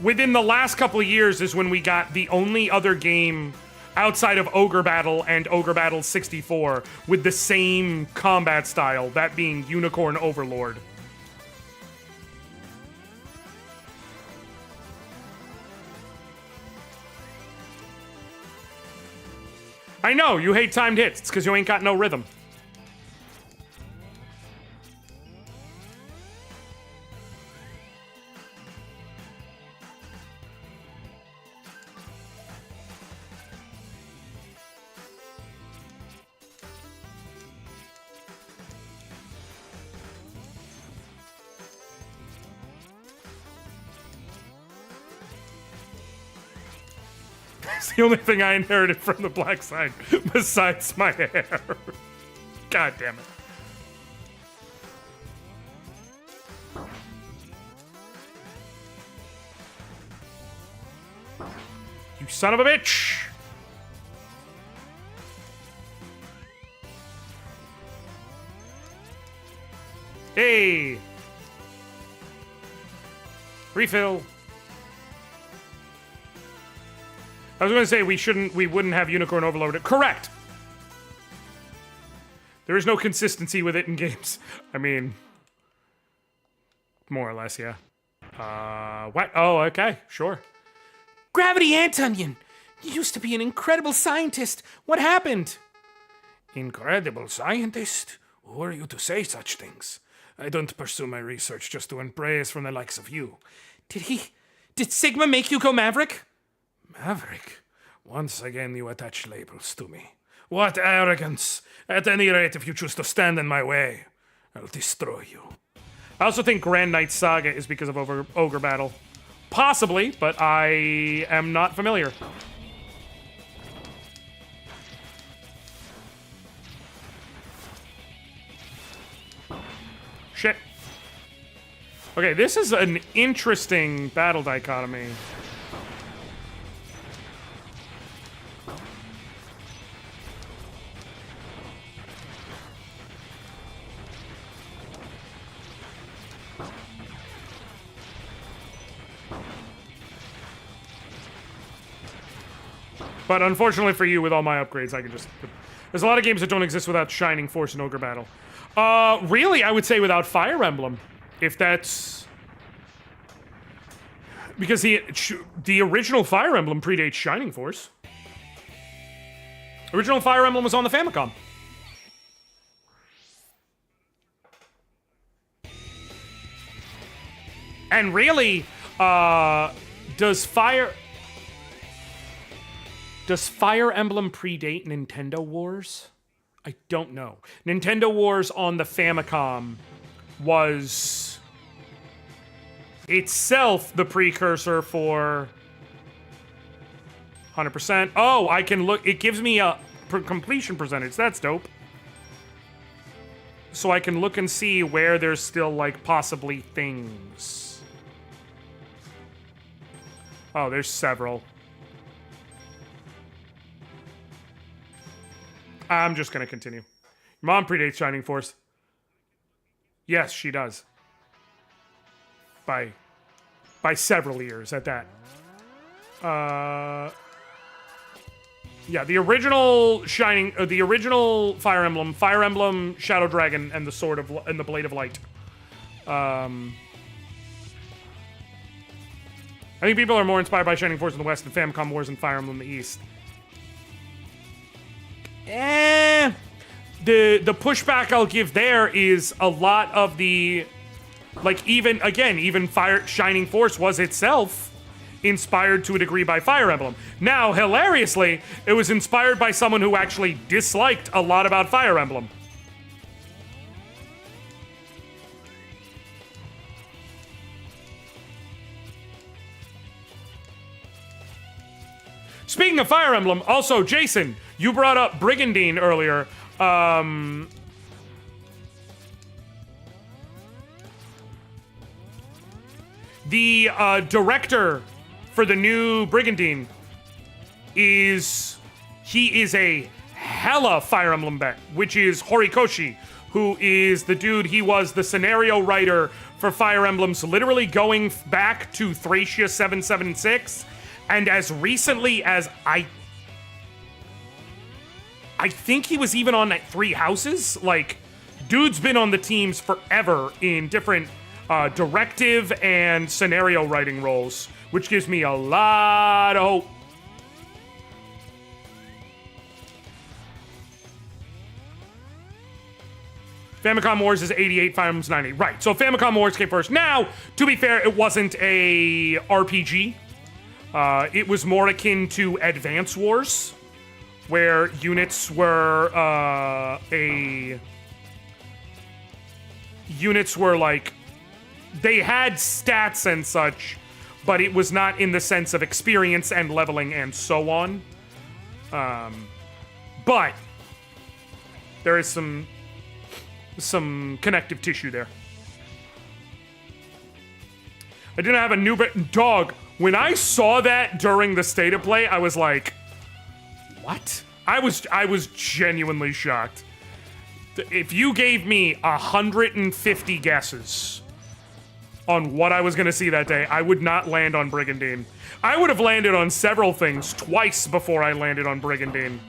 Within the last couple of years is when we got the only other game outside of Ogre Battle and Ogre Battle 64 with the same combat style, that being Unicorn Overlord. I know, you hate timed hits. It's because you ain't got no rhythm. It's the only thing I inherited from the black side, besides my hair. God damn it. You son of a bitch! Hey! Refill. I was going to say we wouldn't have Unicorn Overload. Correct. There is no consistency with it in games. I mean, more or less, yeah. What? Oh, okay, sure. Gravity Ant Onion! You used to be an incredible scientist. What happened? Incredible scientist? Who are you to say such things? I don't pursue my research just to win praise from the likes of you. Did Sigma make you go Maverick? Maverick? Once again you attach labels to me. What arrogance! At any rate, if you choose to stand in my way, I'll destroy you. I also think Grand Knight Saga is because of Ogre Battle. Possibly, but I am not familiar. Shit. Okay, this is an interesting battle dichotomy. But unfortunately for you, with all my upgrades, I can just... There's a lot of games that don't exist without Shining Force and Ogre Battle. Really, I would say without Fire Emblem. If that's... Because the original Fire Emblem predates Shining Force. Original Fire Emblem was on the Famicom. And really, does Fire Emblem predate Nintendo Wars? I don't know. Nintendo Wars on the Famicom was itself the precursor for 100%. Oh, I can look. It gives me a completion percentage. That's dope. So I can look and see where there's still, like, possibly things. Oh, there's several. I'm just gonna continue. Your mom predates Shining Force. Yes, she does. By several years at that. Yeah, the original the original Fire Emblem, Shadow Dragon, and the Blade of Light. I think people are more inspired by Shining Force in the West and Famicom Wars and Fire Emblem in the East. The pushback I'll give there is a lot of the, like, even Shining Force was itself inspired to a degree by Fire Emblem. Now, hilariously, it was inspired by someone who actually disliked a lot about Fire Emblem. Speaking of Fire Emblem, also, Jason, you brought up Brigandine earlier. The director for the new Brigandine is a hella Fire Emblem bet, which is Horikoshi, who is the dude. He was the scenario writer for Fire Emblems, literally going back to Thracia 776, and as recently as I think he was even on that Three Houses. Like, dude's been on the teams forever in different directive and scenario writing roles, which gives me a lot of hope. Famicom Wars is 88, Fire Emblem's 90. Right, so Famicom Wars came first. Now, to be fair, it wasn't a RPG. It was more akin to Advance Wars, where units were like, they had stats and such, but it was not in the sense of experience and leveling and so on. But there is some connective tissue there. I didn't have a new dog. When I saw that during the state of play, I was like, what? I was genuinely shocked. If you gave me 150 guesses on what I was gonna see that day. I would not land on Brigandine. I would have landed on several things twice before I landed on Brigandine.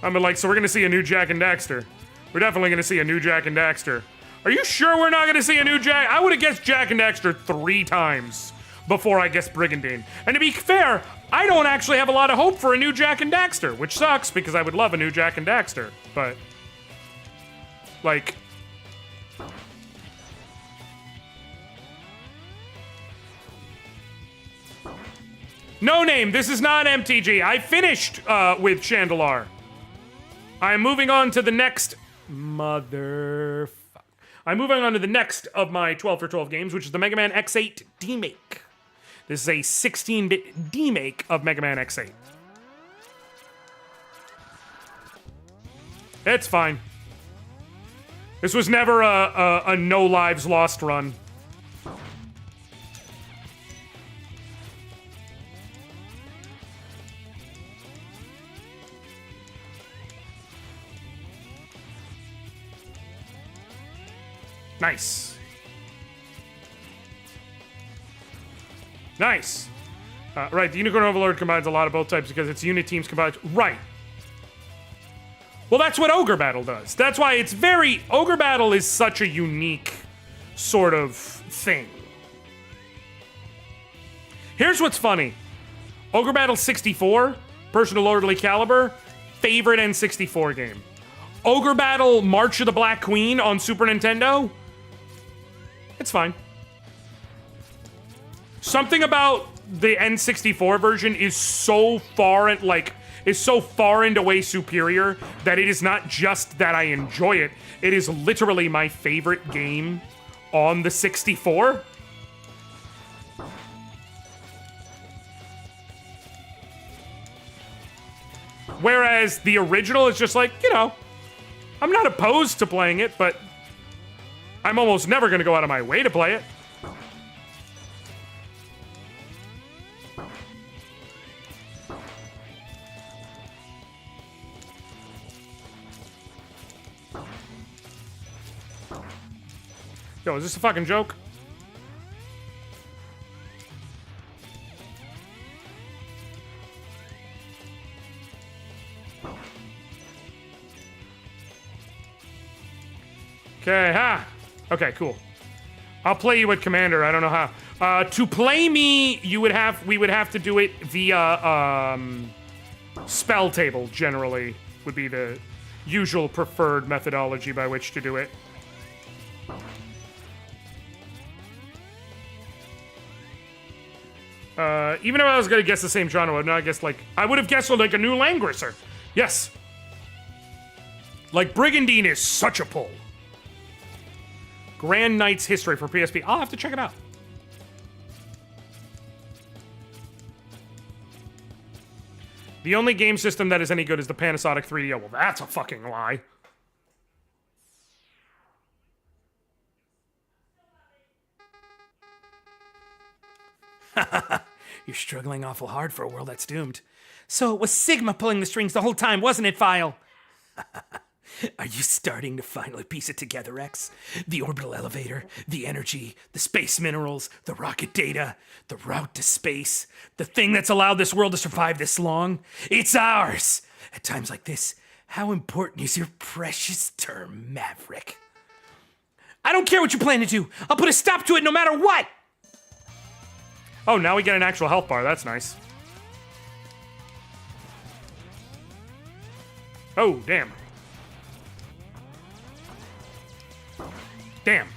I mean, like, so we're gonna see a new Jak and Daxter. We're definitely gonna see a new Jak and Daxter. Are you sure we're not gonna see a new Jak? I would have guessed Jak and Daxter 3 times before I guessed Brigandine. And to be fair, I don't actually have a lot of hope for a new Jak and Daxter, which sucks because I would love a new Jak and Daxter, but like, no name, this is not MTG. I finished with Chandelar. I'm moving on to the next I'm moving on to the next of my 12 for 12 games, which is the Mega Man X8 Demake. This is a 16-bit demake of Mega Man X8. It's fine. This was never a no lives lost run. Nice. Nice. Right, the Unicorn Overlord combines a lot of both types because its unit teams combine. Right. Well, that's what Ogre Battle does. That's why it's very... Ogre Battle is such a unique sort of thing. Here's what's funny. Ogre Battle 64, Personal Lordly Caliber, favorite N64 game. Ogre Battle March of the Black Queen on Super Nintendo, it's fine. Something about the N64 version is so far and away superior that it is not just that I enjoy it. It is literally my favorite game on the 64. Whereas the original is just like, you know, I'm not opposed to playing it, but I'm almost never going to go out of my way to play it. Yo, is this a fucking joke? Okay, ha! Okay, cool. I'll play you at Commander, I don't know how. To play me, we would have to do it via, spell table, generally, would be the usual preferred methodology by which to do it. Even if I was gonna guess the same genre, I'd not guess, like, I would have guessed, like, a new Langrisser. Yes. Like, Brigandine is such a pull. Grand Knight's History for PSP. I'll have to check it out. The only game system that is any good is the Panasonic 3DO. Well, that's a fucking lie. You're struggling awful hard for a world that's doomed. So it was Sigma pulling the strings the whole time, wasn't it, File? Are you starting to finally piece it together, X? The orbital elevator, the energy, the space minerals, the rocket data, the route to space, the thing that's allowed this world to survive this long. It's ours! At times like this, how important is your precious term, Maverick? I don't care what you plan to do. I'll put a stop to it no matter what! Oh, now we get an actual health bar. That's nice. Oh, damn. Damn.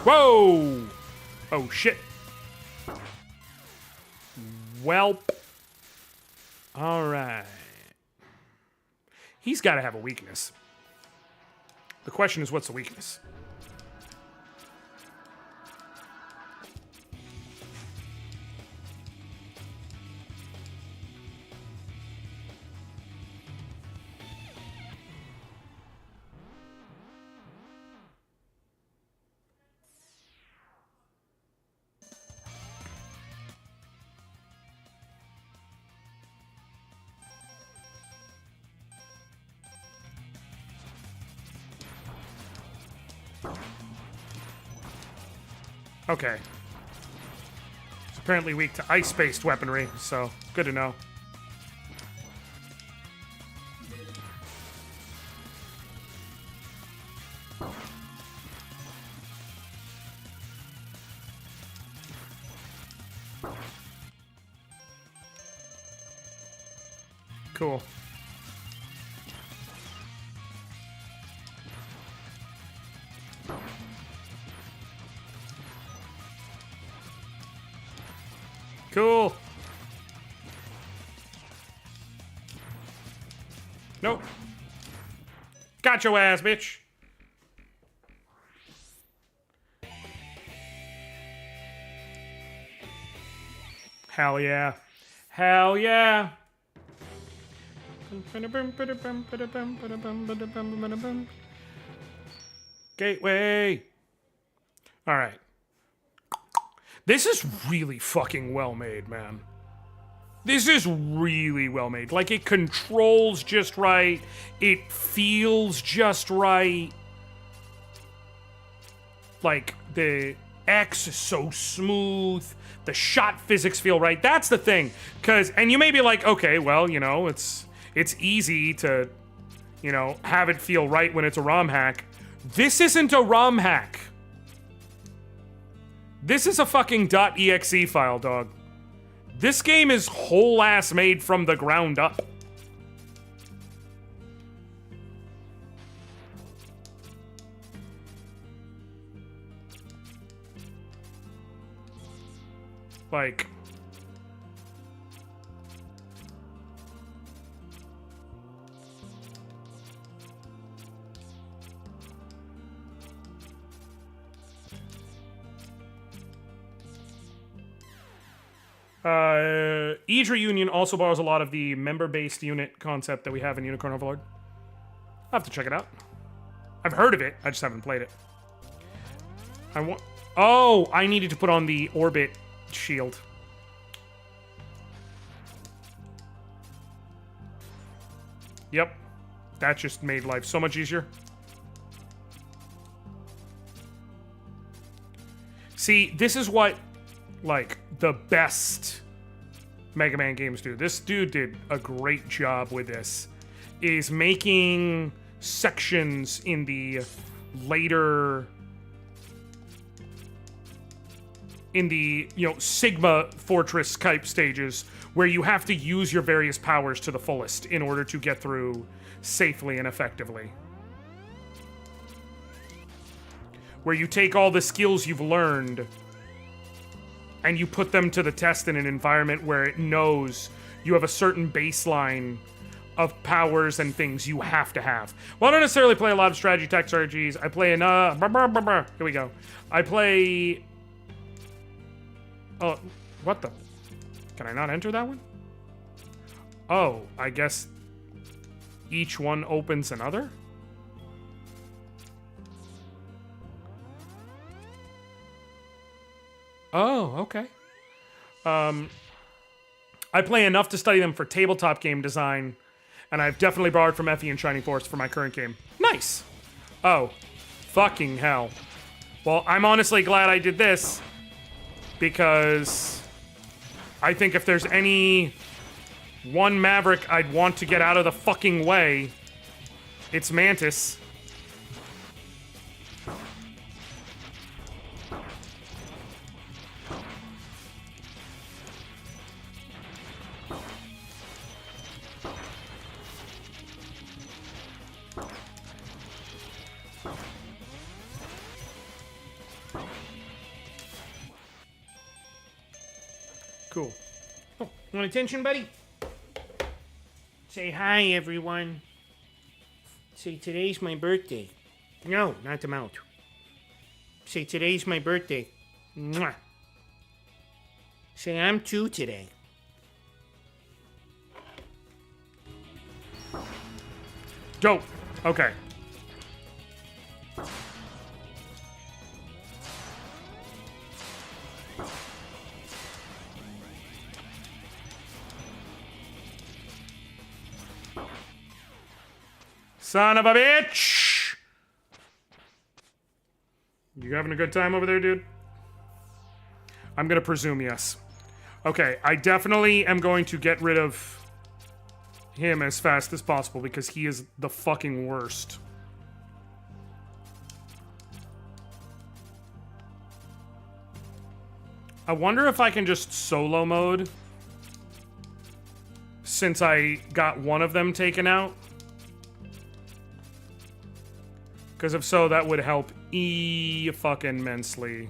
Whoa! Oh, shit. Welp. All right. He's got to have a weakness. The question is, what's the weakness? Okay. It's apparently weak to ice-based weaponry, so good to know. Cool. Cool. Nope. Got your ass, bitch. Hell yeah. Hell yeah. Gateway. All right. This is really fucking well made, man. This is really well made. Like, it controls just right. It feels just right. Like, the X is so smooth. The shot physics feel right. That's the thing. And you may be like, okay, well, you know, it's easy to, you know, have it feel right when it's a ROM hack. This isn't a ROM hack. This is a fucking .exe file, dog. This game is whole ass made from the ground up. Like, Idra Union also borrows a lot of the member-based unit concept that we have in Unicorn Overlord. I'll have to check it out. I've heard of it, I just haven't played it. Oh, I needed to put on the orbit shield. Yep. That just made life so much easier. See, this is what, like, the best Mega Man games do. This dude did a great job with this. Is making sections in the later... in the, you know, Sigma Fortress type stages where you have to use your various powers to the fullest in order to get through safely and effectively. Where you take all the skills you've learned and you put them to the test in an environment where it knows you have a certain baseline of powers and things you have to have. Well, I don't necessarily play a lot of strategy tech RPGs. I play in, here we go. I play... Oh, what the? Can I not enter that one? Oh, I guess each one opens another? Oh, okay. I play enough to study them for tabletop game design, and I've definitely borrowed from Effie and Shining Force for my current game. Nice! Oh, fucking hell. Well, I'm honestly glad I did this, because I think if there's any one Maverick I'd want to get out of the fucking way, it's Mantis. Cool. Oh, want attention, buddy? Say hi, everyone. Say today's my birthday. No, not the mouth. Say today's my birthday. Mwah. Say I'm 2 today. Dope. Okay. Son of a bitch! You having a good time over there, dude? I'm gonna presume yes. Okay, I definitely am going to get rid of him as fast as possible because he is the fucking worst. I wonder if I can just solo mode since I got one of them taken out. Because if so, that would help fucking immensely.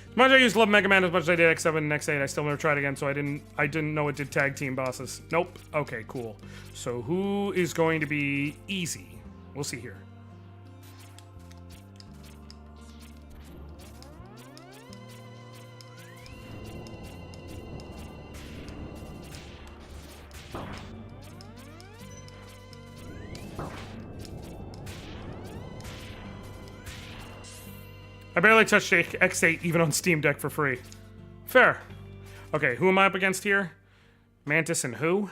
As much as I used to love Mega Man as much as I did X7 and X8, I still never tried again, so I didn't know it did tag team bosses. Nope. Okay, cool. So who is going to be easy? We'll see here. I barely touched X8 even on Steam Deck for free. Fair. Okay, who am I up against here? Mantis and who?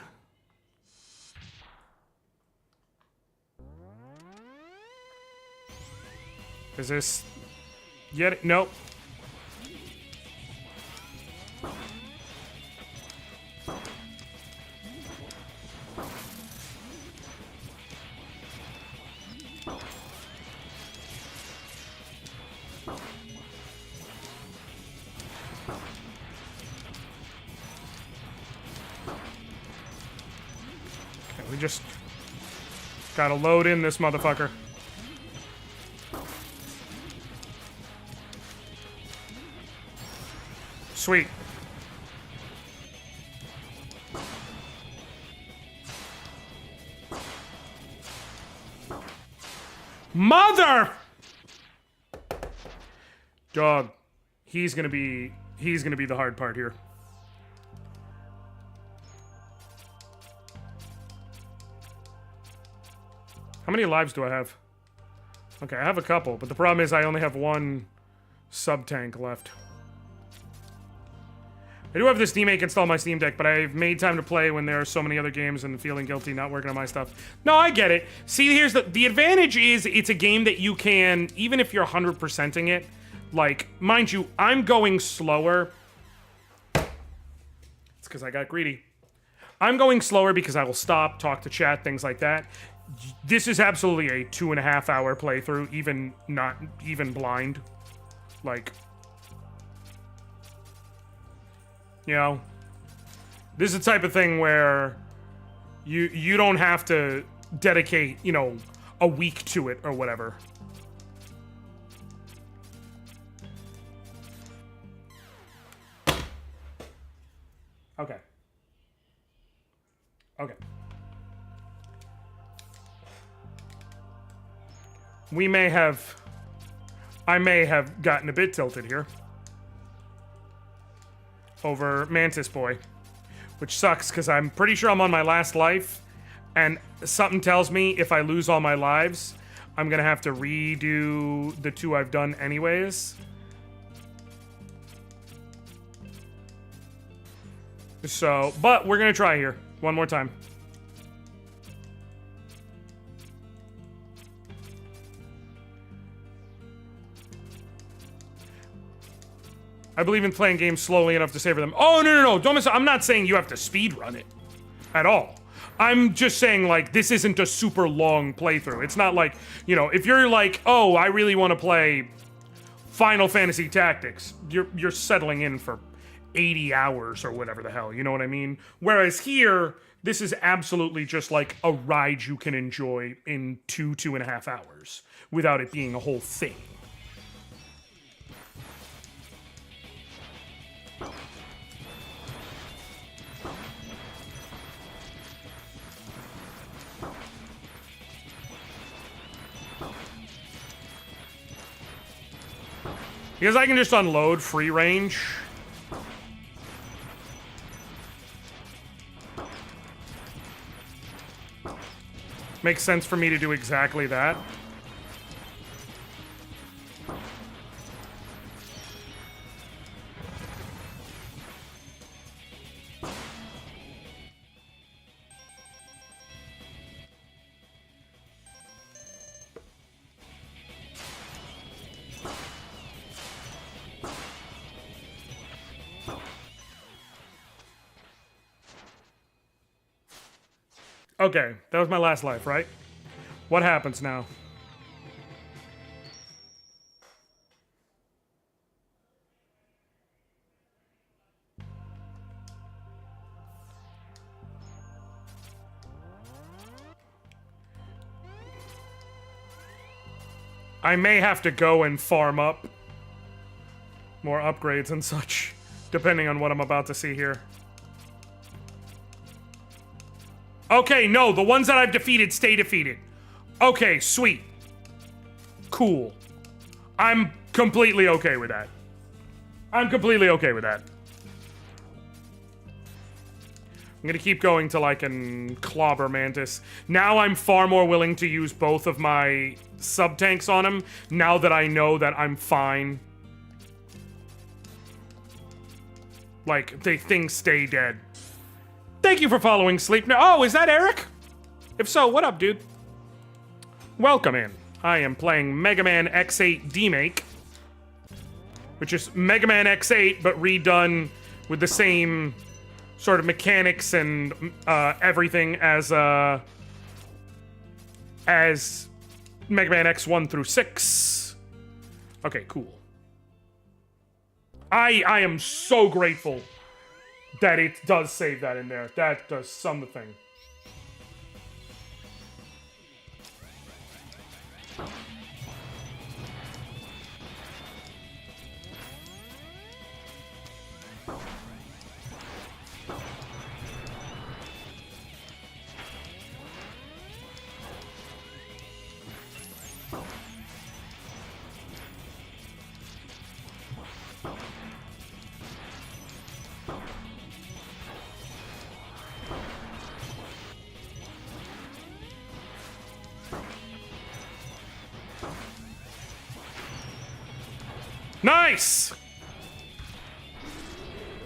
Is this... Yet? Nope. We just gotta load in this motherfucker. Sweet. Mother! Dog. He's gonna be the hard part here. How many lives do I have? Okay, I have a couple, but the problem is I only have one sub-tank left. I do have this Demake installed on my Steam Deck, but I've made time to play when there are so many other games and feeling guilty not working on my stuff. No, I get it. See, here's the advantage is it's a game that you can, even if you're 100%ing it, like, mind you, I'm going slower. It's because I got greedy. I'm going slower because I will stop, talk to chat, things like that. This is absolutely a 2.5 hour playthrough, even blind. Like, you know, this is the type of thing where you don't have to dedicate, you know, a week to it or whatever. Okay. Okay. I may have gotten a bit tilted here over Mantis Boy, which sucks because I'm pretty sure I'm on my last life, and something tells me if I lose all my lives, I'm gonna have to redo the two I've done anyways. So, but we're gonna try here one more time. I believe in playing games slowly enough to savor them. Oh, no. Don't miss. I'm not saying you have to speedrun it at all. I'm just saying, like, this isn't a super long playthrough. It's not like, you know, if you're like, oh, I really want to play Final Fantasy Tactics, you're settling in for 80 hours or whatever the hell, you know what I mean? Whereas here, this is absolutely just like a ride you can enjoy in 2.5 hours without it being a whole thing. Because I can just unload free range. Makes sense for me to do exactly that. Okay, that was my last life, right? What happens now? I may have to go and farm up more upgrades and such, depending on what I'm about to see here. Okay, no, the ones that I've defeated stay defeated. Okay, sweet. Cool. I'm completely okay with that. I'm completely okay with that. I'm gonna keep going till I can clobber Mantis. Now I'm far more willing to use both of my sub-tanks on him, now that I know that I'm fine. Like, things stay dead. Thank you for following Sleep Now. Oh, is that Eric? If so, what up, dude? Welcome in. I am playing Mega Man X8 Demake, which is Mega Man X8, but redone with the same sort of mechanics and everything as Mega Man X1 through 6. Okay, cool. I am so grateful that it does save that in there. That does something. Nice!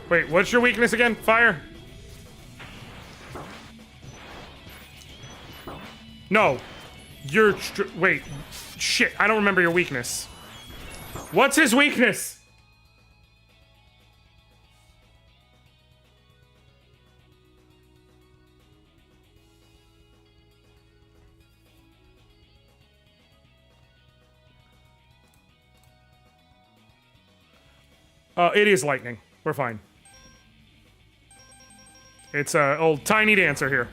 Wait, what's your weakness again? Fire? No. Wait. Shit, I don't remember your weakness. What's his weakness? It is lightning. We're fine. It's a old tiny dancer here.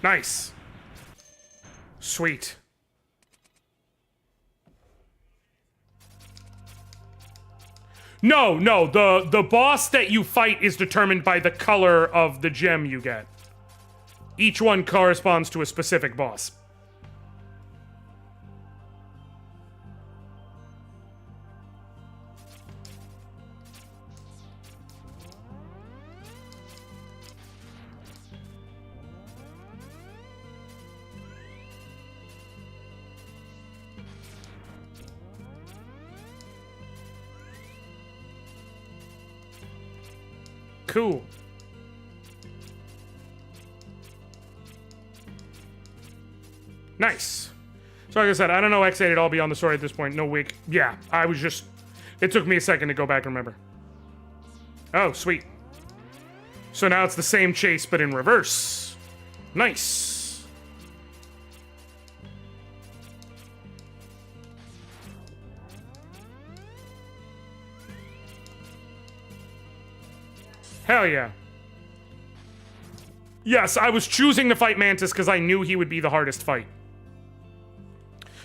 Nice. Sweet. No, the boss that you fight is determined by the color of the gem you get. Each one corresponds to a specific boss. Cool. Nice. So like I said, I don't know X8 at all beyond the story at this point. No weak. Yeah, I was just... It took me a second to go back and remember. Oh, sweet. So now it's the same chase, but in reverse. Nice. Hell yeah. Yes, I was choosing to fight Mantis because I knew he would be the hardest fight.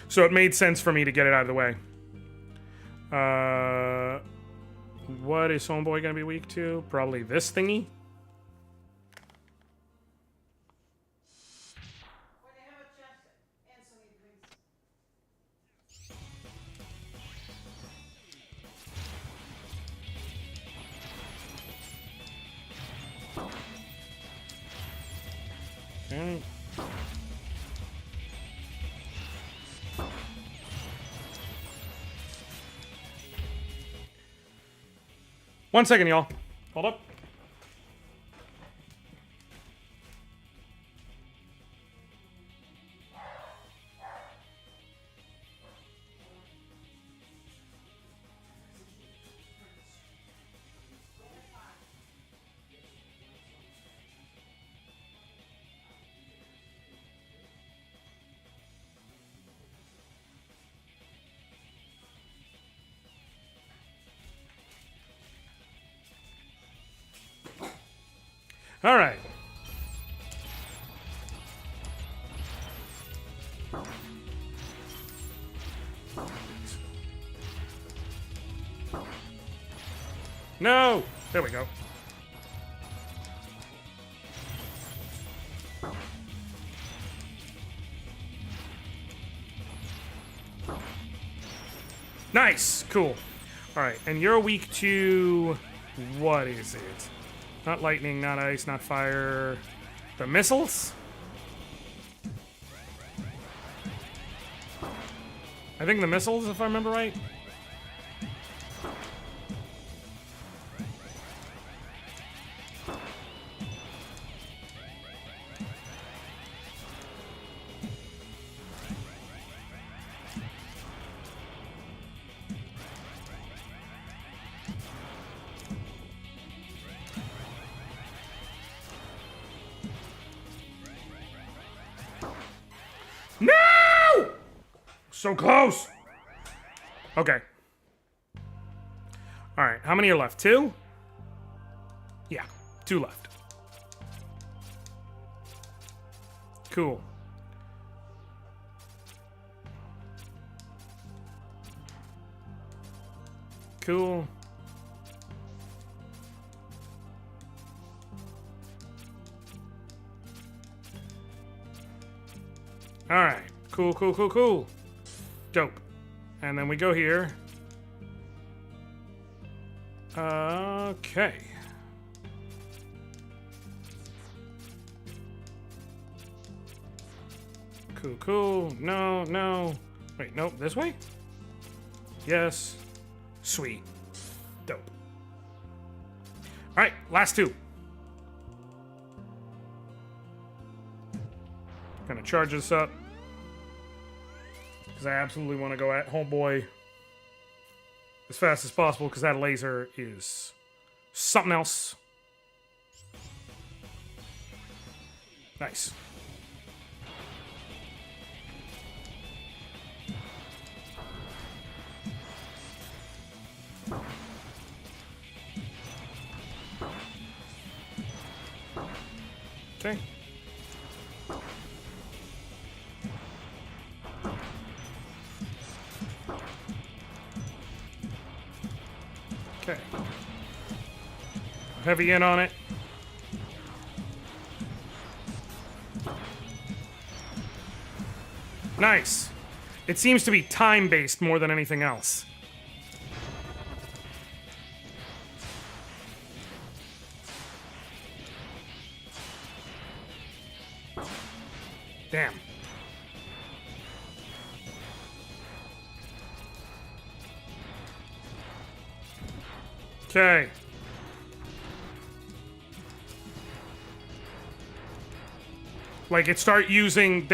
So it made sense for me to get it out of the way. What is Homeboy gonna be weak to? Probably this thingy? Okay. 1 second, y'all. Hold up. All right. No! There we go. Nice! Cool. Alright, and you're weak to... what is it? Not lightning, not ice, not fire... the missiles? I think the missiles, if I remember right. No! So close! Okay. Alright, how many are left? 2? Yeah, 2 left. Cool. Cool. Alright. Cool, cool, cool, cool. Dope. And then we go here. Okay. Cool, cool. No, no. Wait, nope. This way? Yes. Sweet. Dope. Alright, last 2. Gonna charge this up. Because I absolutely want to go at homeboy as fast as possible, because that laser is something else. Nice. Okay. Okay. Heavy in on it. Nice. It seems to be time-based more than anything else. Damn. Okay. Like they start using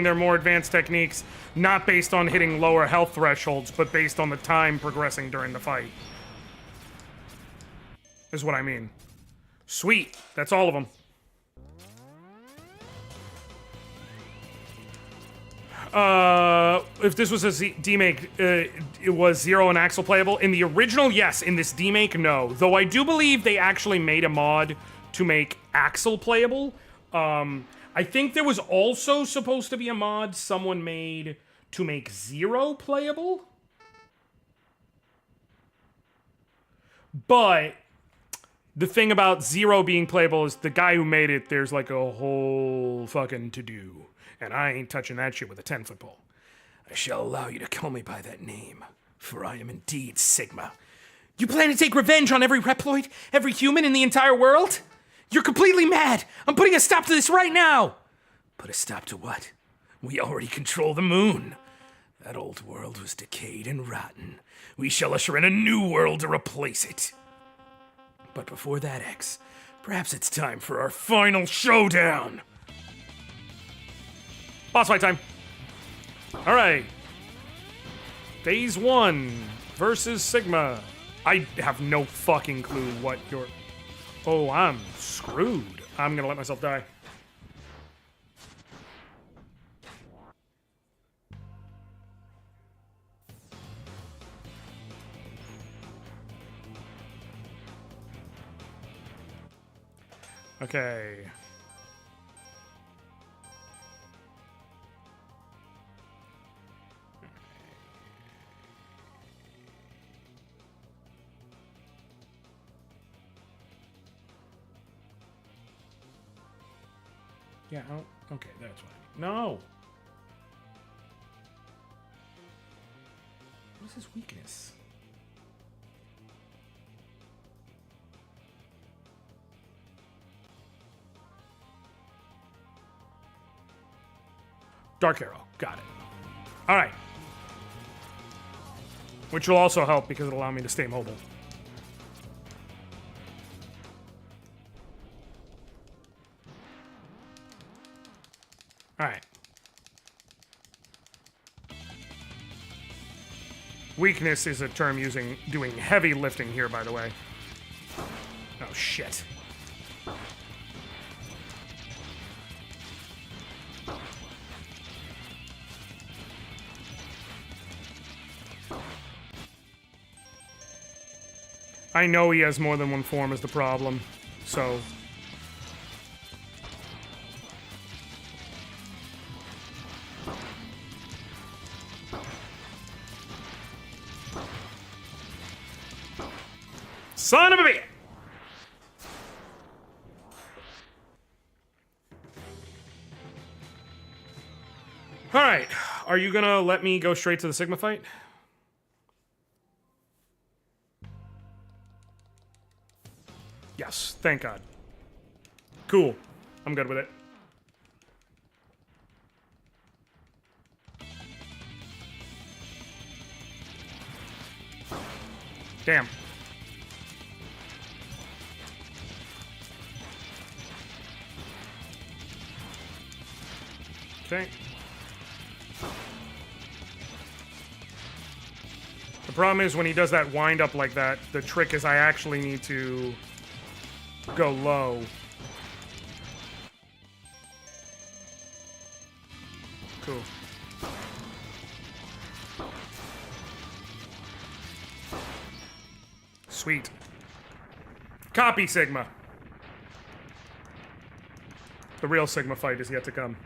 their more advanced techniques, not based on hitting lower health thresholds, but based on the time progressing during the fight. Is what I mean. Sweet. That's all of them. If this was a demake, it was Zero and Axel playable. In the original, yes. In this demake, no. Though I do believe they actually made a mod to make Axel playable. I think there was also supposed to be a mod someone made to make Zero playable. But the thing about Zero being playable is the guy who made it, there's like a whole fucking to-do. And I ain't touching that shit with a 10-foot pole. I shall allow you to call me by that name, for I am indeed Sigma. You plan to take revenge on every Reploid, every human in the entire world? You're completely mad! I'm putting a stop to this right now! Put a stop to what? We already control the moon. That old world was decayed and rotten. We shall usher in a new world to replace it. But before that, X, perhaps it's time for our final showdown! Boss fight time. All right. Phase 1 versus Sigma. I have no fucking clue what you're... Oh, I'm screwed. I'm gonna let myself die. Okay. Yeah, okay, that's fine. No! What is his weakness? Dark Arrow. Got it. Alright. Which will also help because it'll allow me to stay mobile. Alright. Weakness is a term doing heavy lifting here, by the way. Oh, shit. I know he has more than one form is the problem, so... Son of a bitch! Alright, are you gonna let me go straight to the Sigma fight? Yes, thank God. Cool. I'm good with it. Damn. Okay. The problem is when he does that wind up like that, the trick is I actually need to go low. Cool. Sweet. Copy, Sigma. The real Sigma fight is yet to come.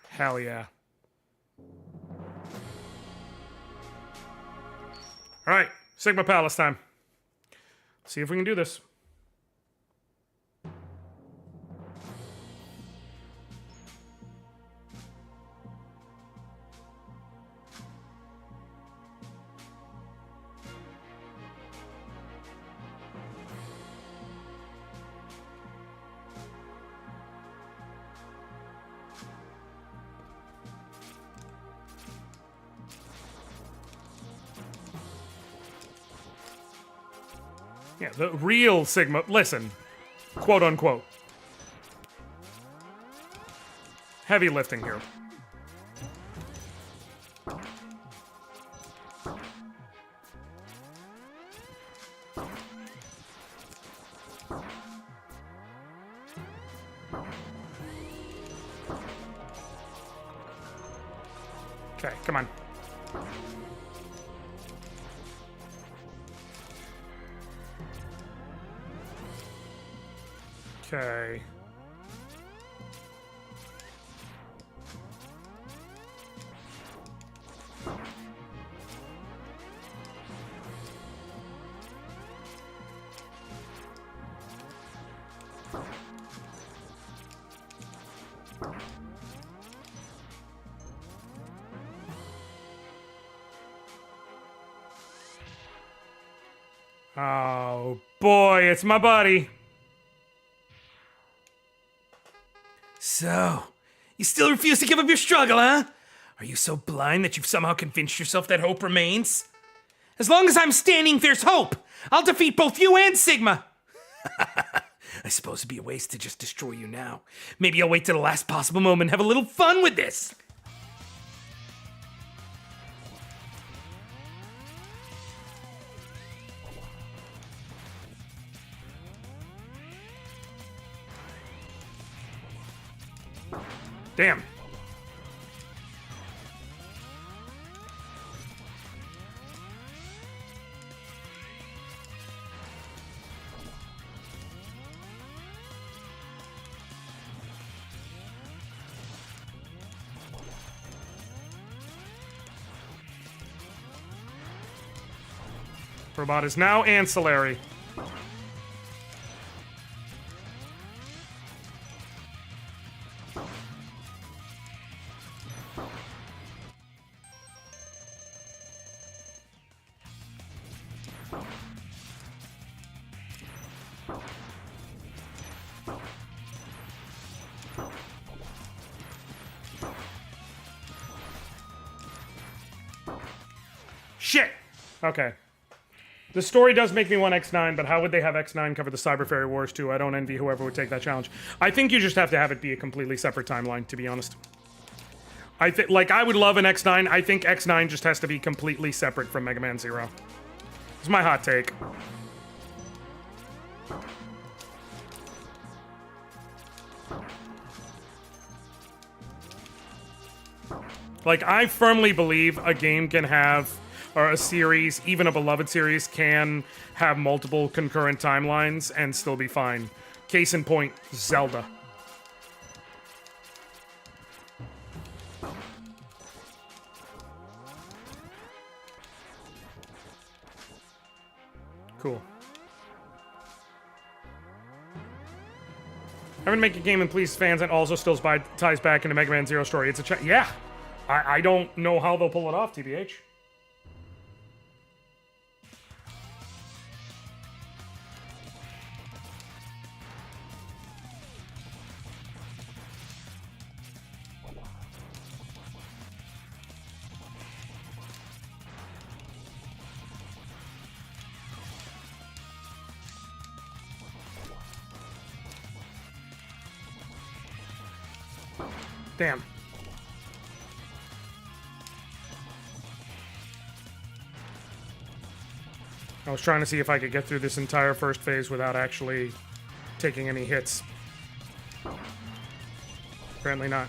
Hell yeah. Alright, Sigma Palace time. See if we can do this. Yeah, the real Sigma, listen, quote unquote. Heavy lifting here. Okay, come on. Okay. Oh boy, it's my buddy. So, you still refuse to give up your struggle, huh? Are you so blind that you've somehow convinced yourself that hope remains? As long as I'm standing, there's hope. I'll defeat both you and Sigma. I suppose it'd be a waste to just destroy you now. Maybe I'll wait till the last possible moment and have a little fun with this. Damn. Robot is now ancillary. Shit! Okay. The story does make me want X9, but how would they have X9 cover the Cyber Fairy Wars too? I don't envy whoever would take that challenge. I think you just have to have it be a completely separate timeline, to be honest. I would love an X9. I think X9 just has to be completely separate from Mega Man Zero. It's my hot take. Like, I firmly believe a game can have, or a series, even a beloved series, can have multiple concurrent timelines and still be fine. Case in point, Zelda. Cool. I'm gonna make a game and please fans and also still ties back into Mega Man Zero story. It's a yeah. I don't know how they'll pull it off, TBH. Damn. I was trying to see if I could get through this entire first phase without actually taking any hits. Apparently not.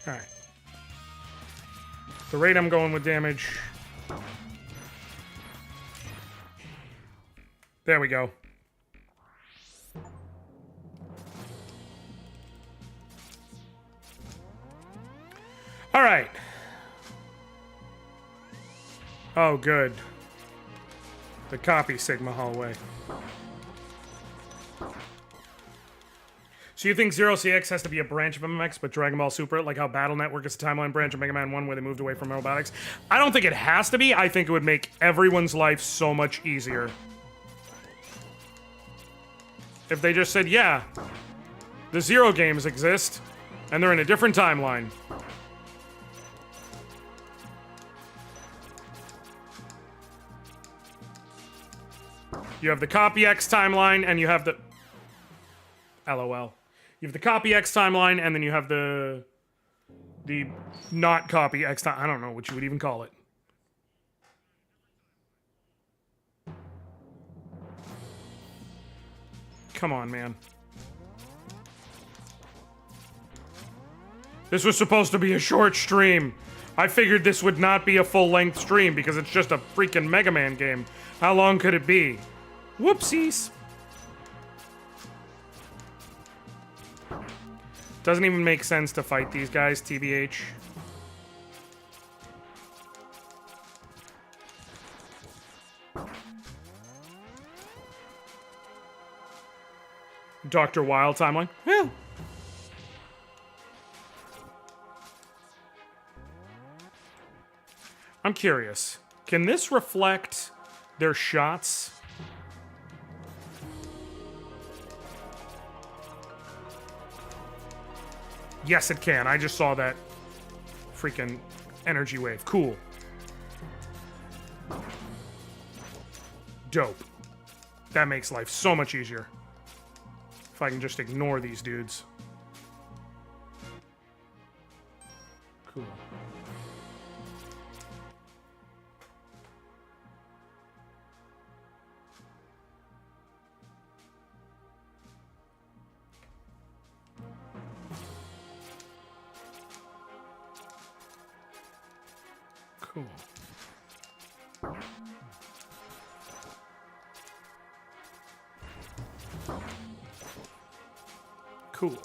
Alright. The rate I'm going with damage. There we go. All right. Oh, good. The copy Sigma hallway. So you think Zero CX has to be a branch of MMX, but Dragon Ball Super, like how Battle Network is a timeline branch of Mega Man 1 where they moved away from robotics? I don't think it has to be. I think it would make everyone's life so much easier. If they just said, yeah, the Zero games exist, and they're in a different timeline. You have the Copy X timeline, and you have the... LOL. You have the Copy X timeline, and then you have the not Copy X time. I don't know what you would even call it. Come on, man. This was supposed to be a short stream. I figured this would not be a full-length stream because it's just a freaking Mega Man game. How long could it be? Whoopsies. Doesn't even make sense to fight these guys, TBH. Dr. Wild timeline? Yeah. I'm curious. Can this reflect their shots? Yes, it can. I just saw that freaking energy wave. Cool. Dope. That makes life so much easier. If I can just ignore these dudes. Cool. Cool. Cool.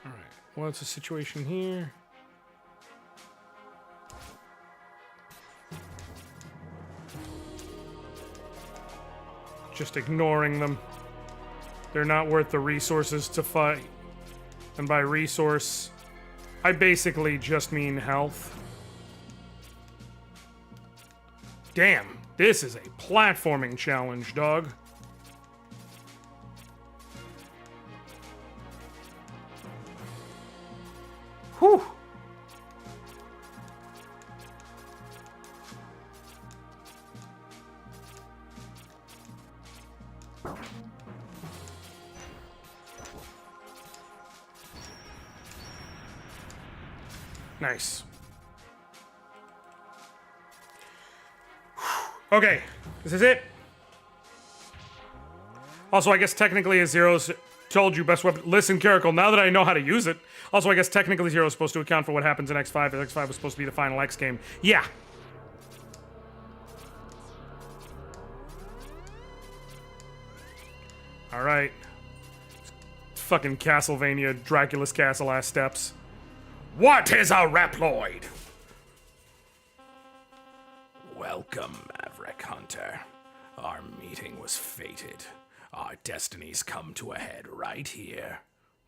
Alright, what's the situation here? Just ignoring them. They're not worth the resources to fight. And by resource, I basically just mean health. Damn, this is a platforming challenge, dog. Whew. Nice. Okay, this is it. Also, I guess technically a zero's told you best weapon. Listen, Caracal, now that I know how to use it. Also, I guess technically zero is supposed to account for what happens in X5. X5 was supposed to be the final X game. Yeah. All right. Fucking Castlevania, Dracula's Castle ass steps. What is a Reploid? Welcome, Maverick Hunter. Our meeting was fated. Our destinies come to a head right here,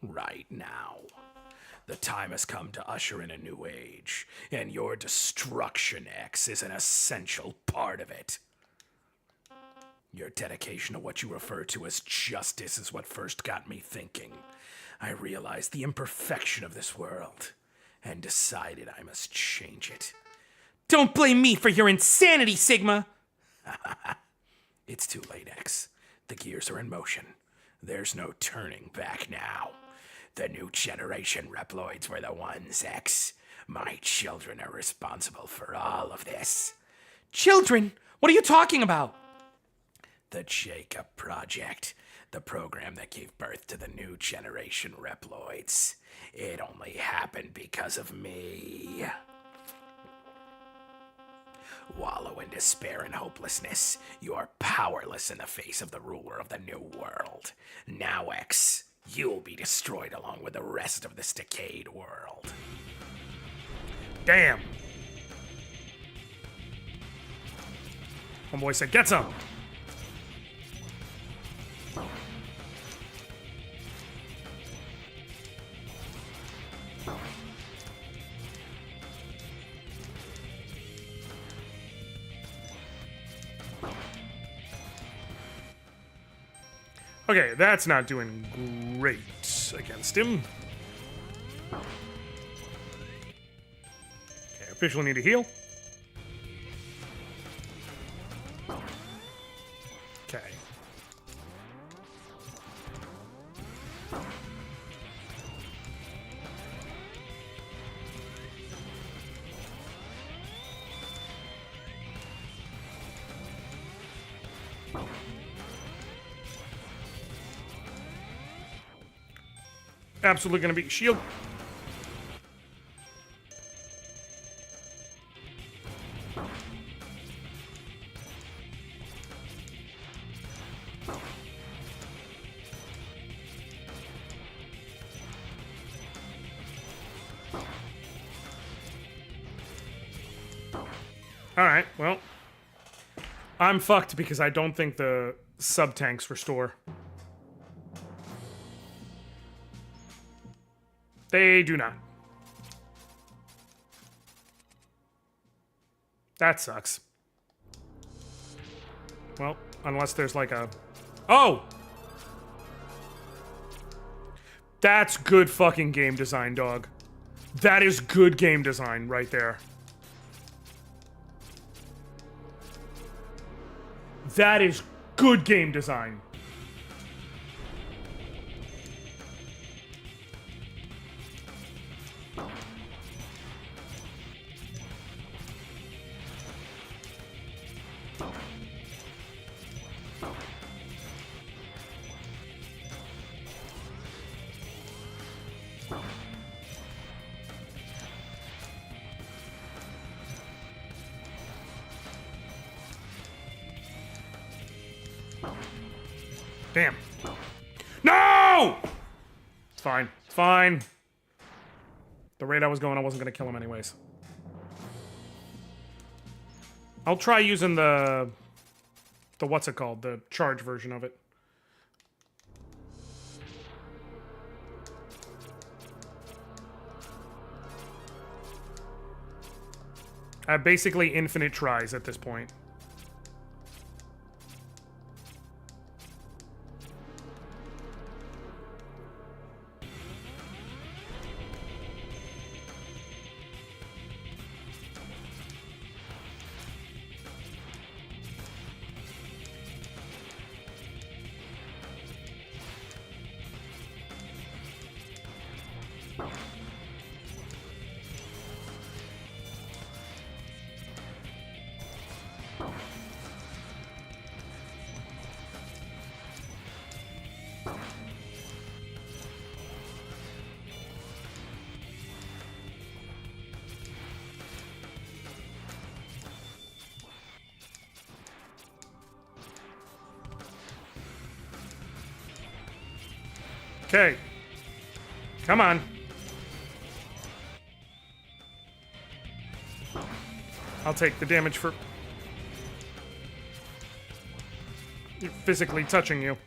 right now. The time has come to usher in a new age, and your destruction, X, is an essential part of it. Your dedication to what you refer to as justice is what first got me thinking. I realized the imperfection of this world, and decided I must change it. Don't blame me for your insanity, Sigma! It's too late, X. The gears are in motion. There's no turning back now. The new generation Reploids were the ones, X. My children are responsible for all of this. Children? What are you talking about? The Jacob Project. The program that gave birth to the new generation Reploids. It only happened because of me. Wallow in despair and hopelessness. You are powerless in the face of the ruler of the new world. Now, X, you'll be destroyed along with the rest of this decayed world. Damn. Homeboy said, get some. Okay, that's not doing great against him. Okay, officially need to heal. Okay. Absolutely gonna be shield. Alright, well. I'm fucked because I don't think the sub-tanks restore. They do not. That sucks. Well, unless there's like a... Oh! That's good fucking game design, dog. That is good game design right there. That is good game design. Damn. No! It's fine. It's fine. The rate I was going, I wasn't gonna kill him anyways. I'll try using the what's it called? The charge version of it. I have basically infinite tries at this point. Okay. Come on. I'll take the damage for physically touching you.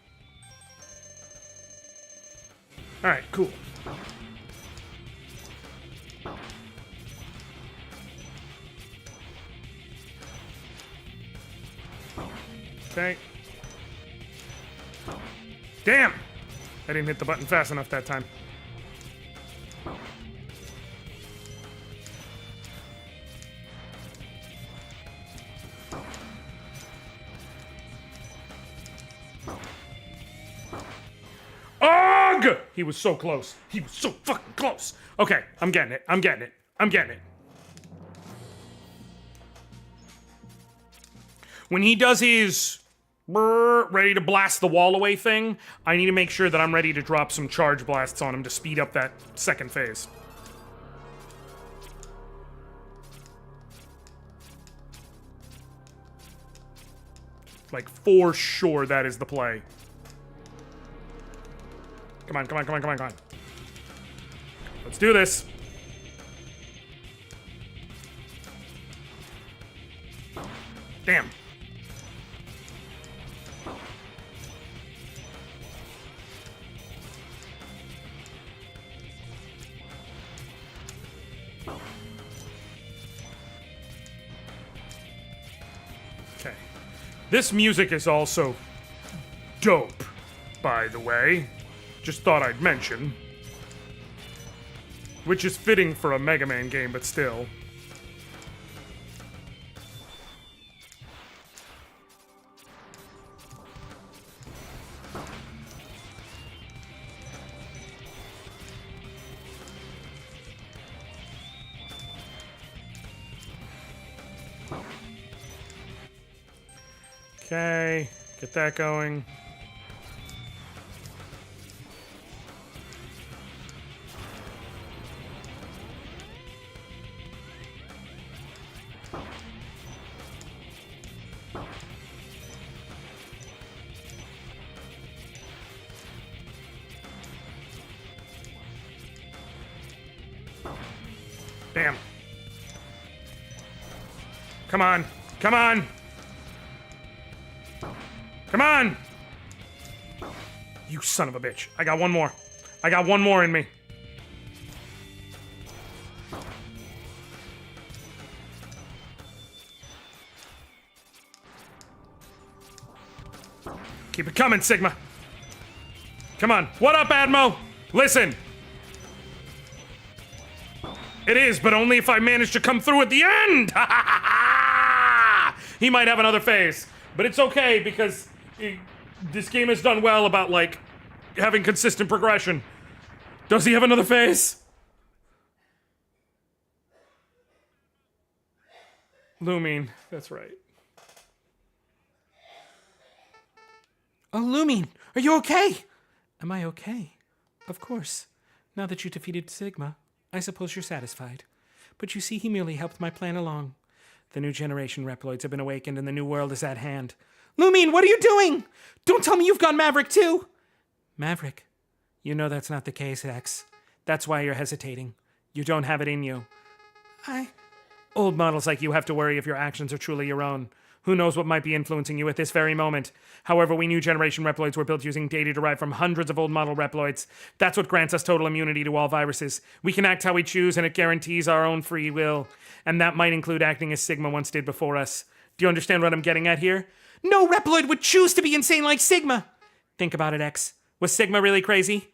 Alright, cool. Okay. Damn! I didn't hit the button fast enough that time. Ugh! He was so close. He was so fucking close. Okay, I'm getting it. I'm getting it. I'm getting it. When he does his ready to blast the wall away thing, I need to make sure that I'm ready to drop some charge blasts on him to speed up that second phase. Like, for sure that is the play. Come on, come on, come on, come on, come on. Let's do this. Damn. Okay. This music is also dope, by the way. Just thought I'd mention. Which is fitting for a Mega Man game, but still. Okay, get that going. Damn. Come on. Come on. Come on. You son of a bitch. I got one more. I got one more in me. Keep it coming, Sigma. Come on. What up, Admo? Listen. It is, but only if I manage to come through at the end! He might have another phase, but it's okay because this game has done well about, like, having consistent progression. Does he have another phase? Lumine, that's right. Oh, Lumine, are you okay? Am I okay? Of course. Now that you defeated Sigma, I suppose you're satisfied. But you see, he merely helped my plan along. The new generation Reploids have been awakened and the new world is at hand. Lumine, what are you doing? Don't tell me you've gone Maverick too. Maverick, you know that's not the case, X. That's why you're hesitating. You don't have it in you. Old models like you have to worry if your actions are truly your own. Who knows what might be influencing you at this very moment? However, we new generation Reploids were built using data derived from hundreds of old model Reploids. That's what grants us total immunity to all viruses. We can act how we choose, and it guarantees our own free will. And that might include acting as Sigma once did before us. Do you understand what I'm getting at here? No Reploid would choose to be insane like Sigma. Think about it, X. Was Sigma really crazy?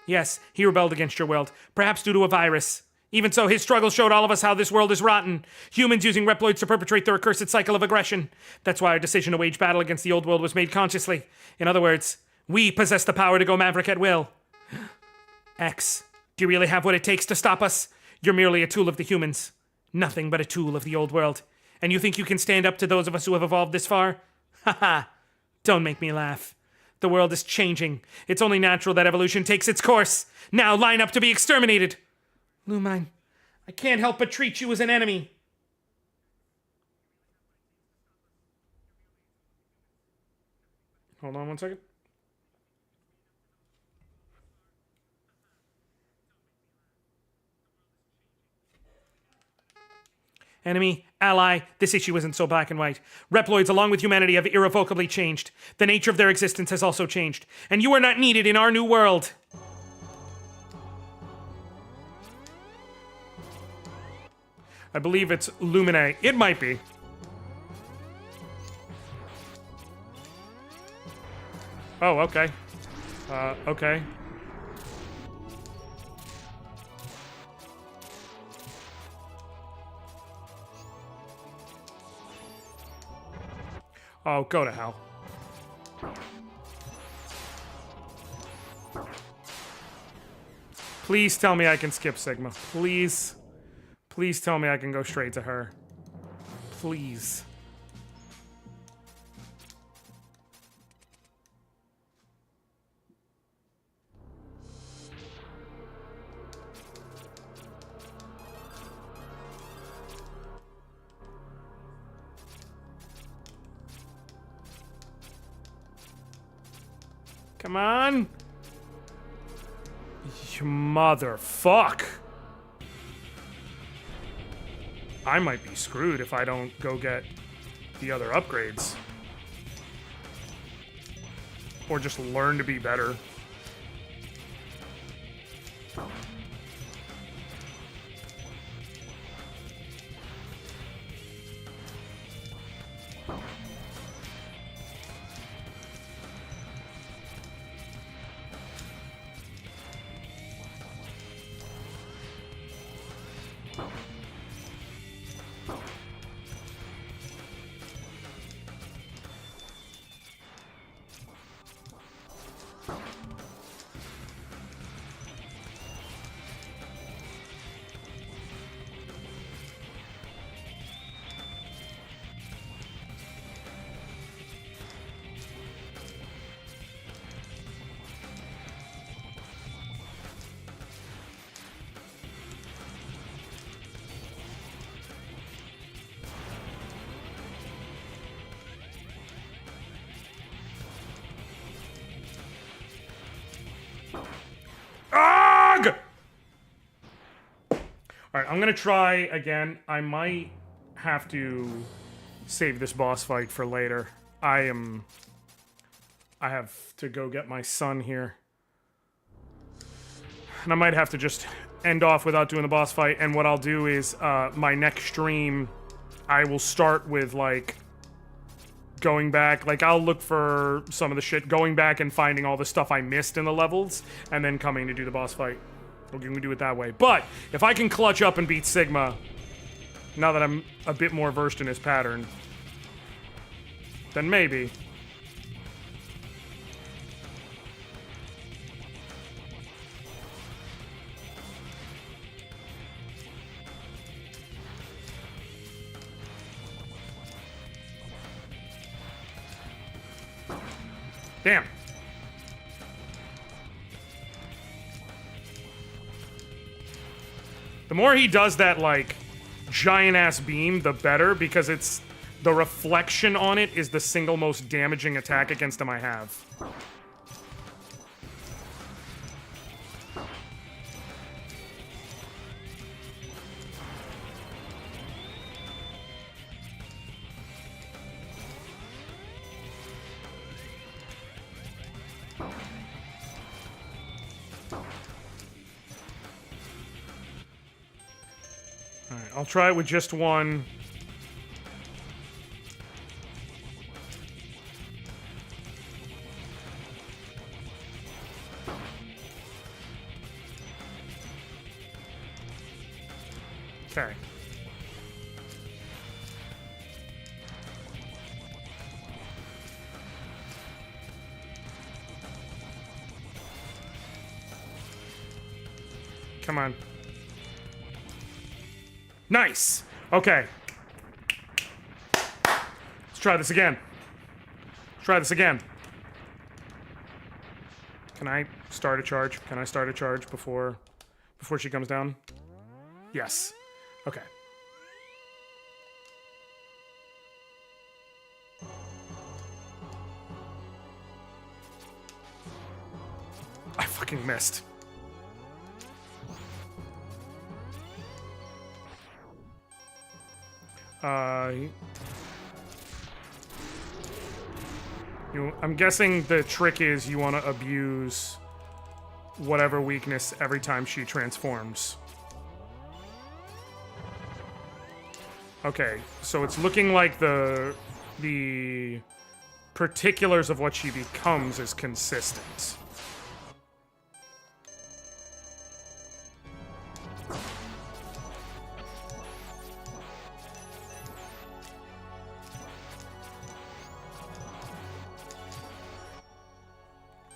Yes, he rebelled against your world, perhaps due to a virus. Even so, his struggle showed all of us how this world is rotten. Humans using Reploids to perpetrate their accursed cycle of aggression. That's why our decision to wage battle against the old world was made consciously. In other words, we possess the power to go Maverick at will. X, do you really have what it takes to stop us? You're merely a tool of the humans. Nothing but a tool of the old world. And you think you can stand up to those of us who have evolved this far? Haha. Don't make me laugh. The world is changing. It's only natural that evolution takes its course. Now line up to be exterminated. Lumine, I can't help but treat you as an enemy. Hold on one second. Enemy, ally, this issue isn't so black and white. Reploids, along with humanity, have irrevocably changed. The nature of their existence has also changed. And you are not needed in our new world. I believe it's Lumine. It might be. Oh, okay. Okay. Oh, go to hell. Please tell me I can skip Sigma. Please. Please tell me I can go straight to her. Please. Come on. You motherfuck. I might be screwed if I don't go get the other upgrades. Or just learn to be better. Alright, I'm gonna try again. I might have to save this boss fight for later. I have to go get my son here. And I might have to just end off without doing the boss fight, and what I'll do is, my next stream, I will start with, like, going back, like, I'll look for some of the shit, going back and finding all the stuff I missed in the levels, and then coming to do the boss fight. We're gonna do it that way. But, if I can clutch up and beat Sigma, now that I'm a bit more versed in his pattern, then maybe. Damn. The more he does that, like, giant-ass beam, the better, because it's The reflection on it is the single most damaging attack against him I have. Alright, I'll try it with just one. Okay. Come on. Nice. Okay. Let's try this again. Try this again. Can I start a charge? Can I start a charge before she comes down? Yes. Okay. I fucking missed. I'm guessing the trick is you want to abuse whatever weakness every time she transforms. Okay, so it's looking like the particulars of what she becomes is consistent.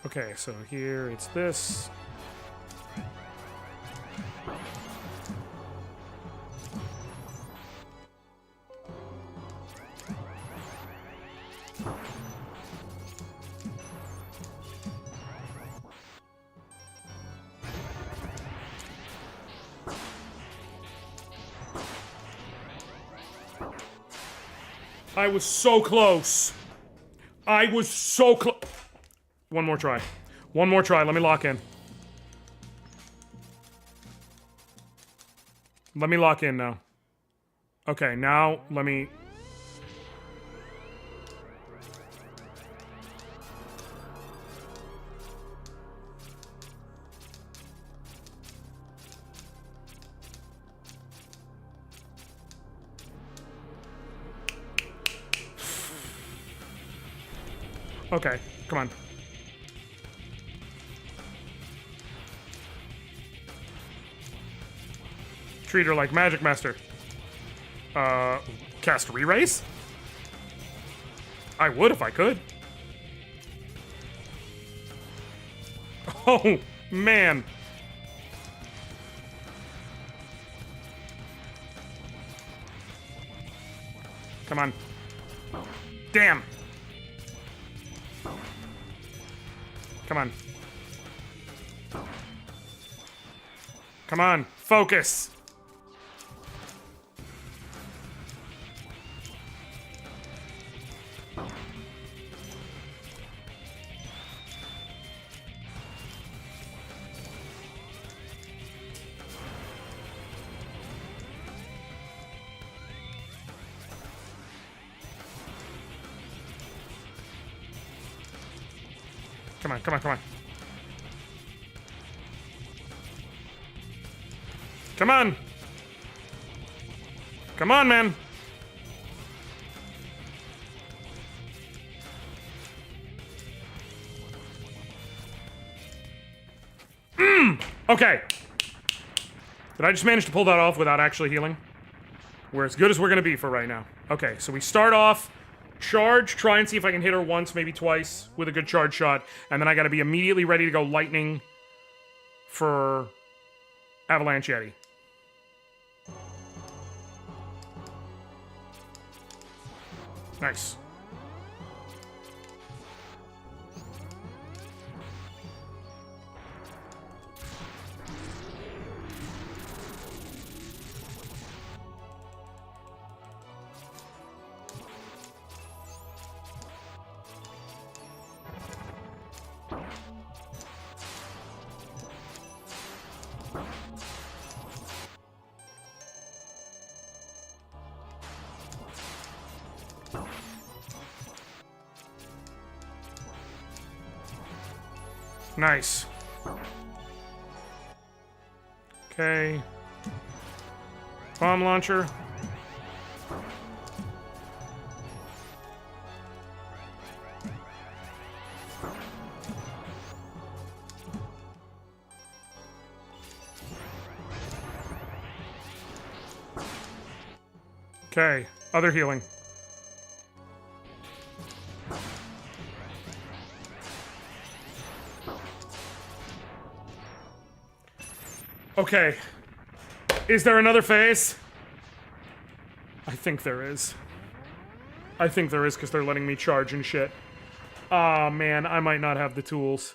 Okay, so here it's this. I was so close. I was so close. One more try. One more try. Let me lock in. Let me lock in now. Okay, now let me... Okay, come on. Treat her like Magic Master. Cast Re-Raise? I would if I could. Oh, man. Come on. Damn. Come on. Come on. Focus. Come on, come on, come on. Come on! Come on, man! Okay. Did I just manage to pull that off without actually healing? We're as good as we're gonna be for right now. Okay, so we start off... Charge, try and see if I can hit her once, maybe twice, with a good charge shot. And then I gotta be immediately ready to go lightning for Avalanche Yeti. Nice. Nice. Okay. Bomb launcher. Okay, other healing. Okay. Is there another phase? I think there is. I think there is because they're letting me charge and shit. Aw, man, I might not have the tools.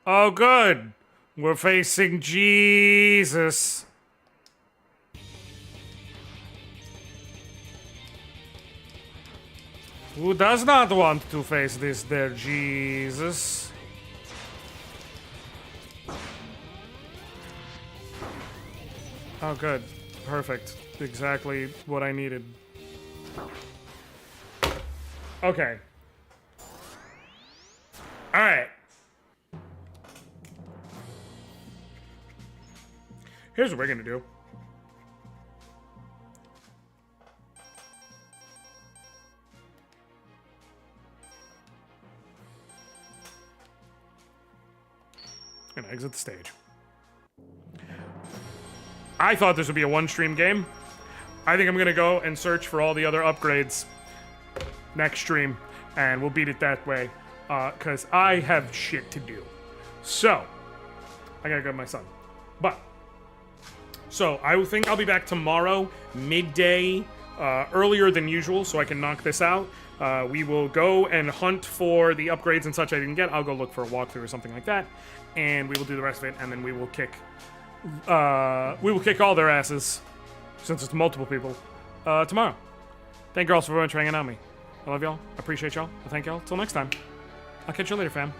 Oh, good. We're facing Jesus. Who does not want to face this there Jesus? Oh, good. Perfect. Exactly what I needed. Okay. Alright. Here's what we're gonna do. Gonna exit the stage. I thought this would be a one-stream game. I think I'm gonna go and search for all the other upgrades next stream, and we'll beat it that way, because I have shit to do. So, I gotta go to my son. But, so, I think I'll be back tomorrow, midday, earlier than usual, so I can knock this out. We will go and hunt for the upgrades and such I didn't get. I'll go look for a walkthrough or something like that, and we will do the rest of it, and then we will kick all their asses, since it's multiple people, tomorrow. Thank you all so much for hanging out with me. I love y'all. I appreciate y'all. I thank y'all. Till next time. I'll catch you later, fam.